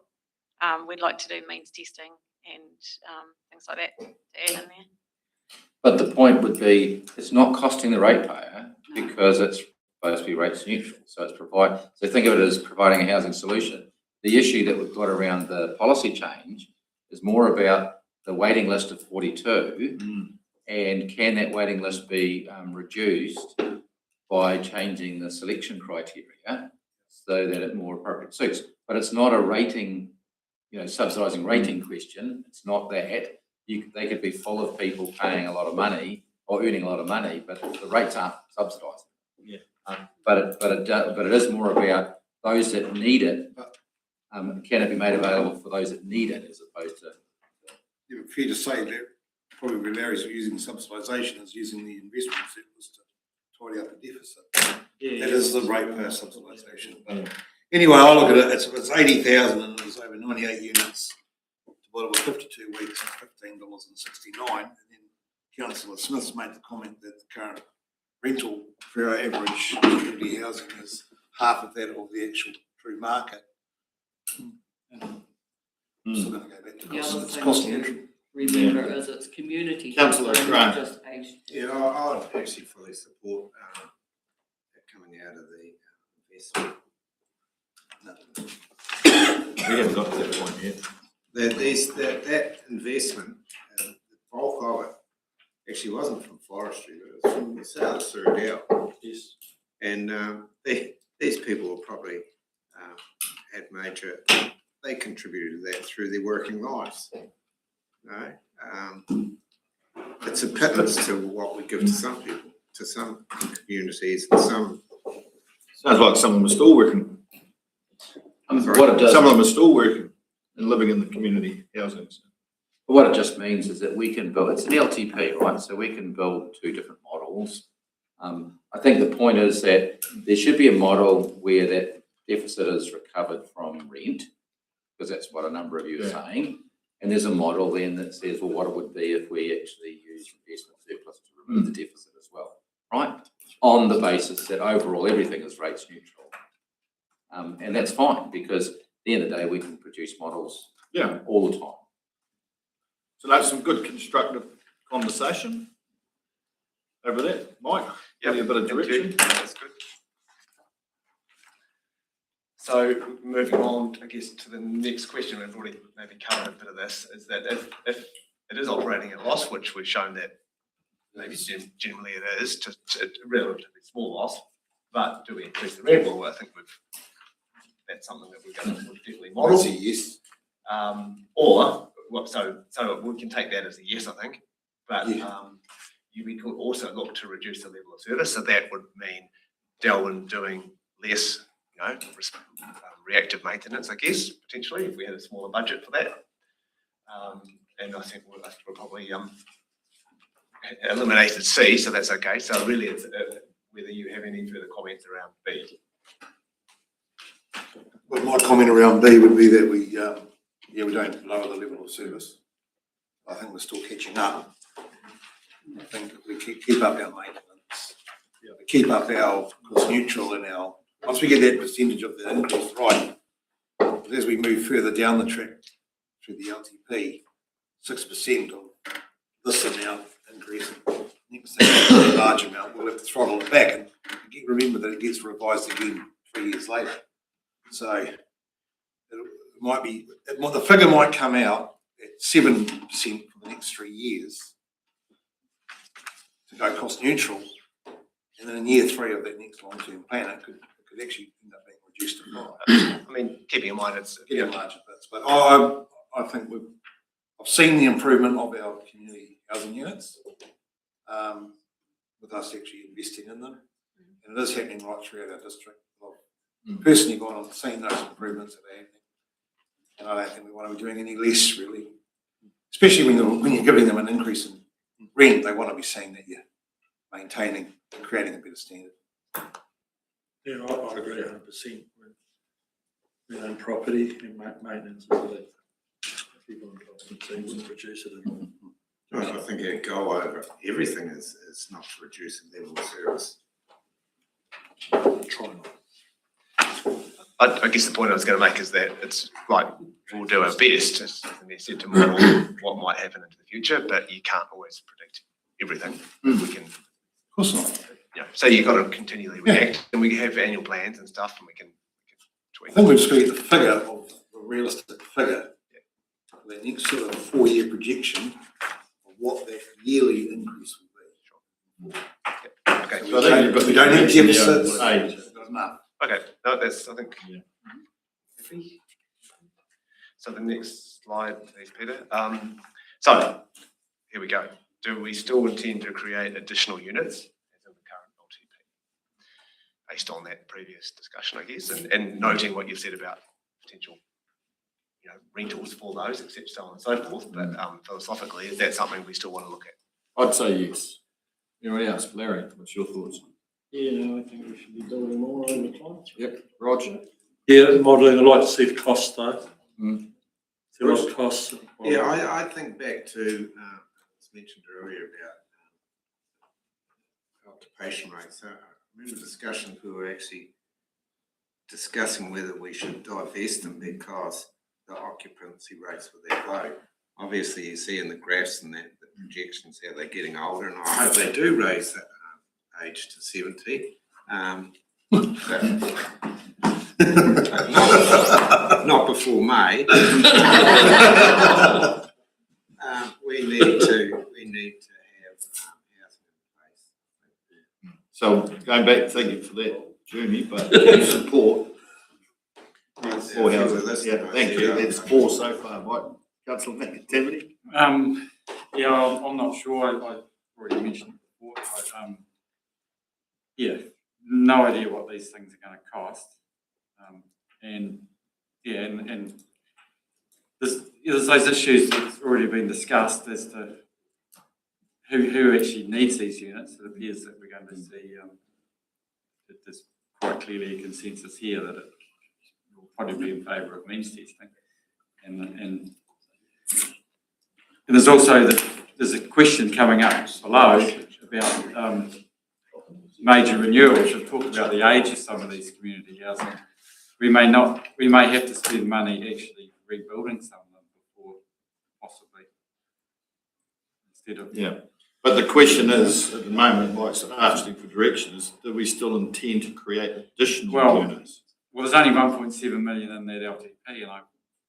We'd like to do means testing and things like that to add in there. But the point would be, it's not costing the ratepayer because it's supposed to be rates neutral. So it's so think of it as providing a housing solution. The issue that we've got around the policy change is more about the waiting list of 42 and can that waiting list be reduced by changing the selection criteria so that it more appropriately suits. But it's not a rating, subsidising rating question. It's not that. They could be full of people paying a lot of money or earning a lot of money, but the rates aren't subsidised. Yeah. But it is more about those that need it. Can it be made available for those that need it, as opposed to? Yeah, but fair to say that probably where Larry's using subsidisation is using the investment surplus to tidy up the deficit. That is the ratepayer subsidisation. But anyway, I look at it, it's 80,000 and there's over 98 units. Divided by 52 weeks, it's $15.69. And then Councillor Smith's made the comment that the current rental for our average community housing is half of that of the actual true market. Still going to go back to The cost. other It's thing cost to neutral. remember is it's community. Councillor housing, Grant. not just aged. Yeah, I would actually fully support that coming out of the investment. We haven't got to that point yet. That investment, the bulk of it actually wasn't from forestry, but it was from the South Surrey. Yes. And these people will probably had major, they contributed to that through their working lives. It's a pittance to what we give to some people, to some communities, and some. Sounds like some of them are still working. What it does, Some of them are still working and living in the community housing. what it just means is that we can build, it's an LTP, right? So we can build two different models. I think the point is that there should be a model where that deficit is recovered from rent, because that's what a number of you are saying. And there's a model then that says, well, what it would be if we actually use investment surplus to remove the deficit as well, right? On the basis that overall everything is rates neutral. And that's fine, because at the end of the day, we can produce models all the time. So that's some good constructive conversation over there. Mike, give you a bit of direction. That's good. So moving on, I guess, to the next question, we've already maybe covered a bit of this, is that if it is operating at loss, which we've shown that maybe generally it is, to a relatively small loss, but do we increase the rent? Well, I think that's something that we're going to definitely model. That's a yes. So we can take that as a yes, I think, but we could also look to reduce the level of service. So that would mean Darwin doing less, reactive maintenance, I guess, potentially, if we had a smaller budget for that. And I think we'll probably eliminated C, so that's okay. So really, it's whether you have any further comments around B. Well, my comment around B would be that we don't lower the level of service. I think we're still catching up. I think if we keep up our maintenance, we keep up our cost neutral and once we get that percentage of the increase right, as we move further down the track through the LTP, 6% of this amount increase, next thing is a large amount, we'll have to throttle it back. And remember that it gets revised again 3 years later. So it might be, the figure might come out at 7% for the next 3 years to go cost neutral, and then in year 3 of that next long-term plan, it could actually end up being reduced to 5. I mean, keeping in mind it's, Getting larger bits, but I think I've seen the improvement of our community housing units, with us actually investing in them. And it is happening right throughout our district. I've personally gone and seen those improvements that are happening. And I don't think we want to be doing any less, really. Especially when you're giving them an increase in rent, they want to be seeing that you're maintaining and creating a better standard. Yeah, I agree 100%. We own property and maintenance is really people in Constantine wouldn't reduce it at all. I think our goal over everything is not to reduce the level of service. Try not. I guess the point I was going to make is that it's like we'll do our best, as Anthony said, to model what might happen into the future, but you can't always predict everything. We can, Of course not. you know, so you've got to continually react, and we have annual plans and stuff, and we can tweak. I think we've just got to get the figure of the realistic figure, for the next sort of 4-year projection of what that yearly increase will be. Okay, So we don't have deficits. We've got enough. okay, no, that's, I think. Yeah. Happy? So the next slide, please, Peter. So here we go. Do we still intend to create additional units as in the current LTP? Based on that previous discussion, I guess, and noting what you've said about potential, you know, rentals for those, except so on and so forth. But philosophically, is that something we still want to look at? I'd say yes. Anybody else? Larry, what's your thoughts? Yeah, I think we should be building more over time. Yep, Roger. Yeah, modelling, I'd like to see the costs though. Mm. See what it costs. Yeah, I think back to, as mentioned earlier about occupation rates. I remember discussions we were actually discussing whether we should divest them because the occupancy rates were that low. Obviously, you see in the graphs and that the projections how they're getting older, and I hope they do raise that age to 70. Not before May. We need to have housing in place. So going back, thank you for that, Jeremy, but you support four houses. Yeah, thank you. That's 4 so far, right? Councillor McAtevany? Yeah, I'm not sure. I already mentioned it before. Yeah, no idea what these things are going to cost. And there's those issues that's already been discussed as to who actually needs these units. It appears that we're going to see that there's quite clearly a consensus here that it will probably be in favour of means testing. And there's also there's a question coming up below about major renewals. We've talked about the age of some of these community housing. We may have to spend money actually rebuilding some of them before possibly instead of. Yeah, but the question is, at the moment, Mike's asking for direction, is do we still intend to create additional units? Well, there's only 1.7 million in that LTP, and I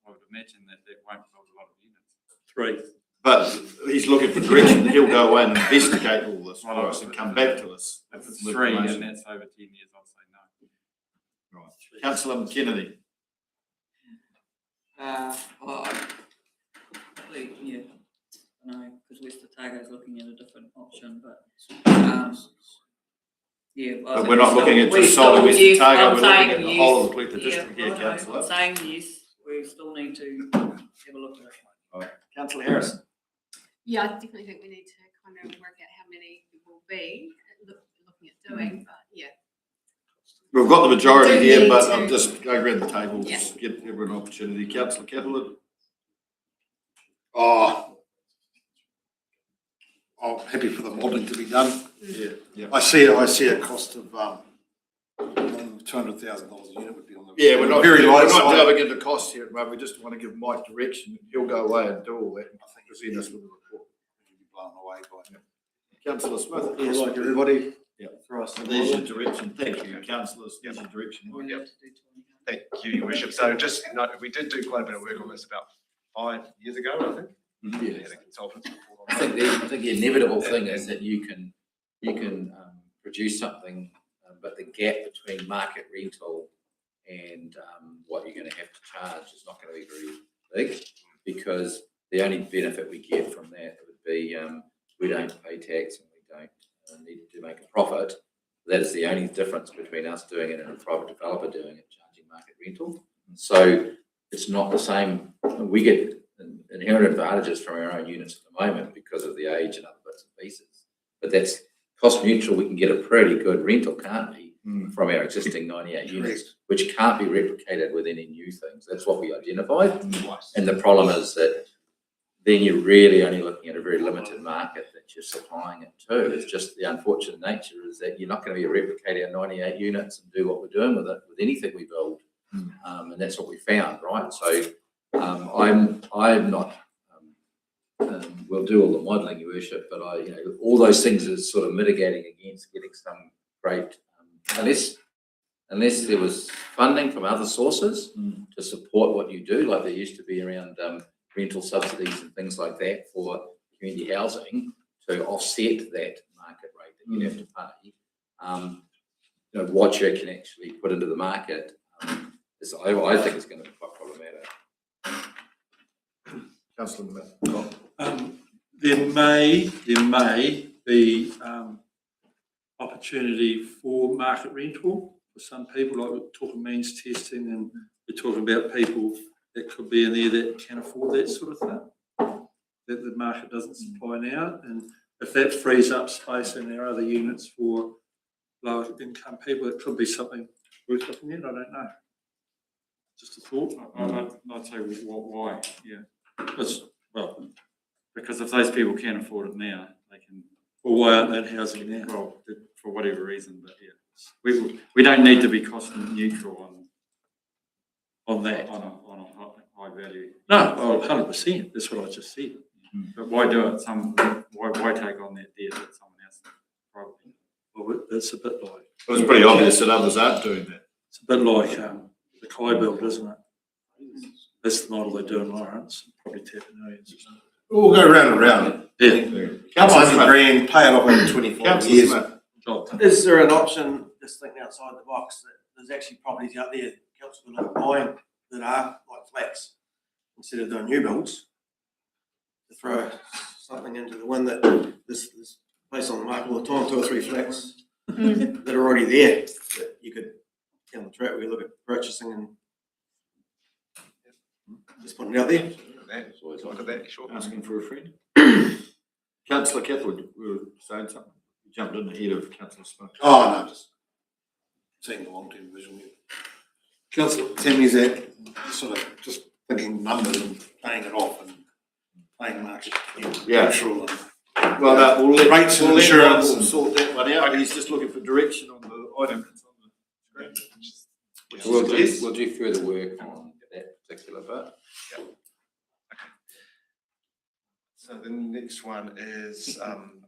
would imagine that won't build a lot of units. 3. But he's looking for direction. He'll go away and investigate all this for us and come back to us. If it's 3 and that's over 10 years, I'll say no. Right. Councillor Kennedy. Well, probably, yeah, I know, because West Otago's looking at a different option, but, yeah. Well, But we're not looking at just solely West Otago, we're looking at the whole of the Clutha district here, councillor. I'm saying yes, we still need to have a look at it. All right. Councillor Harrison. Yeah, I definitely think we need to kind of work out how many it will be, looking at doing, but yeah. We've got the majority Do here, need but to- I'll just go around the table, Yeah. just give everyone an opportunity. Councillor Capeland. Oh, I'm happy for the modelling to be done. yeah. I see a cost of $200,000 a unit would be on the Yeah, we're not very light we're not side. delving into costs here, but we just want to give Mike direction. He'll go away and do all that. I think present us with a report. You'd be blown away by it. Councillor Smith. Yeah, like everybody. Yeah. For us. There's your direction. Thank you, councillors. There's your direction. Mike. Yep. Thank you, Your Worship. So just note, we did do quite a bit of work on this about 5 years ago, I think. We had a consultant report on I that. think the inevitable thing is that you can produce something, but the gap between market rental and what you're going to have to charge is not going to be very big, because the only benefit we get from that would be we don't pay tax and we don't need to make a profit. That is the only difference between us doing it and a private developer doing it, charging market rental. So it's not the same. We get inherent advantages from our own units at the moment because of the age and other bits and pieces. But that's cost neutral. We can get a pretty good rental, can't we, from our existing 98 units, which can't be replicated with any new things. That's what we identified. And the problem is that then you're really only looking at a very limited market that you're supplying it to. It's just the unfortunate nature is that you're not going to be able to replicate our 98 units and do what we're doing with it, with anything we build. And that's what we found, right? So I'm not, we'll do all the modelling, Your Worship, but all those things is sort of mitigating against getting some great, unless there was funding from other sources to support what you do, like there used to be around rental subsidies and things like that for community housing to offset that market rate that you'd have to pay. What you can actually put into the market, I think it's going to be quite problematic. Councillor There may be opportunity for market rental for some people, like we're talking means testing, and we're talking about people that could be in there that can afford that sort of thing, that the market doesn't supply now. And if that frees up space in our other units for lower income people, it could be something worth looking at. I don't know. Just a thought. I'd say why, yeah. Because if those people can't afford it now, they can. Well, why aren't they in housing now? Well, for whatever reason, but yeah, we don't need to be cost neutral on that on a high value. No, well, 100%. That's what I just said. But why do it? Why take on that debt that someone else probably? Well, it's a bit like. It was pretty obvious that others aren't doing that. It's a bit like the Kai build, isn't it? That's the model they do in Lawrence. Probably tapping millions or something. We'll go round and round. Yeah. Couple hundred grand, pay it off over 25 years. Is there an option, just thinking outside the box, that there's actually properties out there council can look at buying that are like flats instead of doing new builds? To throw something into the one that this place on the market all the time, 2 or 3 flats that are already there that you could down the track we look at purchasing and just putting it out there. Look at that, sure. Asking for a friend. Councillor Cathwood, we were saying something. You jumped in ahead of Councillor Smith. Oh, no, just seeing the long-term vision. Councillor Timmy's that sort of just thinking numbers and paying it off and paying market neutral and Well, rates and insurance. We'll sort that one out. He's just looking for direction on the item that's on the screen. We'll do further work on that particular bit. Yeah. So the next one is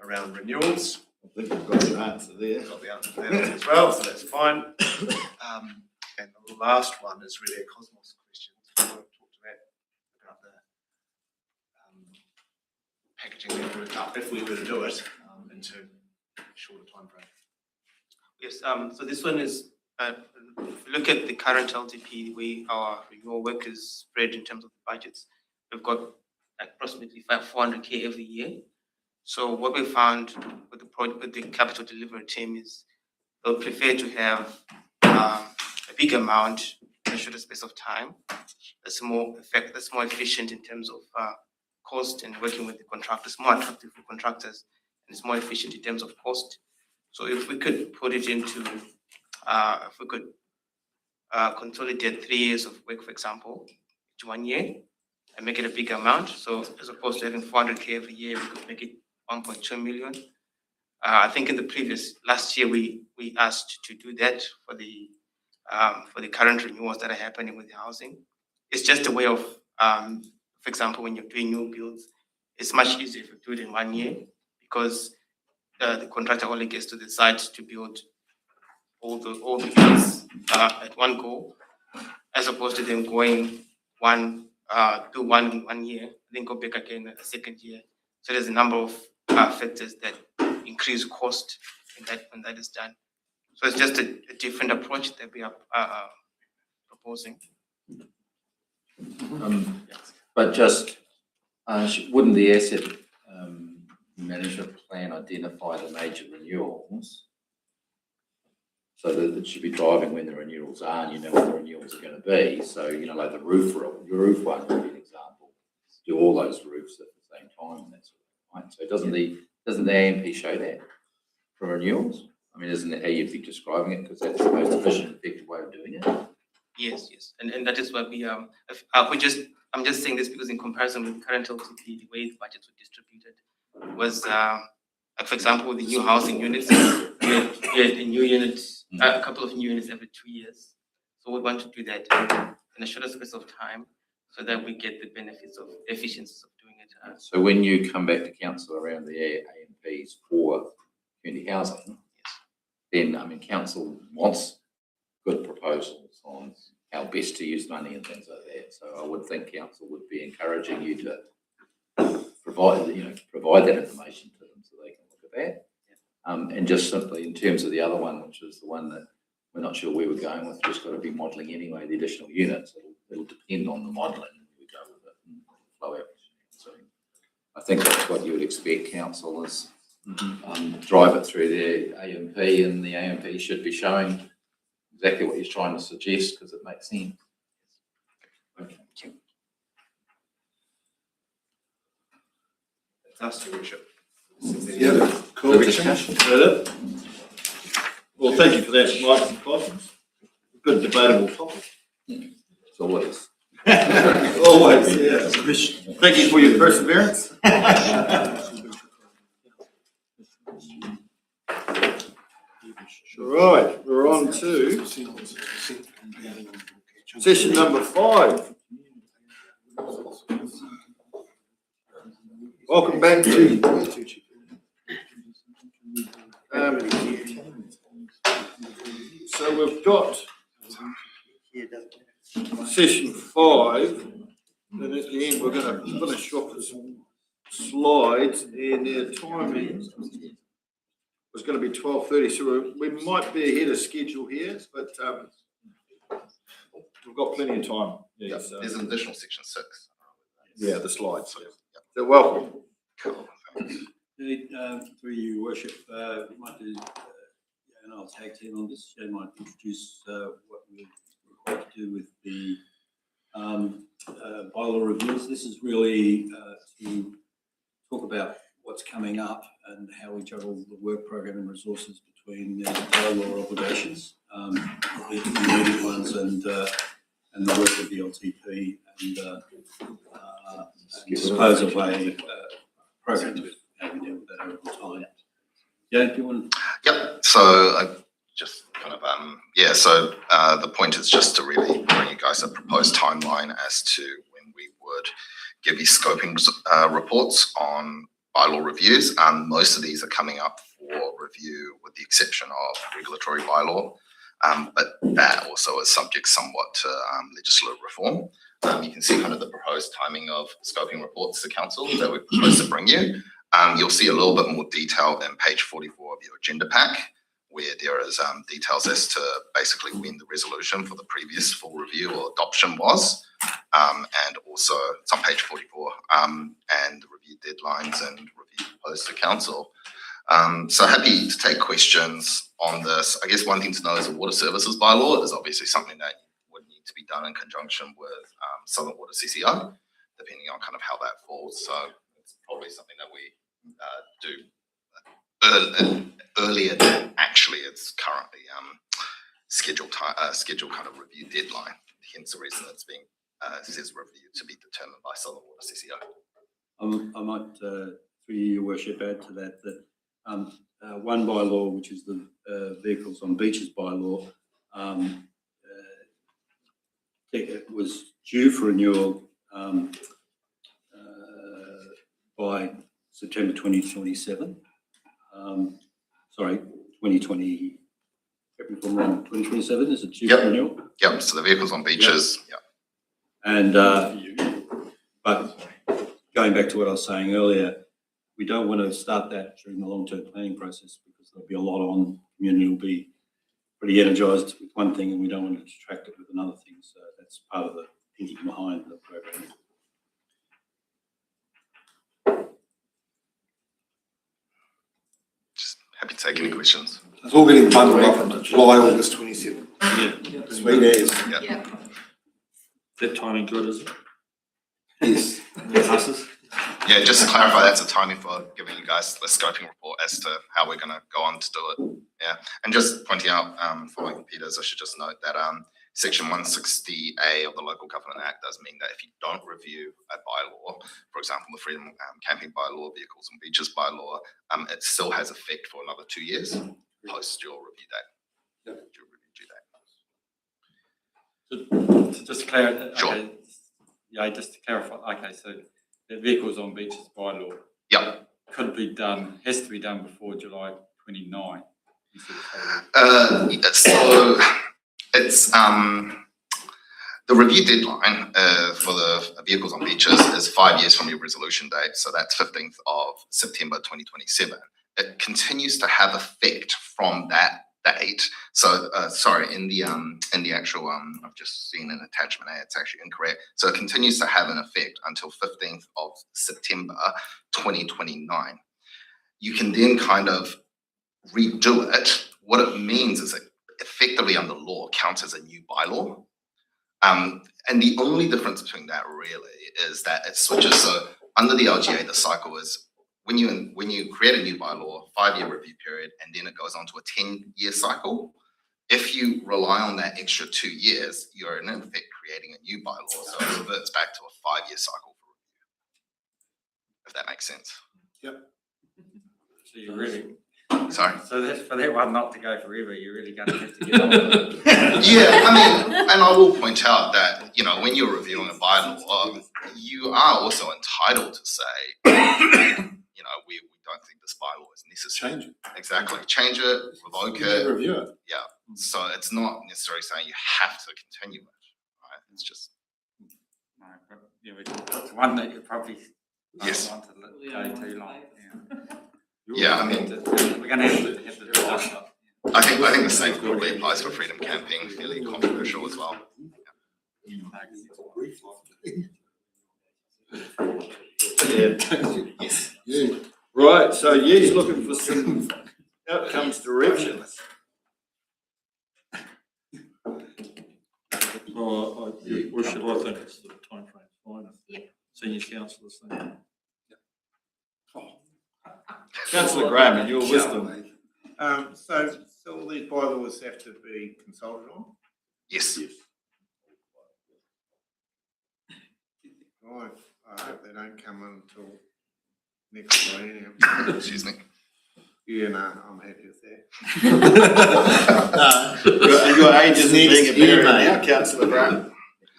around renewals. I think we've got the answer there. Got the answer there as well, so that's fine. And the last one is really a Cosmos question. So we want to talk to that about the packaging that worked up if we were to do it into a shorter time frame. Yes, so this one is, if you look at the current LTP, the way our renewal work is spread in terms of the budgets, we've got approximately 400K every year. So what we found with the capital delivery team is they'll prefer to have a big amount in a shorter space of time. That's more efficient in terms of cost and working with the contractors, more attractive for contractors, and it's more efficient in terms of cost. So if we could put it into, if we could consolidate 3 years of work, for example, to 1 year and make it a big amount. So as opposed to having 400K every year, we could make it 1.2 million. I think in the last year, we asked to do that for the current renewals that are happening with the housing. It's just a way of, for example, when you're doing new builds, it's much easier if you do it in 1 year because the contractor only gets to the site to build all the builds at one go, as opposed to them going do one in 1 year, then go back again a second year. So there's a number of factors that increase cost when that is done. So it's just a different approach that we are proposing. But just, wouldn't the asset management plan identify the major renewals? So that it should be driving when the renewals are, and you know what the renewals are going to be. So, you know, like the roof one would be an example. Do all those roofs at the same time, and that's right. So doesn't the AMP show that for renewals? I mean, isn't that how you'd be describing it? Because that's the most efficient, effective way of doing it. Yes, and that is what I'm just saying this because in comparison with current LTP, the way the budgets were distributed was, like for example, the new housing units, we had a new unit, a couple of new units every 2 years. So we want to do that in a shorter space of time so that we get the benefits of efficiencies of doing it. So when you come back to council around the AMPs for community housing, then, I mean, council wants good proposals on how best to use money and things like that. So I would think council would be encouraging you to provide that information to them so they can look at that. And just simply in terms of the other one, which is the one that we're not sure where we're going with, just got to be modelling anyway, the additional units. It'll depend on the modelling and we go with it and flow out. So I think that's what you would expect council is drive it through the AMP, and the AMP should be showing exactly what you're trying to suggest because it makes sense. Okay. That's your worship. Yeah, cool. Discussion. Is that it? Well, thank you for that, Mike and Cosmos. Good debatable topic. It's always. Always, yeah. Thank you for your perseverance. Right, we're on to session number 5. Welcome back to so we've got session 5, and at the end we're going to finish off with some slides, and their timing was going to be 12:30, so we might be ahead of schedule here, but we've got plenty of time. Yeah, so, There's an additional section 6. yeah, the slides. Yeah. So welcome. Cool. Thanks. Through you, Worship, might do, and I'll tag team on this. I might introduce what we're required to do with the bylaw reviews. This is really to talk about what's coming up and how we juggle the work program and resources between the bylaw obligations, the immediate ones, and the work of the LTP, and dispose of a program to how we deal with that over time. Yeah, do you want to? Yep. So I just kind of so the point is just to really bring you guys a proposed timeline as to when we would give you scoping reports on bylaw reviews. Most of these are coming up for review with the exception of regulatory bylaw, but that also is subject somewhat to legislative reform. You can see kind of the proposed timing of scoping reports to council that we're proposed to bring you. You'll see a little bit more detail in page 44 of your agenda pack, where there is details as to basically when the resolution for the previous full review or adoption was, and also it's on page 44, and the review deadlines and review proposed to council. So happy to take questions on this. I guess one thing to know is the water services bylaw is obviously something that would need to be done in conjunction with Southern Water CCO, depending on kind of how that falls. So it's probably something that we do earlier than actually it's currently scheduled kind of review deadline. Hence the reason it's being says review to be determined by Southern Water CCO. I might, through your worship, add to that one bylaw, which is the vehicles on beaches bylaw, it was due for renewal by September 2027. 2020. Correct me if I'm wrong. 2027 is it due for renewal? Yep. So the vehicles on beaches. Yep. And but going back to what I was saying earlier, we don't want to start that during the long-term planning process because there'll be a lot on. Community will be pretty energised with one thing and we don't want to distract it with another thing. So that's part of the thinking behind the program. Just happy to take any questions. It's all getting bundled up into July, August 27. Yeah. Sweet as. Yeah. That timing good, is it? Yes. Yeah, just to clarify, that's a timing for giving you guys the scoping report as to how we're gonna go on to do it. Yeah, and just pointing out, following Peter's, I should just note that, section 160A of the Local Government Act does mean that if you don't review a bylaw, for example, the Freedom Camping Bylaw, Vehicles and Beaches Bylaw, it still has effect for another 2 years post your review date. So just to clarify, Sure. okay, yeah, just to clarify, okay, so the vehicles on beaches bylaw Yep. could be done, has to be done before July 29. So it's the review deadline for the vehicles on beaches is 5 years from your resolution date, so that's 15th of September 2027. It continues to have effect from that date. So sorry, in the actual I've just seen an attachment A, it's actually incorrect. So it continues to have an effect until 15th of September 2029. You can then kind of redo it. What it means is it effectively under law counts as a new bylaw. And the only difference between that really is that it switches. So under the LGA, the cycle is when you create a new bylaw, 5-year review period, and then it goes on to a 10-year cycle. If you rely on that extra 2 years, you're in effect creating a new bylaw. So it reverts back to a 5-year cycle for review. If that makes sense. Yep. So you're really, Sorry. so that's for that one not to go forever, you're really going to have to get on with it. Yeah, I mean, and I will point out that, you know, when you're reviewing a bylaw, you are also entitled to say, you know, we don't think this bylaw is necessary. Change it. Exactly. Change it, revoke You can it. review it. Yeah. So it's not necessarily saying you have to continue it, right? It's just. No, but, yeah, that's one that you probably Yes. don't want to go too long. Yeah, I mean, We're going to have to discuss that. I think the same probably applies for freedom camping, fairly controversial as well. Yes. Yeah. Right, so Ye's looking for some outcomes directions. Well, we should, I think it's the timeframe, fine. Yep. Senior councillors think. Councillor Graham, in your wisdom. So all these bylaws have to be consulted on? Yes. Right, I hope they don't come in until next millennium. Excuse me. Yeah, no, I'm happy with that. Your ages of being a Next year, barrier now, mate. councillor Brown.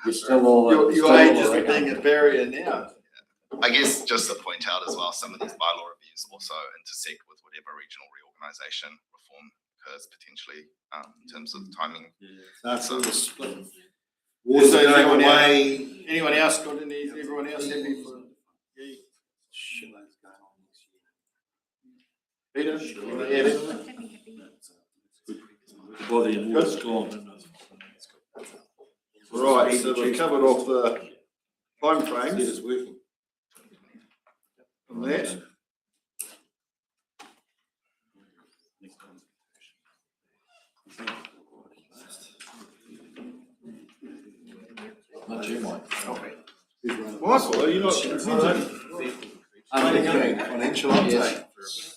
You're still all. Your ages of being a barrier now. I guess just to point out as well, some of these bylaw reviews also intersect with whatever regional reorganisation reform occurs potentially in terms of the timing. That's all the split. Is Water's there going anyone away. Anyone else got any, everyone else happy for? Shitloads going on this year. Peter? You wanna add anything? The body and water's gone, isn't it? Right, so we've covered off the timeframes. It is working. On that. Not you, Mike. Michael, are you not consenting? Financial update. Yes.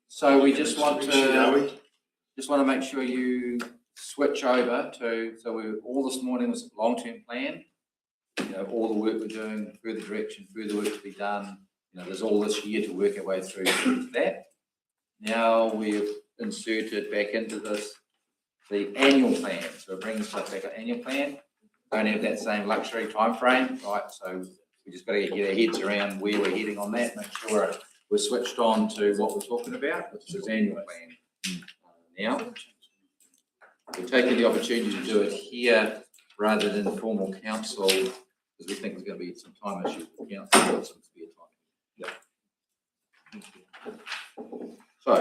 So we just want to make sure you switch over to, so all this morning was long-term plan. You know, all the work we're doing, further direction, further work to be done. You know, there's all this year to work our way through that. Now we've inserted back into this the annual plan. So it brings us back an annual plan. Don't have that same luxury time frame, right? So we just got to get our heads around where we're heading on that, make sure we're switched on to what we're talking about, which is annual plan. Now, we're taking the opportunity to do it here rather than formal council, because we think there's going to be some time issues with the council, some spare time. Yeah. So,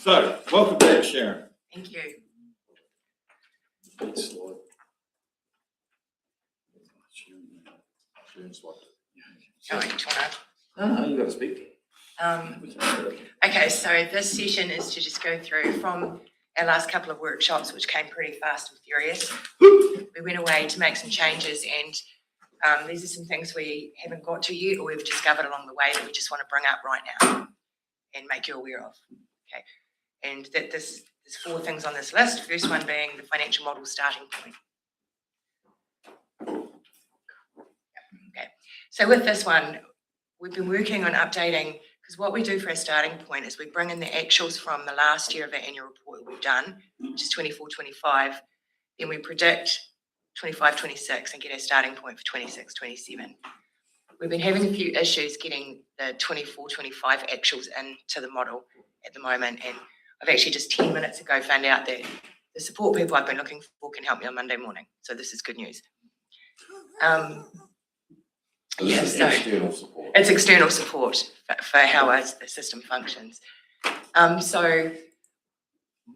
So, welcome back, Sharon. Thank you. Oh, do you wanna? No, you got to speak. Okay, so this session is to just go through from our last couple of workshops, which came pretty fast and furious. We went away to make some changes, and these are some things we haven't got to yet or we've discovered along the way that we just want to bring up right now and make you aware of. Okay, and that there's 4 things on this list. First one being the financial model starting point. Okay, so with this one, we've been working on updating, because what we do for our starting point is we bring in the actuals from the last year of our annual report that we've done, which is 24-25, then we predict 25-26 and get our starting point for 26-27. We've been having a few issues getting the 24-25 actuals into the model at the moment, and I've actually just 10 minutes ago found out that the support people I've been looking for can help me on Monday morning, so this is good news. This is external support. It's external support for how the system functions. So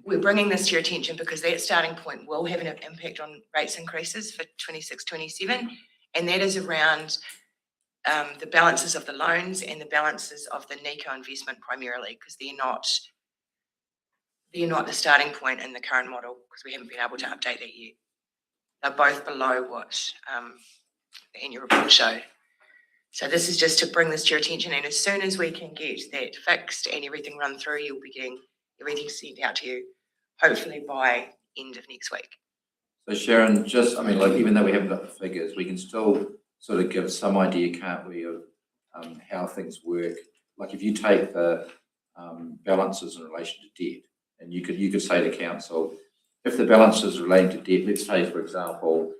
we're bringing this to your attention because that starting point will have an impact on rates increases for 26-27, and that is around the balances of the loans and the balances of the NICO investment primarily, because they're not the starting point in the current model because we haven't been able to update that yet. They're both below what the annual report showed. So this is just to bring this to your attention, and as soon as we can get that fixed and everything run through, you'll be getting everything sent out to you, hopefully by end of next week. So Sharon, just, I mean, like, even though we haven't got the figures, we can still sort of give some idea, can't we, of how things work. Like if you take the balances in relation to debt, and you could say to council, if the balances relating to debt, let's say, for example,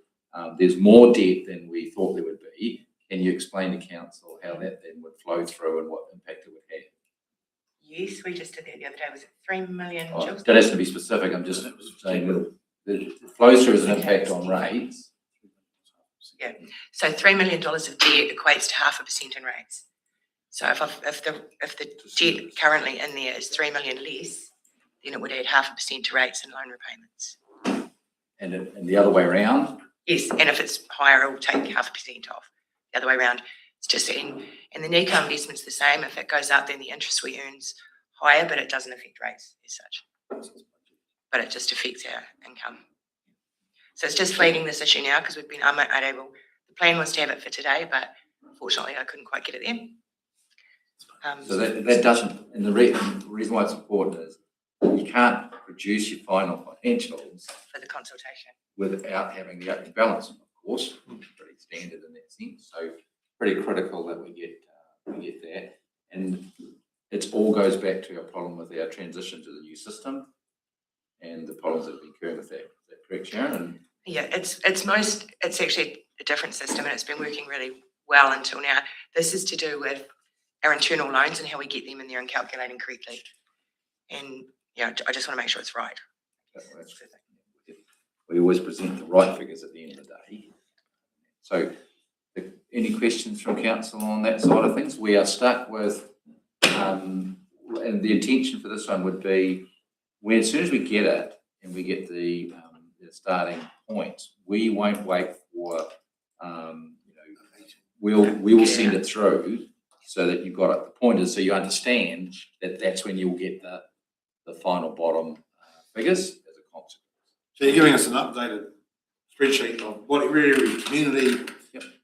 there's more debt than we thought there would be, can you explain to council how that then would flow through and what impact it would have? Yes, we just did that the other day. Was it 3 million? Oh, that has to be specific. I'm just saying that the flow through as an impact on rates. Yeah, so $3 million of debt equates to 0.5% in rates. So if the debt currently in there is 3 million less, then it would add 0.5% to rates and loan repayments. And the other way around? Yes, and if it's higher, it will take 0.5% off. The other way around, it's just in the NICO investment's the same. If it goes up, then the interest we earn's higher, but it doesn't affect rates as such. But it just affects our income. So it's just flagging this issue now because we've been unable. The plan was to have it for today, but unfortunately I couldn't quite get it there. So that doesn't, and the reason why it's important is you can't produce your final financials for the consultation without having the opening balance, of course, pretty standard in that sense. So pretty critical that we get that. And it all goes back to our problem with our transition to the new system and the problems that have been occurring with that. Is that correct, Sharon? Yeah, it's actually a different system and it's been working really well until now. This is to do with our internal loans and how we get them in there and calculating correctly. And yeah, I just want to make sure it's right. We always present the right figures at the end of the day. So any questions from council on that side of things? We are stuck with, and the intention for this one would be, when as soon as we get it and we get the starting point, we won't wait for, we will send it through so that you've got it. The point is so you understand that that's when you'll get the final bottom figures as a consequence. So you're giving us an updated spreadsheet of what every community,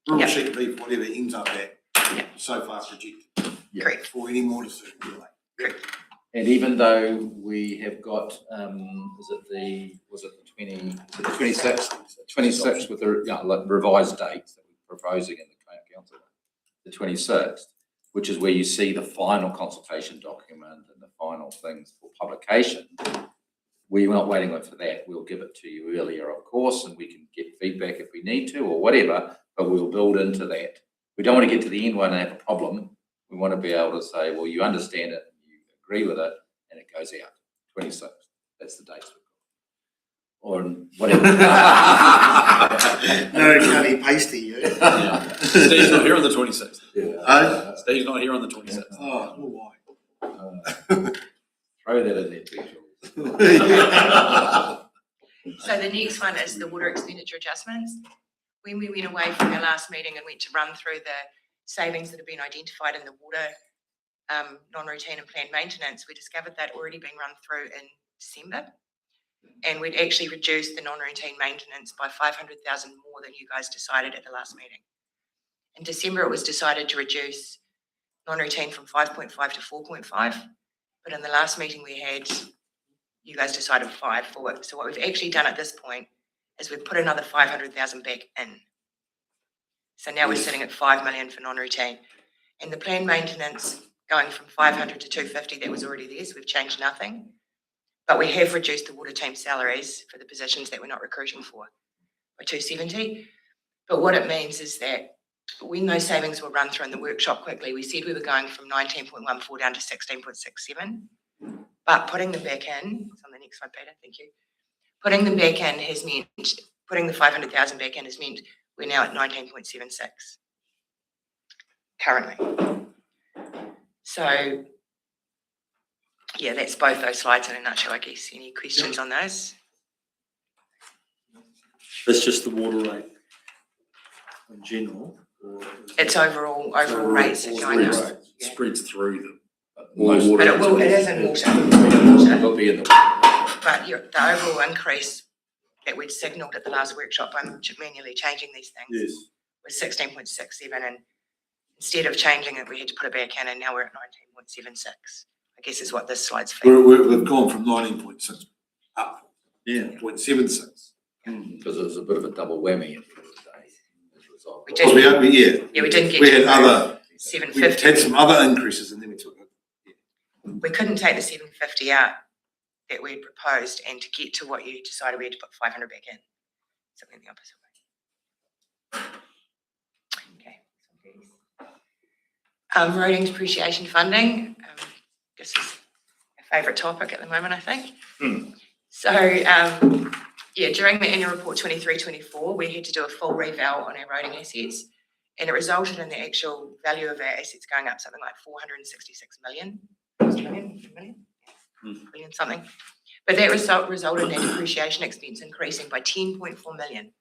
rural sheet beef, whatever ends up at so far projected. Correct. For any more decision. Correct. And even though we have got, was it the 26th with the revised dates that we're proposing in the council, the 26th, which is where you see the final consultation document and the final things for publication. We're not waiting for that. We'll give it to you earlier, of course, and we can get feedback if we need to or whatever, but we'll build into that. We don't want to get to the end one and have a problem. We want to be able to say, well, you understand it, you agree with it, and it goes out. 26th. That's the dates we've got. Or whatever. No, cutty pasty, yeah. Steve's not here on the 26th. Yeah. Steve's not here on the 26th. Oh, why? Throw that in there too, Jules. So the next one is the water expenditure adjustments. When we went away from our last meeting and went to run through savings that have been identified in the water non-routine and planned maintenance, we discovered that already been run through in December. And we'd actually reduced the non-routine maintenance by 500,000 more than you guys decided at the last meeting. In December, it was decided to reduce non-routine from 5.5 to 4.5, but in the last meeting we had, you guys decided 5 for it. So what we've actually done at this point is we've put another 500,000 back in. So now we're sitting at 5 million for non-routine. And the planned maintenance going from 500 to 250, that was already there, so we've changed nothing. But we have reduced the water team salaries for the positions that we're not recruiting for by 270. But what it means is that when those savings were run through in the workshop quickly, we said we were going from 19.14 down to 16.67. But putting them back in, it's on the next slide, Peter, thank you. Putting them back in has meant, putting the 500,000 back in has meant we're now at 19.76 currently. So, yeah, that's both those slides in a nutshell, I guess. Any questions on those? That's just the water rate in general? Or it's overall rates are going up. Yeah. Spreads through them. But it is in water. Will be in the water. But the overall increase that we'd signalled at the last workshop, I'm manually changing these things, was 16.67, and instead of changing it, we had to put it back in, and now we're at 19.76. I guess is what this slide's for. We've gone from 19.6 up. 0.76. Because it was a bit of a double whammy at the end of the day as a result. We did. We didn't get. We had other. 750. We had some other increases, and then we took it. We couldn't take the 750 out that we had proposed, and to get to what you decided, we had to put 500 back in. So we went the opposite way. Okay. Roading depreciation funding. This is a favourite topic at the moment, I think. So, during the annual report 23-24, we had to do a full reval on our roading assets, and it resulted in the actual value of our assets going up something like 466 million. Million something. But that resulted in our depreciation expense increasing by 10.4 million.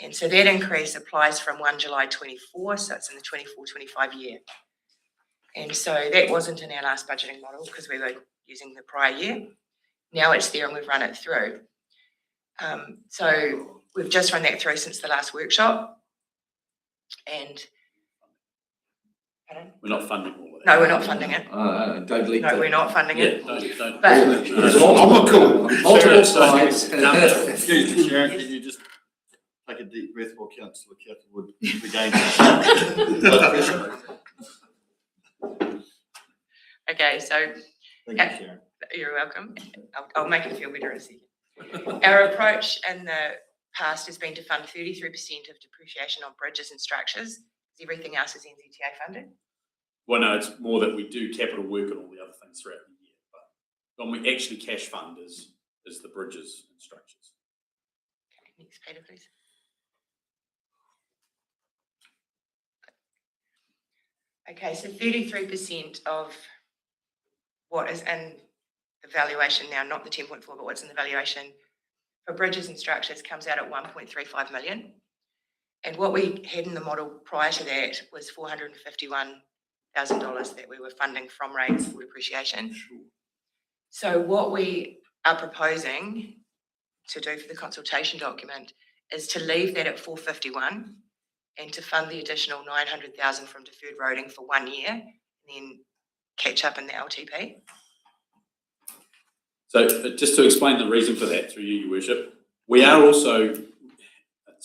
And so that increase applies from 1 July 24, so it's in the 24-25 year. And so that wasn't in our last budgeting model because we were using the prior year. Now it's there and we've run it through. So we've just run that through since the last workshop. And we're not funding all of that. no, we're not funding it. Don't leak No, we're not funding it. Don't. But multiple slides. Excuse me, Sharon, can you just take a deep breath while Councillor Catherwood regains blood pressure? Okay, so Thank you, Sharon. you're welcome. I'll make it feel better in a second. Our approach in the past has been to fund 33% of depreciation on bridges and structures. Everything else is NZTA funded. Well, no, it's more that we do capital work and all the other things throughout the year. But when we actually cash fund is the bridges and structures. Okay, next, Peter, please. Okay, so 33% of what is in the valuation now, not the 10.4, but what's in the valuation for bridges and structures comes out at 1.35 million. And what we had in the model prior to that was $451,000 that we were funding from rates for depreciation. So what we are proposing to do for the consultation document is to leave that at 451 and to fund the additional 900,000 from deferred roading for 1 year and then catch up in the LTP. So just to explain the reason for that through you, Your Worship, we are also,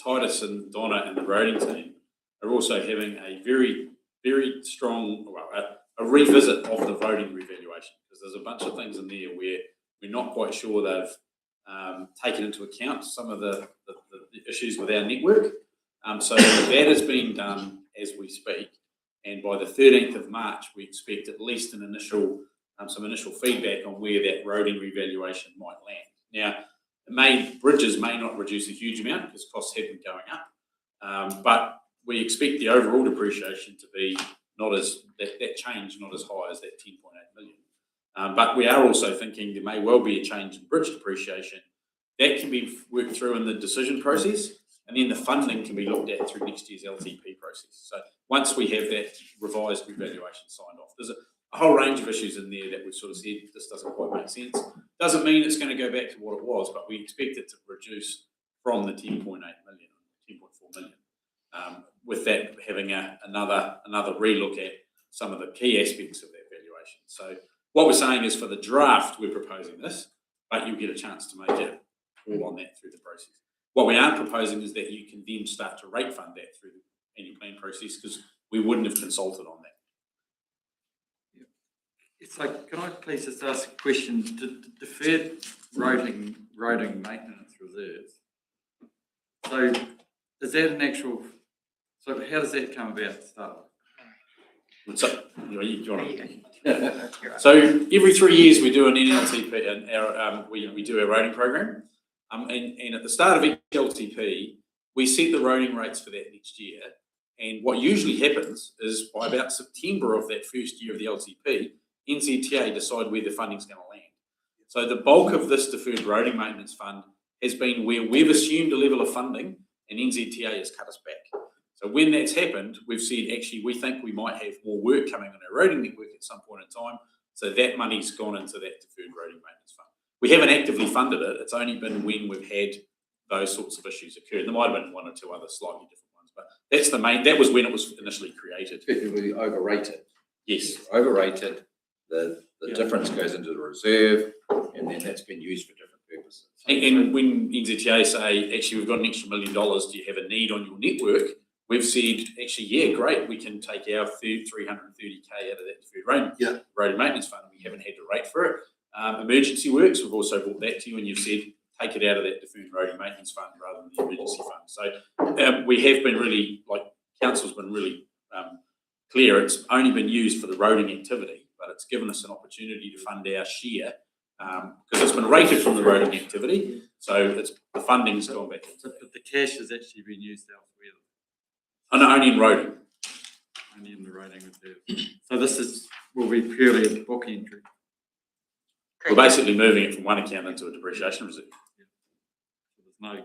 Titus and Donna and the roading team are also having a very, very strong, a revisit of the voting revaluation, because there's a bunch of things in there where we're not quite sure they've taken into account some of the issues with our network. So that is being done as we speak, and by the 13th of March, we expect at least an initial, some initial feedback on where that roading revaluation might land. Now, bridges may not reduce a huge amount because costs have been going up, but we expect the overall depreciation to be not as, that change not as high as that 10.8 million. But we are also thinking there may well be a change in bridge depreciation. That can be worked through in the decision process, and then the funding can be looked at through next year's LTP process. So once we have that revised revaluation signed off, there's a whole range of issues in there that we've sort of said this doesn't quite make sense. Doesn't mean it's going to go back to what it was, but we expect it to reduce from the 10.8 million, 10.4 million. With that having another relook at some of the key aspects of that valuation. So what we're saying is for the draft, we're proposing this, but you'll get a chance to make a call on that through the process. What we aren't proposing is that you can then start to rate fund that through the annual plan process, because we wouldn't have consulted on that. So can I please just ask a question? Deferred roading maintenance reserves. So is that an actual, so how does that come about to start with? So, so every 3 years we do an NLTP, and we do our roading program. And at the start of each LTP, we set the roading rates for that next year. And what usually happens is by about September of that first year of the LTP, NZTA decide where the funding's going to land. So the bulk of this deferred roading maintenance fund has been where we've assumed a level of funding and NZTA has cut us back. So when that's happened, we've said, actually, we think we might have more work coming on our roading network at some point in time. So that money's gone into that deferred roading maintenance fund. We haven't actively funded it. It's only been when we've had those sorts of issues occur. There might have been one or two other slightly different ones, but that's the main, that was when it was initially created. We overrated. Yes. Overrated. The difference goes into the reserve, and then that's been used for different purposes. And when NZTA say, actually, we've got an extra $1 million, do you have a need on your network? We've said, actually, yeah, great, we can take our 330K out of that deferred road maintenance fund. We haven't had to rate for it. Emergency works, we've also brought that to you, and you've said, take it out of that deferred road maintenance fund rather than the emergency fund. So we have been really, like, council's been really clear, it's only been used for the roading activity, but it's given us an opportunity to fund our share because it's been rated from the roading activity, so it's the funding's gone back. But the cash has actually been used elsewhere. Oh, no, only in roading. Only in the roading reserve. So this will be purely a book entry. We're basically moving it from one account into a depreciation reserve. Yeah. So there's no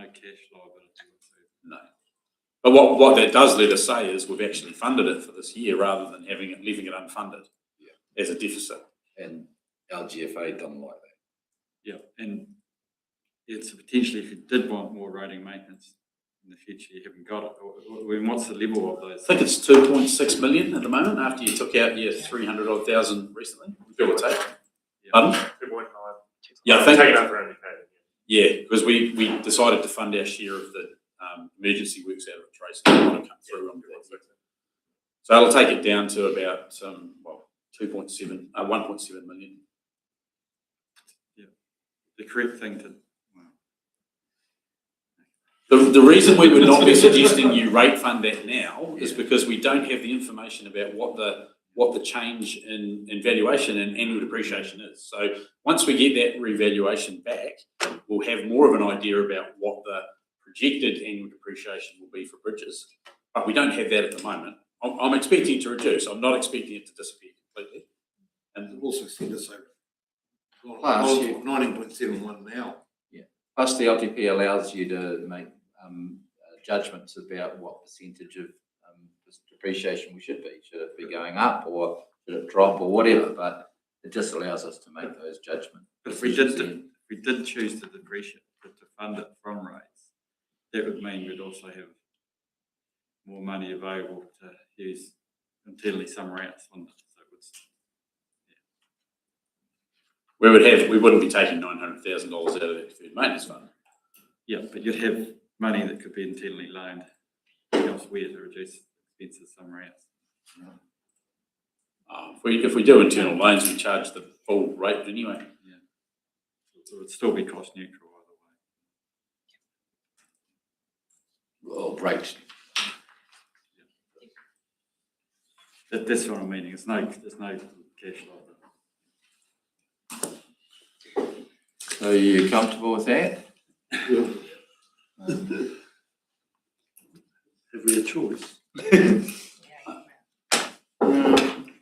cash liability. No. But what that does let us say is we've actually funded it for this year rather than leaving it unfunded as a deficit. And LGFA done like that. Yeah, and it's potentially if you did want more roading maintenance in the future, you haven't got it. What's the level of those? I think it's 2.6 million at the moment after you took out your 300,000 recently, give or take. Pardon? 2.9. Yeah, I think. Take it up for only paid. Yeah, because we decided to fund our share of the emergency works out of the trace. They want to come through on that. So it'll take it down to about 1.7 million. Yeah, the correct thing to. The reason we would not be suggesting you rate fund that now is because we don't have the information about what the change in valuation and annual depreciation is. So once we get that revaluation back, we'll have more of an idea about what the projected annual depreciation will be for bridges. But we don't have that at the moment. I'm expecting it to reduce. I'm not expecting it to disappear completely. And we've also seen this over. Plus, 19.71 now. Yeah. Plus, the LTP allows you to make judgments about what percentage of depreciation we should be. Should it be going up or should it drop or whatever? But it just allows us to make those judgments. But if we did choose to depreciate, to fund it from rates, that would mean we'd also have more money available to use internally somewhere else, wouldn't it? So it's, We wouldn't be taking $900,000 out of that deferred maintenance fund. yeah, but you'd have money that could be internally loaned elsewhere to reduce expenses somewhere else. If we do internal loans, we charge the full rate anyway. Yeah, so it would still be cost neutral either way. Well, right. That's what I'm meaning. There's no cash liability. So you comfortable with that? Have we a choice?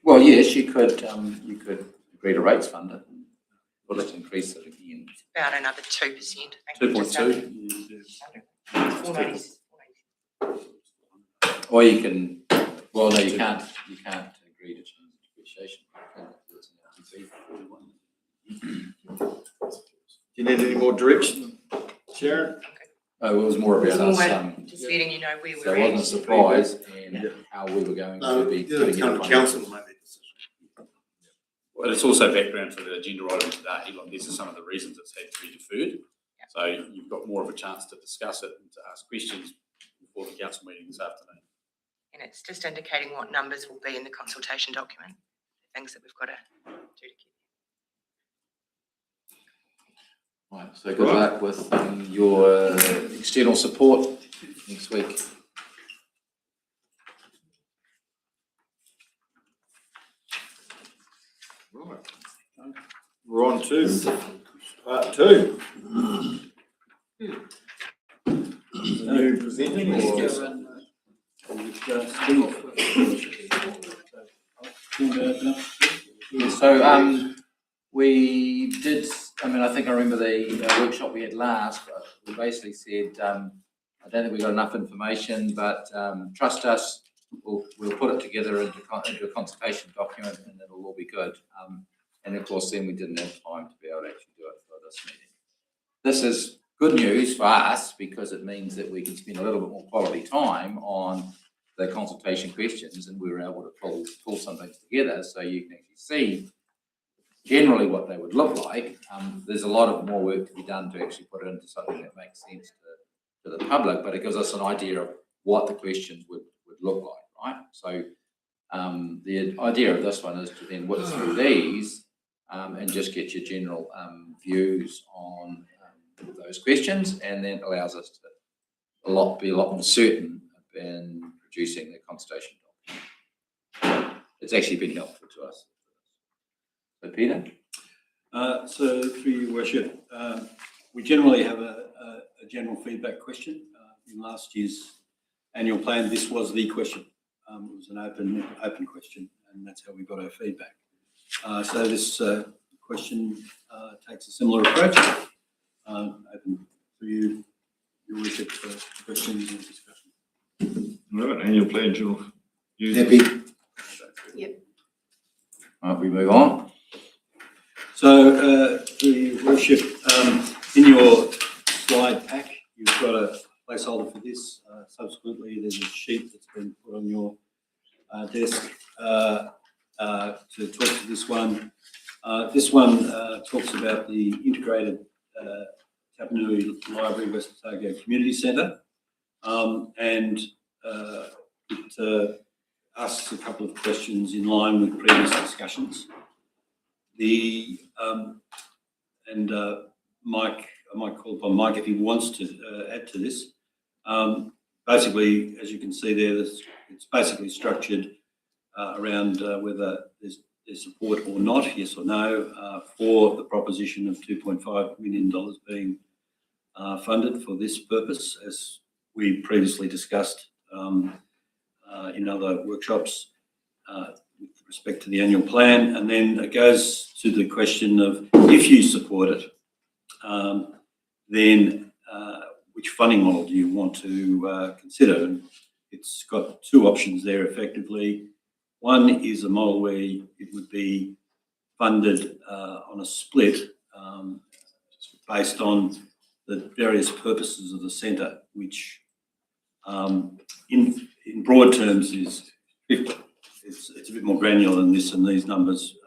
Well, yes, you could agree to rates fund it and put it increase it again. About another 2%. 2.2. 490. Or you can, well, no, you can't agree to change the depreciation. Do you need any more direction, Sharon? Oh, it was more It's about more us, about just letting you know where so we're it wasn't a at. surprise and how we were going to be. Yeah, putting the it county on. council will make that decision. But it's also background for the agenda item today. Like, these are some of the reasons it's had to be deferred. So you've got more of a chance to discuss it and to ask questions before the council meeting this afternoon. And it's just indicating what numbers will be in the consultation document, things that we've got to do to keep. Right, so good luck with your external support next week. Right. We're on to part two. Who presenting or? So we did, I think I remember the workshop we had last, we basically said, I don't think we got enough information, but trust us, we'll put it together into a consultation document and it'll all be good. And of course, then we didn't have time to be able to actually do it for this meeting. This is good news for us because it means that we can spend a little bit more quality time on the consultation questions and we were able to pull some things together so you can actually see generally what they would look like. There's a lot of more work to be done to actually put it into something that makes sense to the public, but it gives us an idea of what the questions would look like, right? So the idea of this one is to then whip through these and just get your general views on those questions, and then allows us to be a lot more certain in producing the consultation document. It's actually been helpful to us. So Peter? So through your worship, we generally have a general feedback question. In last year's annual plan, this was the question. It was an open question, and that's how we got our feedback. So this question takes a similar approach. Open to you, your worship, for questions and discussion. Right, annual plan, general. Happy. Yep. Right, we move on. So, through your worship, in your slide pack, you've got a placeholder for this. Subsequently, there's a sheet that's been put on your desk to talk to this one. This one talks about the integrated Tapanui Library West Otago Community Centre, and it asks a couple of questions in line with previous discussions. Mike, I might call upon Mike if he wants to add to this. Basically, as you can see there, it's basically structured around whether there's support or not, yes or no, for the proposition of $2.5 million being funded for this purpose, as we previously discussed in other workshops with respect to the annual plan. And then it goes to the question of, if you support it, then which funding model do you want to consider? And it's got two options there effectively. One is a model where it would be funded on a split based on the various purposes of the centre, which in broad terms is, it's a bit more granular than this, and these numbers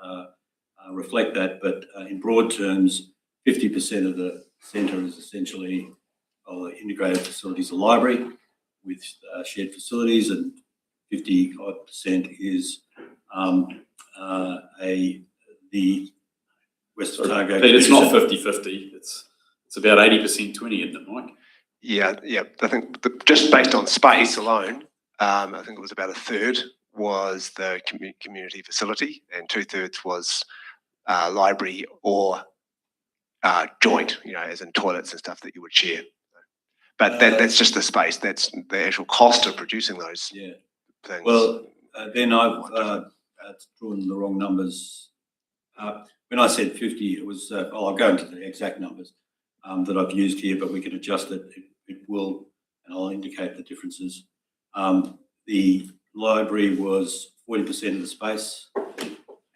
reflect that, but in broad terms, 50% of the centre is essentially integrated facilities, a library with shared facilities, and 50% is the West Otago. Pete, it's not 50-50, it's about 80% 20, isn't it, Mike? Yeah. I think just based on space alone, I think it was about a third was the community facility, and 2/3 was library or joint, as in toilets and stuff that you would share. But that's just the space. That's the actual cost of producing those things. Well, then I've drawn the wrong numbers. When I said 50, it was, I'll go into the exact numbers that I've used here, but we can adjust it. It will and I'll indicate the differences. The library was 40% of the space,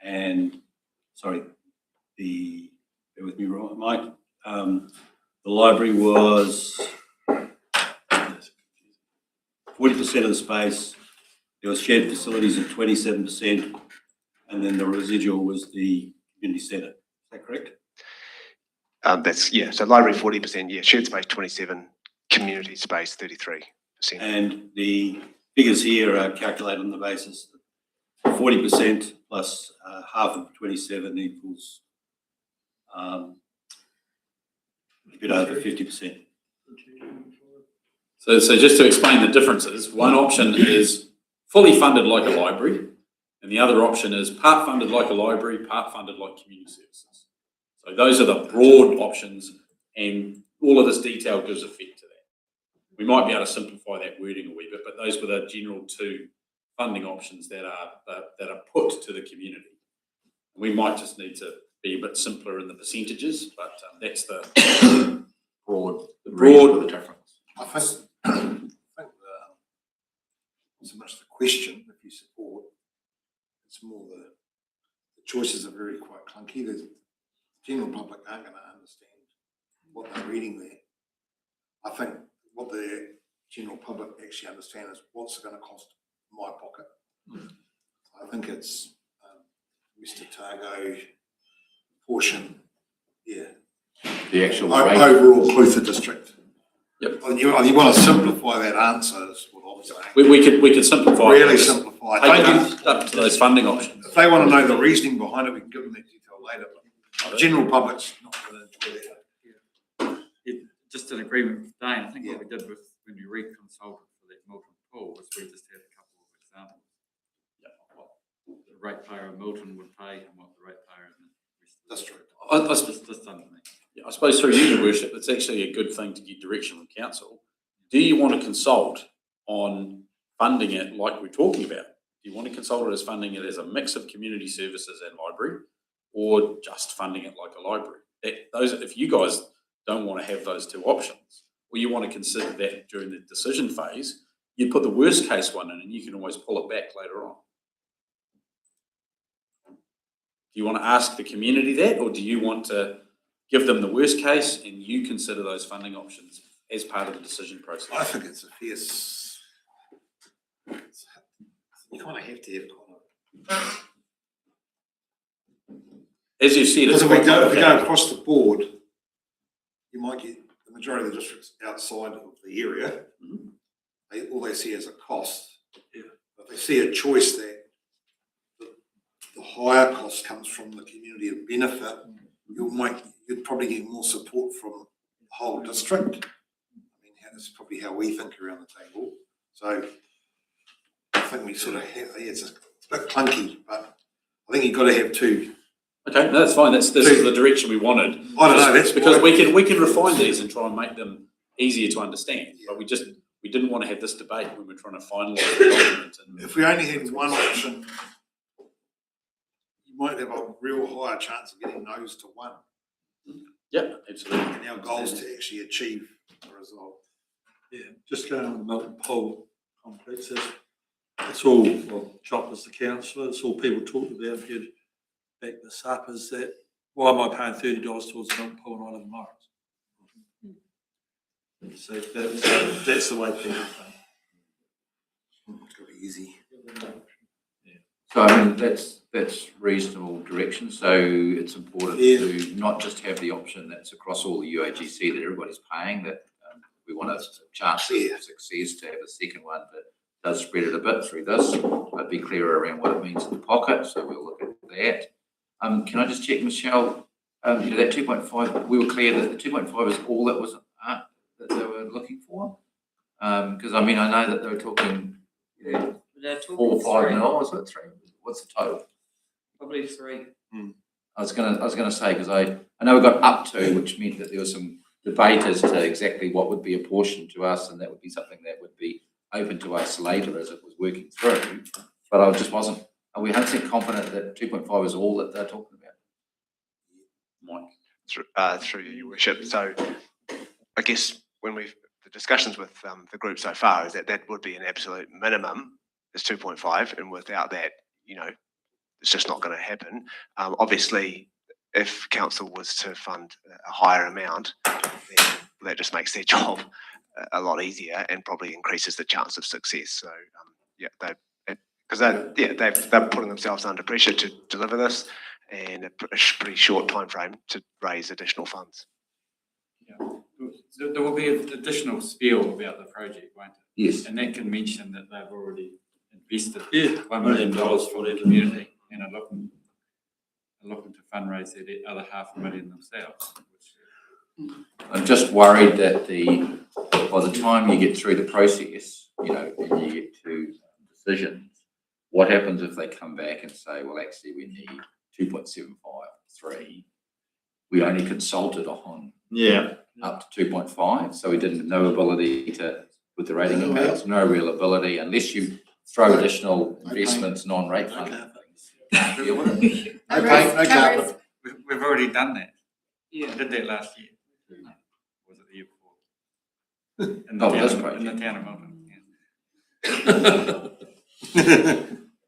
and bear with me, Mike. The library was 40% of the space. There was shared facilities at 27%, and then the residual was the community centre. Is that correct? So library 40%, shared space 27, community space 33%. And the figures here are calculated on the basis that 40% plus half of 27 equals a bit over 50%. So just to explain the differences, one option is fully funded like a library, and the other option is part funded like a library, part funded like community services. So those are the broad options, and all of this detail gives effect to that. We might be able to simplify that wording a wee bit, but those were the general two funding options that are put to the community. We might just need to be a bit simpler in the percentages, but that's the broad difference. I think not so much the question, if you support, it's more the choices are very quite clunky. The general public aren't going to understand what they're reading there. I think what the general public actually understand is what's it going to cost my pocket. I think it's Mr. Targo portion, The actual overall Clutha district. Yep. You want to simplify that answer, is what I'm saying. We could simplify. Really simplify. Take it up to those funding options. If they want to know the reasoning behind it, we can give them that detail later. But the general public's not going to enjoy that. Just in agreement with Dane, I think what we did with, when we reconsulted for that Milton pool, was we just had a couple of examples. What the ratepayer of Milton would pay and what the ratepayer in the rest of the district. Just underneath. I suppose through you, Your Worship, it's actually a good thing to get direction from council. Do you want to consult on funding it like we're talking about? Do you want to consult it as funding it as a mix of community services and library, or just funding it like a library? If you guys don't want to have those two options, or you want to consider that during the decision phase, you put the worst case one in and you can always pull it back later on. Do you want to ask the community that, or do you want to give them the worst case and you consider those funding options as part of the decision process? I think it's a fierce. You kind of have to have As you said, because if we go across the board, you might get the majority of the districts outside of the area. All they see is a cost. If they see a choice that the higher cost comes from the community of benefit, you'd probably get more support from the whole district. I mean, that's probably how we think around the table. So I think we sort of have, it's a bit clunky, but I think you've got to have two. Okay, no, that's fine. This is the direction we wanted. I don't know. That's because we can refine these and try and make them easier to understand. But we didn't want to have this debate when we're trying to finalise the document. If we only had one option, you might have a real higher chance of getting no's to one. Yeah, absolutely. And our goal is to actually achieve the result. Yeah, just going on the Milton Pole complex, it's all, well, Chop as the councillor, it's all people talked about, if you'd back this up, is that, why am I paying $30 towards the Milton Pole and I live in Morris? So that's the way people think. It's got to be easy. So I mean, that's reasonable direction. So it's important to not just have the option that's across all the UAGC that everybody's paying, that we want a chance of success to have a second one that does spread it a bit through this, but be clearer around what it means in the pocket. So we'll look at that. Can I just check, Michelle, that 2.5, we were clear that the 2.5 is all that was that they were looking for? Because I mean, I know that they were talking 4 or 5 mil, was it 3? What's the total? Probably 3. I was gonna say, because I know we got up to, which meant that there was some debate as to exactly what would be apportioned to us, and that would be something that would be open to us later as it was working through. But I just wasn't. Are we 100% confident that 2.5 is all that they're talking about? Mike, through your worship. So I guess when the discussions with the group so far is that that would be an absolute minimum is 2.5, and without that, it's just not going to happen. Obviously, if council was to fund a higher amount, then that just makes their job a lot easier and probably increases the chance of success. So they're putting themselves under pressure to deliver this, and a pretty short time frame to raise additional funds. There will be an additional spiel about the project, won't it? Yes. And that can mention that they've already invested $1 million for the community and are looking to fundraise the other $500,000 themselves. I'm just worried that by the time you get through the process, and you get to decisions, what happens if they come back and say, well, actually, we need 2.753. We only consulted on up to 2.5, so we didn't have no ability to, with the rating impacts, no real ability, unless you throw additional investments, non-rate funding things. Deal with it. No carpet. We've already done that. Yeah. We did that last year. No. Was it the year before? In the town of Milton.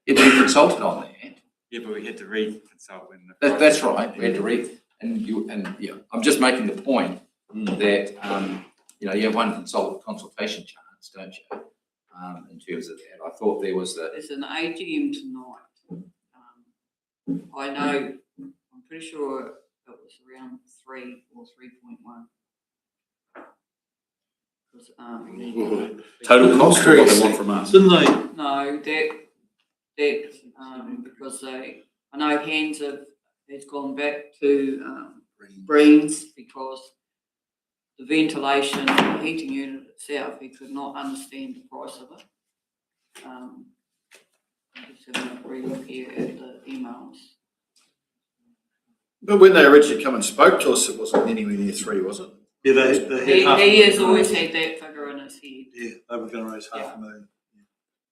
If you consulted on that. Yeah, but we had to re-consult when That's right. We had to I'm just making the point that you have one consultation chance, don't you? In terms of that, I thought there was There's an AGM tonight. I know, I'm pretty sure it was around 3 or 3.1. Total cost or what they want from us? Didn't they? No, because I know Hands has gone back to Breens because the ventilation, the heating unit itself, he could not understand the price of it. I'm just having a relook here at the emails. But when they originally come and spoke to us, it wasn't anywhere near 3, was it? Yeah, they had He has always had that figure in his head. Yeah, they were going to raise $500,000.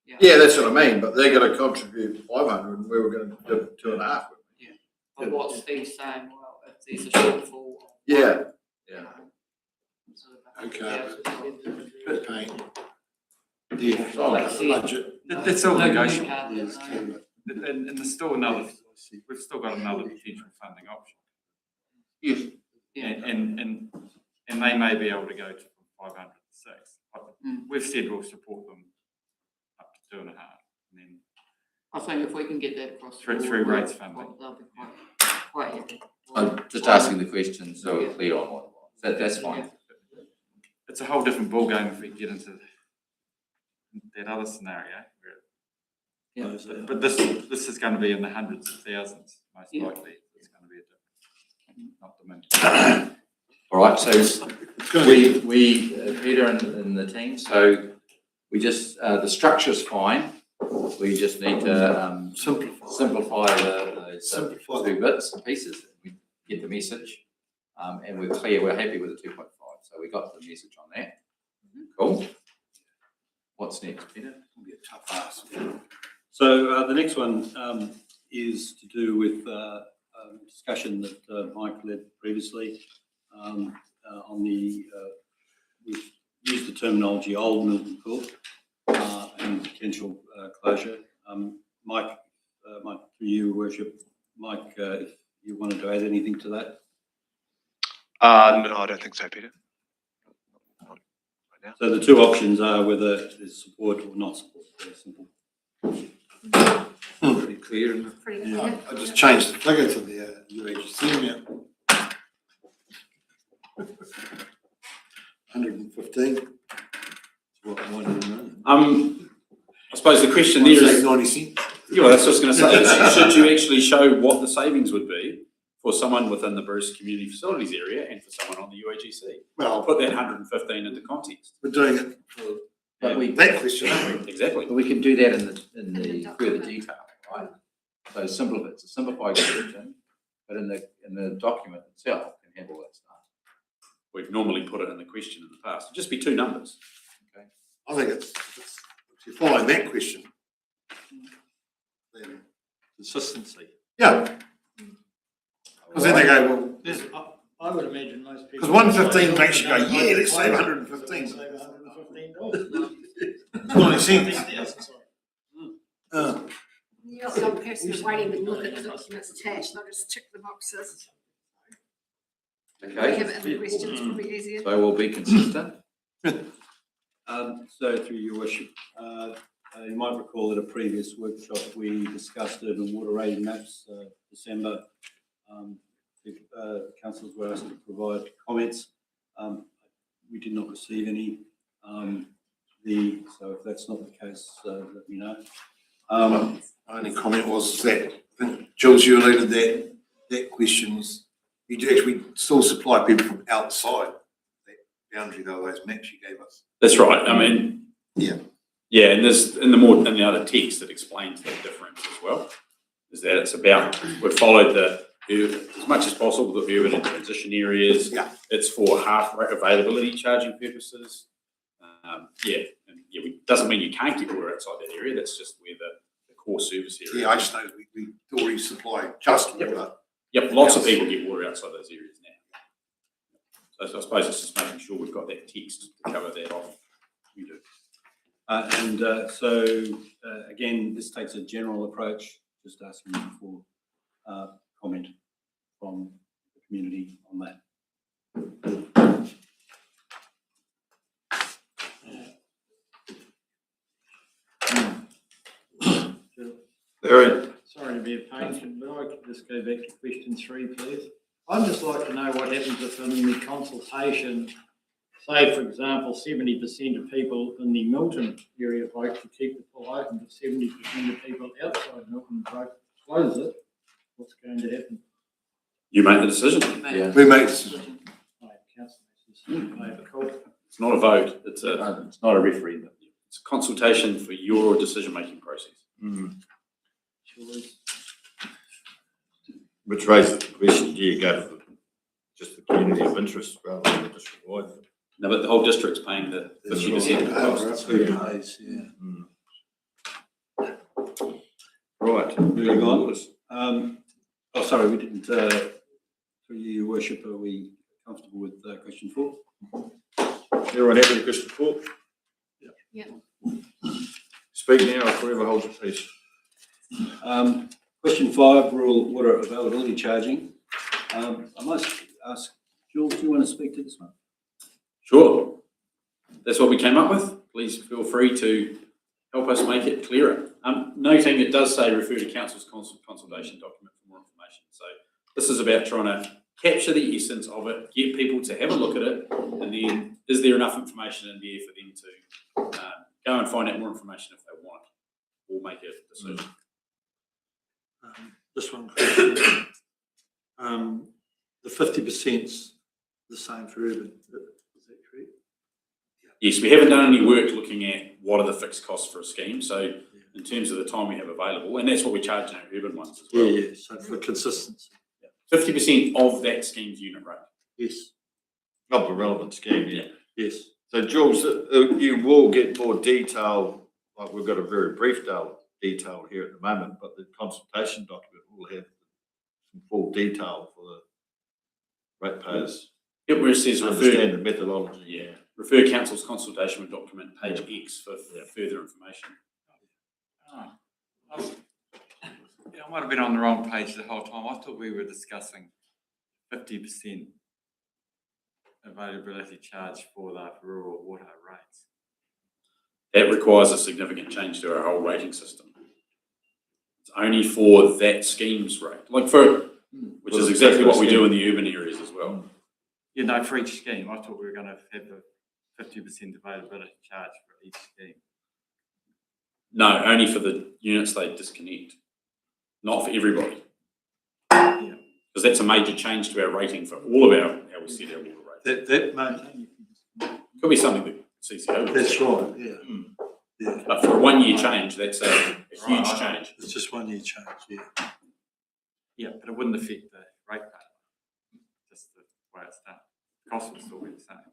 Yeah, that's what I mean, but they're going to contribute 500 and we were going to do 2.5. Yeah. But what Steve's saying, well, if there's a shortfall. Yeah. Okay. Paint. Budget. That's all No, negotiable. you can't, no. And there's still we've still got another potential funding option. Yes. Yeah. And they may be able to go to 500 to 6. But we've said we'll support them up to 2.5. And then I think if we can get that across. through rates funding. They'll be quite happy. I'm just asking the question so we're clear on what it was. That's fine. It's a whole different ballgame if we get into that other scenario. But this is going to be in the hundreds of thousands, most likely. It's going to be a different, not the million. All right, so we Peter and the team, so we just, the structure's fine. We just need to simplify those two bits and pieces. We get the message, and we're clear, we're happy with the 2.5. So we got the message on that. Cool. What's next, Peter? It'll be a tough ask. So the next one is to do with discussion that Mike led previously on the, we've used the terminology old Milton Court and potential closure. Mike, through you, Worship, Mike, if you wanted to add anything to that? No, I don't think so, Peter. Not right now. So the two options are whether there's support or not support. Very simple. Pretty clear. Pretty Yeah, clear. I just changed the figure to the UHC now. 115. That's what I wanted to know. I suppose the question there is, 90 cents. yeah, well, that's what I was going to say. Should you actually show what the savings would be for someone within the Bruce Community Facilities area and for someone on the UAGC? Well, Put that 115 into context. we're doing it for that question, aren't we? Exactly. But we can do that in the further detail, right? So it's a simplified question, but in the document itself can have all that stuff. We've normally put it in the question in the past. It'd just be two numbers. Okay. I think it's if you're following that question, then Consistency. yeah. Because then they go, well, I I would imagine most people. Because 115 makes you go, yeah, let's save 115. Save $115. 90 cents. You're not some person who's waiting to look at the documents attached, they'll just tick the boxes. If Okay. you have other questions, probably easier. So we'll be consistent. So through your worship, you might recall at a previous workshop, we discussed urban water rating maps, December. The councillors were asked to provide comments. We did not receive any. So if that's not the case, let me know. My only comment was that, I think, Jules, you alluded that question was, you do actually still supply people from outside that boundary, though, those maps you gave us. That's right. I mean, Yeah. yeah, and there's in the other text that explains that difference as well. Is that it's about we've followed as much as possible the urban and transition areas. Yeah. It's for half rate availability charging purposes. Doesn't mean you can't get water outside that area. That's just where the core service area. Yeah, I just know we already supply just water. Yep, lots of people get water outside those areas now. So I suppose it's just making sure we've got that text to cover that off. We do. Again, this takes a general approach, just asking for comment from the community on that. Sorry to be a pain, but I could just go back to question 3, please. I'd just like to know what happens if in the consultation, say, for example, 70% of people in the Milton area vote to keep the pool open, but 70% of people outside Milton vote to close it. What's going to happen? You make the decision. Yeah. We make the decision. It's not a vote. It's not a referendum. It's a consultation for your decision-making process. Which raises the question, do you go for just the community of interest rather than the district wide? No, but the whole district's paying the 50% of the cost. Right. Moving on. Sorry, we didn't, through your worship, are we comfortable with question 4? Everyone happy with question 4? Yeah. Speak now or forever hold your peace. Question 5, rural water availability charging. I must ask, Jules, do you want to speak to this one? Sure. That's what we came up with. Please feel free to help us make it clearer. Noting it does say refer to council's consultation document for more information. So this is about trying to capture the essence of it, get people to have a look at it, and then is there enough information in there for them to go and find out more information if they want, or make a decision. This one question. The 50%'s the same for urban. Is that correct? Yes, we haven't done any work looking at what are the fixed costs for a scheme. So in terms of the time we have available, and that's what we charge in our urban ones as well. Yeah, so for consistency. 50% of that scheme's unit rate. Yes. Of the relevant scheme, yeah. Yes. So Jules, you will get more detail, like we've got a very brief detail here at the moment, but the consultation document will have some full detail for the ratepayers. Yep, where it says understand the methodology. Yeah, refer council's consultation with document page X for further information. I might have been on the wrong page the whole time. I thought we were discussing 50% availability charge for the rural water rates. That requires a significant change to our whole rating system. It's only for that scheme's rate, which is exactly what we do in the urban areas as well. You know, for each scheme, I thought we were going to have the 50% availability charge for each scheme. No, only for the units they disconnect, not for everybody. Yeah. Because that's a major change to our rating for all of our, how we set our water rates. That may. Could be something that CCO would That's say. right, yeah. Yeah. But for a 1 year change, that's a huge change. It's just 1 year change, yeah. Yeah, but it wouldn't affect the rate payment, just the way it's done. The cost would still be the same.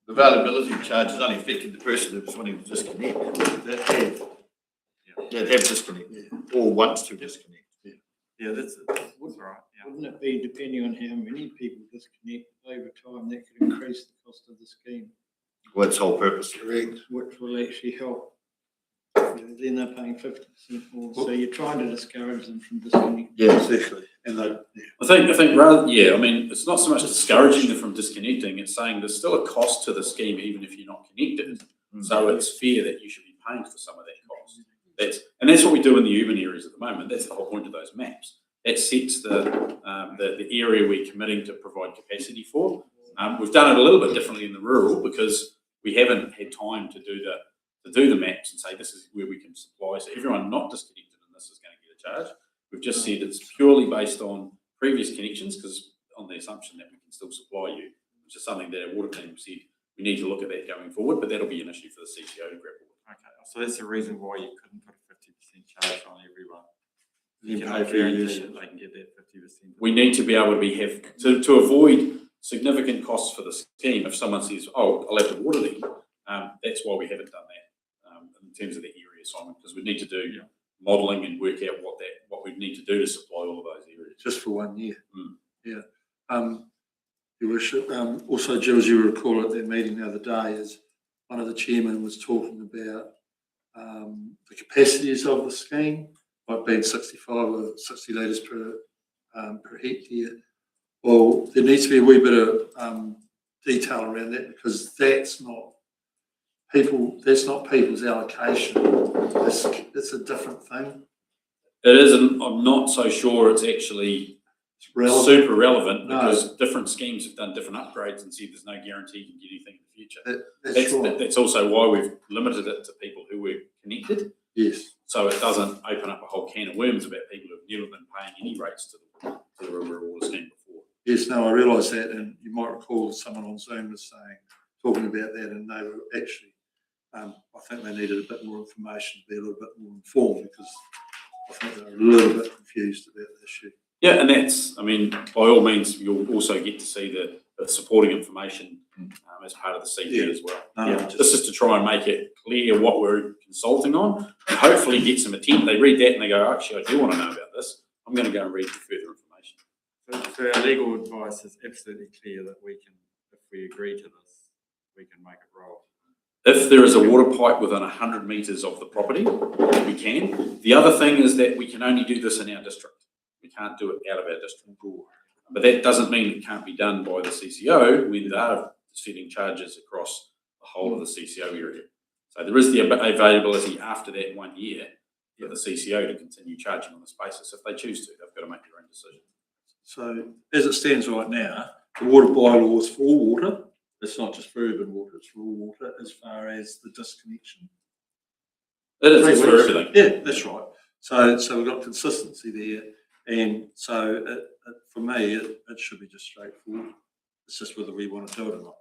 The availability charge is only affecting the person who's wanting to disconnect. That have disconnected or wants to disconnect. Yeah, that's right. wouldn't it be, depending on how many people disconnect over time, that could increase the cost of the scheme? Well, its whole purpose. Correct. Which will actually help. Then they're paying 50% more, so you're trying to discourage them from disconnecting. Yeah, exactly. And they, I think rather, yeah, I mean, it's not so much discouraging them from disconnecting, it's saying there's still a cost to the scheme even if you're not connected. So it's fair that you should be paying for some of that cost. That's what we do in the urban areas at the moment. That's the whole point of those maps. That sets the area we're committing to provide capacity for. We've done it a little bit differently in the rural because we haven't had time to do the maps and say this is where we can supply. So everyone not disconnected in this is going to get a charge. We've just said it's purely based on previous connections because on the assumption that we can still supply you, which is something that our water team said we need to look at that going forward, but that'll be an issue for the CCO to grapple with. Okay, so that's the reason why you couldn't put a 50% charge on everyone. You You can can pay for your guarantee use. that they can get that 50%. We need to be able to avoid significant costs for the scheme. If someone says, "Oh, I'll have to water them," that's why we haven't done that in terms of the area assignment, because we need to do modelling and work out what we need to do to supply all of those areas. Just for 1 year. Yeah. Your Worship, also, Jill, as you recall at that meeting the other day, is one of the chairmen was talking about the capacities of the scheme, like being 65 or 60 litres per hectare. Well, there needs to be a wee bit of detail around that because that's not people's allocation. It's a different thing. It isn't. I'm not so sure it's actually super relevant because different schemes have done different upgrades and said there's no guarantee you can get anything in the future. That's also why we've limited it to people who were connected. Yes. So it doesn't open up a whole can of worms about people who've never been paying any rates to the rural water scheme before. Yes, no, I realise that, and you might recall someone on Zoom was talking about that, and they were actually, I think they needed a bit more information to be a little bit more informed because I think they were a little bit confused about the issue. Yeah, and that's, I mean, by all means, you'll also get to see the supporting information as part of the CD as well. This is to try and make it clear what we're consulting on and hopefully get some attention. They read that and they go, actually, I do want to know about this. I'm going to go and read for further information. So our legal advice is absolutely clear that we can, if we agree to this, we can make it roll. If there is a water pipe within 100 metres of the property, we can. The other thing is that we can only do this in our district. We can't do it out of our district. But that doesn't mean it can't be done by the CCO when they are setting charges across the whole of the CCO area. So there is the availability after that 1 year for the CCO to continue charging on this basis. If they choose to, they've got to make their own decision. So as it stands right now, the water bylaw is for all water. It's not just for urban water, it's for all water as far as the disconnection. It is for everything. Yeah, that's right. So we've got consistency there. And so for me, it should be just straightforward. It's just whether we want to do it or not.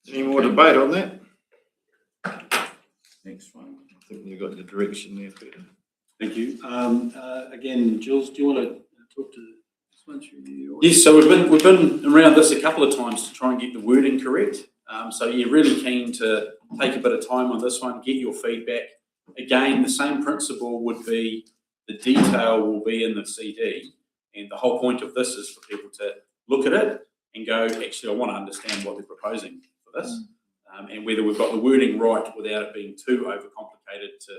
Any more debate on that? Next one. I think you've got the direction there, Peter. Thank you. Again, Jules, do you want to talk to this one through the audience? Yes, so we've been around this a couple of times to try and get the wording correct. So you're really keen to take a bit of time on this one, get your feedback. Again, the same principle would be the detail will be in the CD, and the whole point of this is for people to look at it and go, actually, I want to understand what they're proposing for this, and whether we've got the wording right without it being too overcomplicated to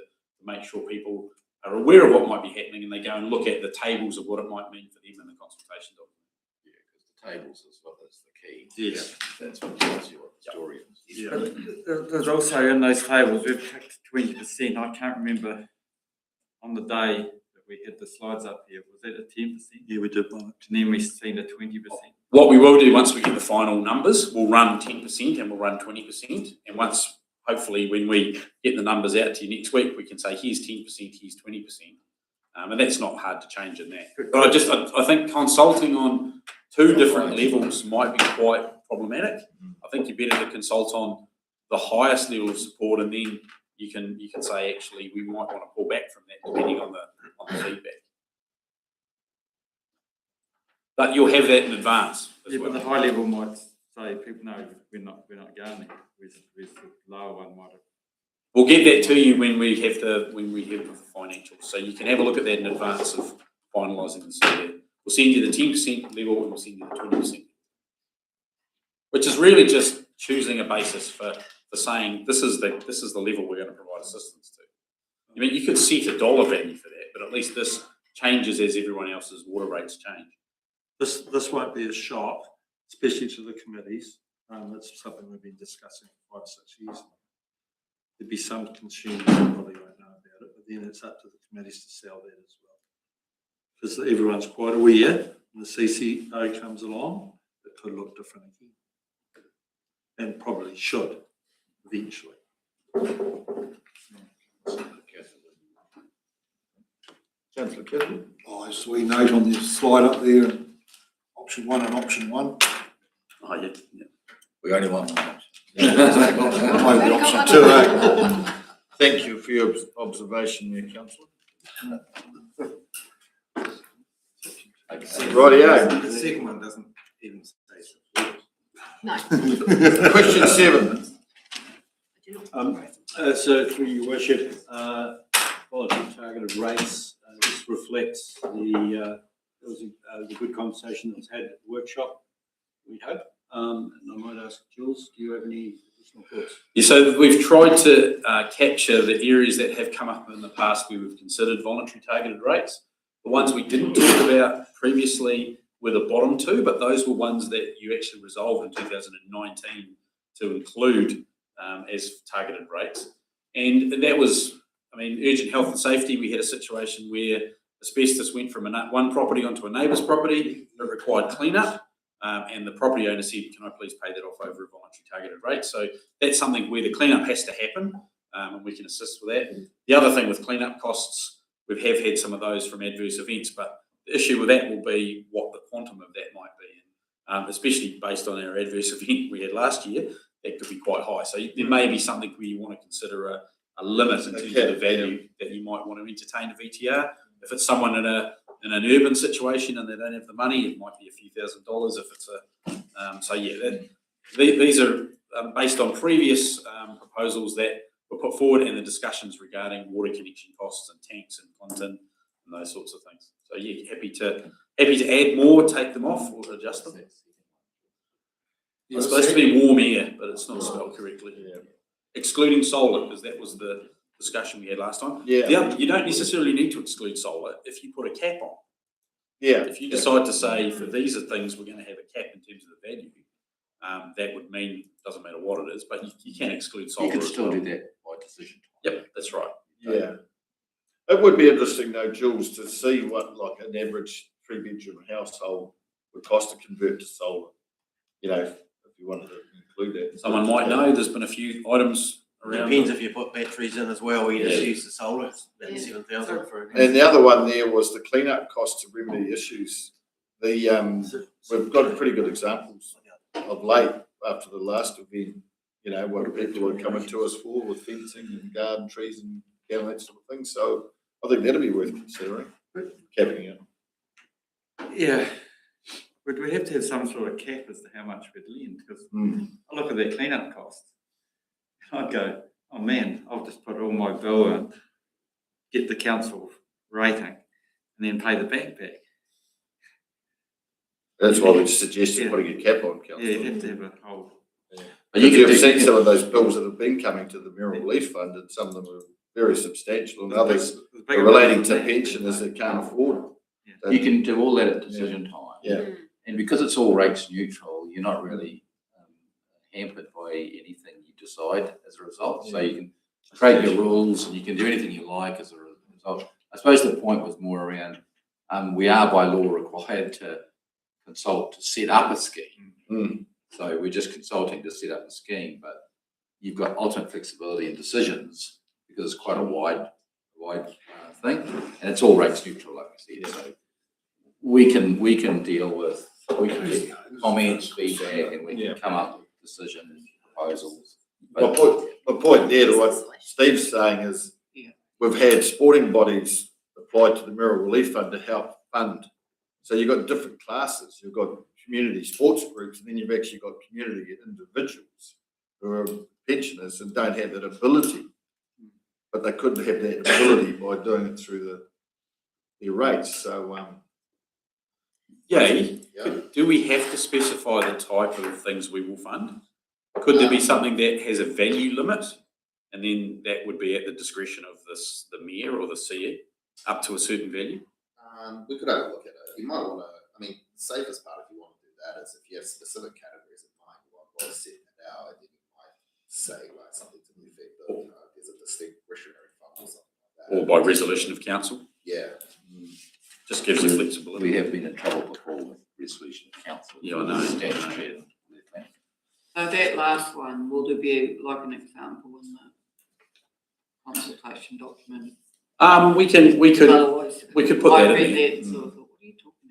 make sure people are aware of what might be happening and they go and look at the tables of what it might mean for them in the consultation document. Yeah, because the tables is what is the key. Yes. That's what tells you what the story is. Yeah. There's also in those tables, we've picked 20%. I can't remember on the day that we had the slides up here, was that a 10%? Yeah, we did one. And then we seen a 20%. What we will do once we get the final numbers, we'll run 10% and we'll run 20%. And once, hopefully, when we get the numbers out to you next week, we can say, here's 10%, here's 20%. And that's not hard to change in that. But I think consulting on two different levels might be quite problematic. I think you're better to consult on the highest level of support, and then you can say, actually, we might want to pull back from that depending on the feedback. But you'll have that in advance. Yeah, but the high level might say, people, no, we're not going there. Whereas the lower one might have. We'll get that to you when we have the financials, so you can have a look at that in advance of finalising the survey. We'll send you the 10% level and we'll send you the 20%. Which is really just choosing a basis for saying this is the level we're going to provide assistance to. I mean, you could set a dollar value for that, but at least this changes as everyone else's water rates change. This won't be a shock, especially to the committees. It's something we've been discussing for 5 or 6 years. There'd be some consumers who probably won't know about it, but then it's up to the committees to sell that as well. Because everyone's quite aware when the CCO comes along, it could look different again. And probably should eventually. Councillor Kettle. Oh, I saw a note on the slide up there, option 1 and option 1. Oh, yeah. We only want one. Maybe option 2, eh? Thank you for your observation there, councillor. Rightio. The second one doesn't even say support. No. Question 7. So through your worship, quality targeted rates, this reflects the good conversation that's had at the workshop, we hope. And I might ask Jules, do you have any additional thoughts? Yeah, so we've tried to capture the areas that have come up in the past where we've considered voluntary targeted rates. The ones we didn't talk about previously were the bottom two, but those were ones that you actually resolved in 2019 to include as targeted rates. And that was, I mean, urgent health and safety. We had a situation where asbestos went from one property onto a neighbour's property. It required cleanup, and the property owner said, "Can I please pay that off over a voluntary targeted rate?" So that's something where the cleanup has to happen, and we can assist with that. The other thing with cleanup costs, we have had some of those from adverse events, but the issue with that will be what the quantum of that might be, especially based on our adverse event we had last year. That could be quite high. So there may be something where you want to consider a limit in terms of the value that you might want to entertain a VTR. If it's someone in an urban situation and they don't have the money, it might be a few $1,000s. If it's so yeah, these are based on previous proposals that were put forward and the discussions regarding water connection costs and tanks and Clinton and those sorts of things. So yeah, happy to add more, take them off, or adjust them. It's supposed to be warm air, but it's not spelled correctly. Yeah. Excluding solar, because that was the discussion we had last time. Yeah. You don't necessarily need to exclude solar if you put a cap on. Yeah. If you decide to say for these are things we're going to have a cap in terms of the value, that would mean, doesn't matter what it is, but you can exclude solar. You can still do that by decision. Yep, that's right. Yeah. It would be interesting though, Jules, to see what like an average 3-bedroom household would cost to convert to solar. You know, if you wanted to include that. Someone might know, there's been a few items around. Depends if you put batteries in as well, or you just use the solar, it's about 7,000 for it. And the other one there was the cleanup cost to remedy issues. We've got pretty good examples of late after the last event, you know, what people are coming to us for with fencing and garden trees and that sort of thing. So I think that'll be worth considering, capping it. Yeah, but we have to have some sort of cap as to how much we'd lend, because I look at their cleanup costs and I'd go, oh man, I'll just put all my bill and get the council rating and then pay the bank back. That's why we suggested putting a cap on, council. Yeah, you have to have a whole. Yeah. But you've seen some of those bills that have been coming to the Mineral Relief Fund, and some of them are very substantial, and others are relating to pensioners that can't afford it. You can do all that at decision time. Yeah. And because it's all rates neutral, you're not really hampered by anything you decide as a result. So you can create your rules and you can do anything you like as a result. I suppose the point was more around, we are by law required to consult to set up a scheme. So we're just consulting to set up a scheme, but you've got ultimate flexibility in decisions because it's quite a wide thing, and it's all rates neutral, like I said. So we can deal with, we can get comments, feedback, and we can come up with decisions, proposals. My point there to what Steve's saying is we've had sporting bodies applied to the Mineral Relief Fund to help fund. So you've got different classes. You've got community sports groups, and then you've actually got community individuals who are pensioners and don't have that ability. But they couldn't have that ability by doing it through their rates, so, Yay, yeah. do we have to specify the type of things we will fund? Could there be something that has a value limit? And then that would be at the discretion of the mayor or the CE, up to a certain value? We could have a look at it. You might wanna, I mean, the safest part if you wanna do that is if you have specific categories in mind, you want to set it out, and then you might say like something to the effect of, there's a discretionary fund or something like that. Or by resolution of council? Yeah. Just gives you flexibility. We have been in trouble before with resolution of council. Yeah, I know. Statutory. So that last one, will there be like an example in the consultation document? We could Otherwise, put I that read in. that and sort of thought, what are you talking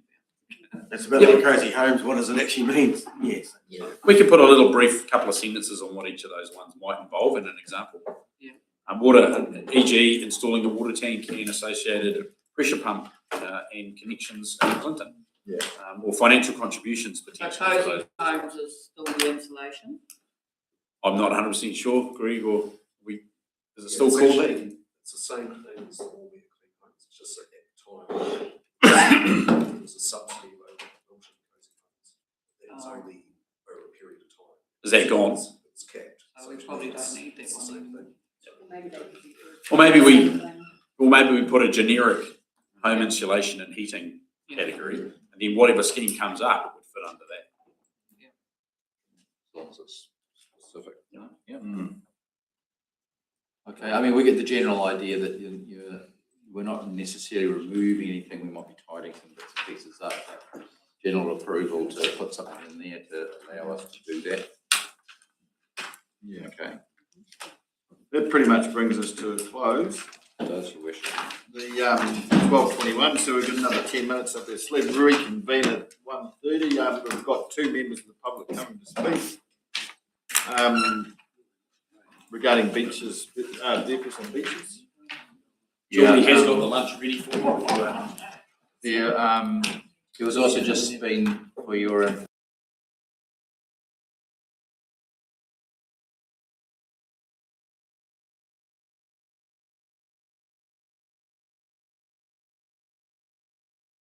about? That's about the crazy homes, what does it actually mean? Yes. Yeah. We could put a little brief couple of sentences on what each of those ones might involve in an example. Yeah. Water, e.g. installing a water tank and associated pressure pump and connections in Clinton. Yeah. Or financial contributions So potentially. for those. closing homes is still the insulation? I'm not 100% sure, Greg, or is it still It's called that? actually- It's the same thing as the all wear clean homes, it's just that at the time, it was a subsidy over Milton Cozy Homes. It's only over a period of time. Is that gone? It's capped. So we probably don't need that It's the one same anymore. thing. Or maybe we put a generic home insulation and heating category, and then whatever scheme comes up, it would fit under that. As long as it's specific, you know, yeah. Okay, I mean, we get the general idea that we're not necessarily removing anything, we might be tidying some bits and pieces up. But general approval to put something in there to allow us to do that. Yeah. Okay. That pretty much brings us to a close. Those who wish. The 12:21, so we've got another 10 minutes up there. So let's reconvene at 1:30. We've got two members of the public coming to speak regarding beaches, vehicles on beaches. Julie has got the lunch ready for you. There, It was also just been for your